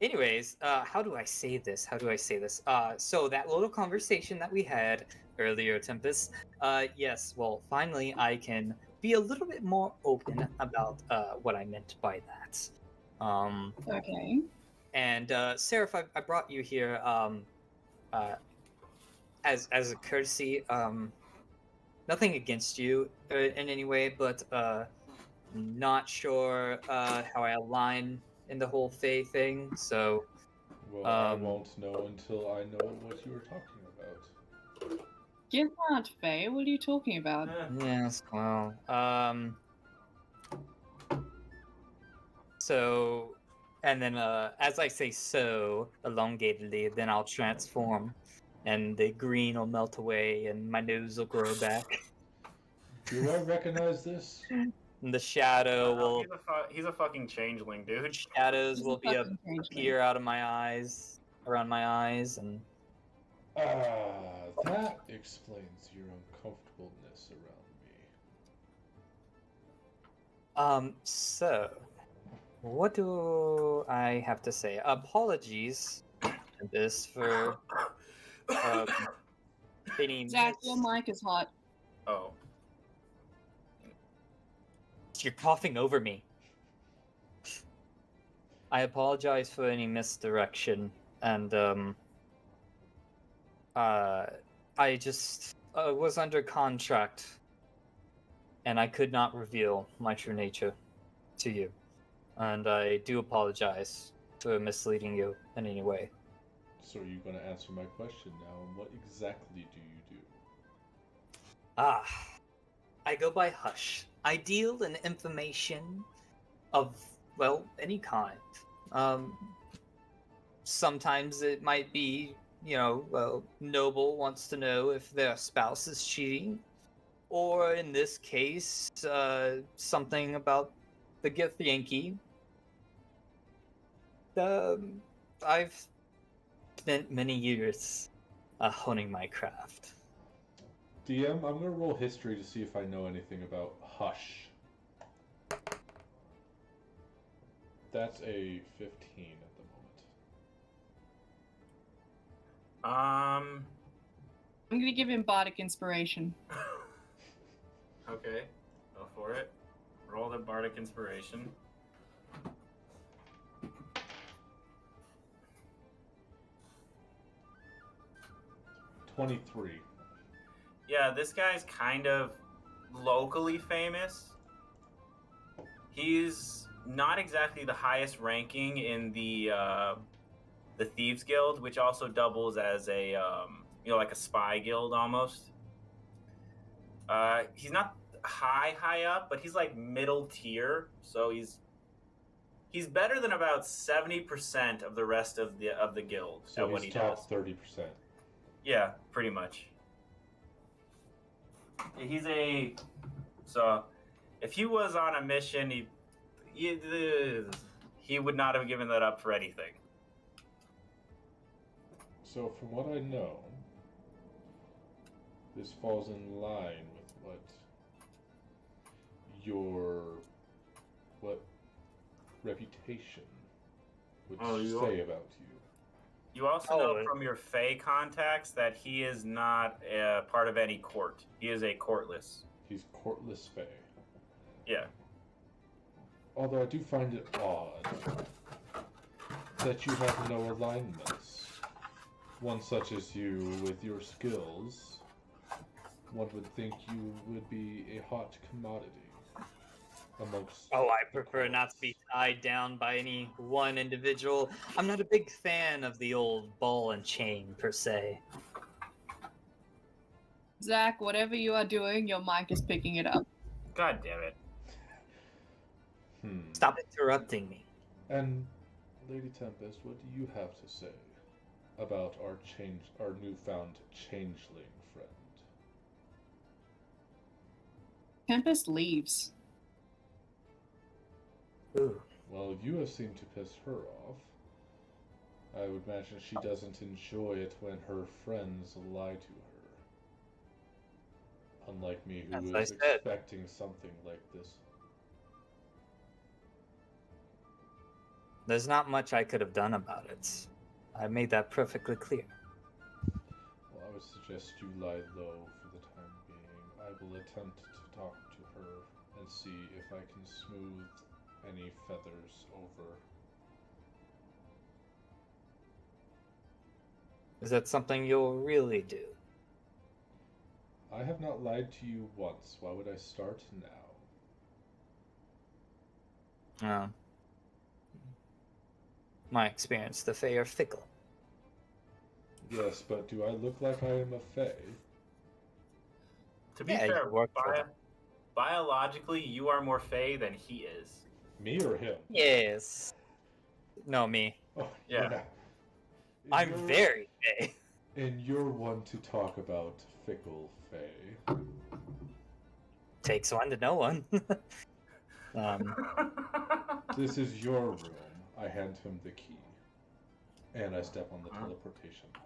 Anyways, how do I say this? So that little conversation that we had earlier, Tempest, yes, well, finally I can be a little bit more open about what I meant by that. Okay. And Sarph, I brought you here as a courtesy. Nothing against you in any way, but not sure how I align in the whole Fae thing. So, Well, I won't know until I know what you were talking about. You're not Faye. What are you talking about? yes, well, so, and then as I say so elongatedly, then I'll transform, and the green will melt away, and my nose will grow back. Do I recognize this? And the shadow will He's a fucking changeling, dude. shadows He's will a be fucking changeling. appear out of my eyes, around my eyes, and That explains your uncomfortableness around me. So, what do I have to say? Apologies, this for any Zach, your mic is hot. Oh. You're coughing over me. I apologize for any misdirection, and I just was under contract, and I could not reveal my true nature to you, and I do apologize for misleading you in any way. So are you going to answer my question now? And what exactly do you do? I go by Hush. I deal in information of, well, any kind. Sometimes it might be, noble wants to know if their spouse is cheating, or in this case, something about the gift Yankee. I've spent many years honing my craft. DM, I'm going to roll history to see if I know anything about Hush. That's a 15 at the moment. I'm gonna give him bardic inspiration. Okay, go for it. Roll the bardic inspiration. $23. Yeah, this guy's kind of locally famous. He's not exactly the highest ranking in the Thieves Guild, which also doubles as a like a spy guild almost. He's not high up, but he's like middle tier. So he's better than about 70% of the rest of the guild So at what he's he top does. 30%. Yeah, pretty much. So if he was on a mission, he would not have given that up for anything. So from what I know, this falls in line with what reputation would say about you. You also know from your Fae contacts that he is not a part of any court. He is a courtless. He's courtless Fae. Yeah. Although I do find it odd that you have no alignments. One such as you, with your skills, one would think you would be a hot commodity amongst... Oh, I prefer not to be tied down by any one individual. I'm not a big fan of the old ball and chain, per se. Zach, whatever you are doing, your mic is picking it up. God damn it. Stop interrupting me. And, Lady Tempest, what do you have to say about our newfound changeling friend? Tempest leaves. Ooh. Well, you have seemed to piss her off. I would imagine she doesn't enjoy it when her friends lie to her. Unlike me, who is expecting something like this. There's not much I could have done about it. I made that perfectly clear. Well, I would suggest you lie low for the time being. I will attempt to talk to her and see if I can smooth any feathers over. Is that something you'll really do? I have not lied to you once. Why would I start now? My experience, the Fae are fickle. Yes, but do I look like I am a Fae? To be fair, biologically, you are more Fae than he is. Me or him? Yes. No, me. Oh, yeah. I'm very Fae. And you're one to talk about fickle Fae. Takes one to know one. This is your room. I hand him the key. And I step on the teleportation pad.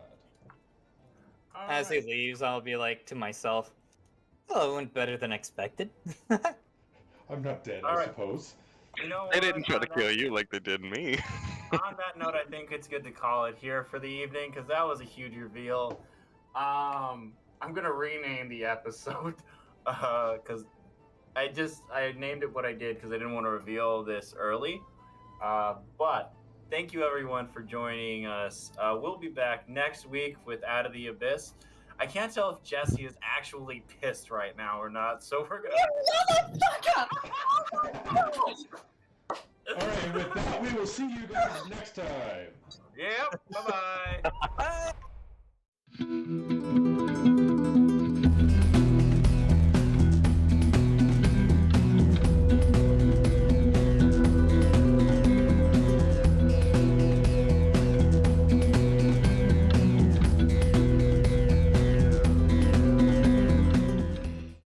As he leaves, I'll be like to myself, "Oh, it went better than expected." I'm not dead, I suppose. You know, they didn't try to kill you like they did me. On that note, I think it's good to call it here for the evening because that was a huge reveal. I'm gonna rename the episode because I named it what I did because I didn't want to reveal this early. But thank you everyone for joining us. We'll be back next week with Out of the Abyss. I can't tell if Jesse is actually pissed right now or not, so we're gonna. Alright, with that, we will see you guys next time. Yep, bye-bye. Bye.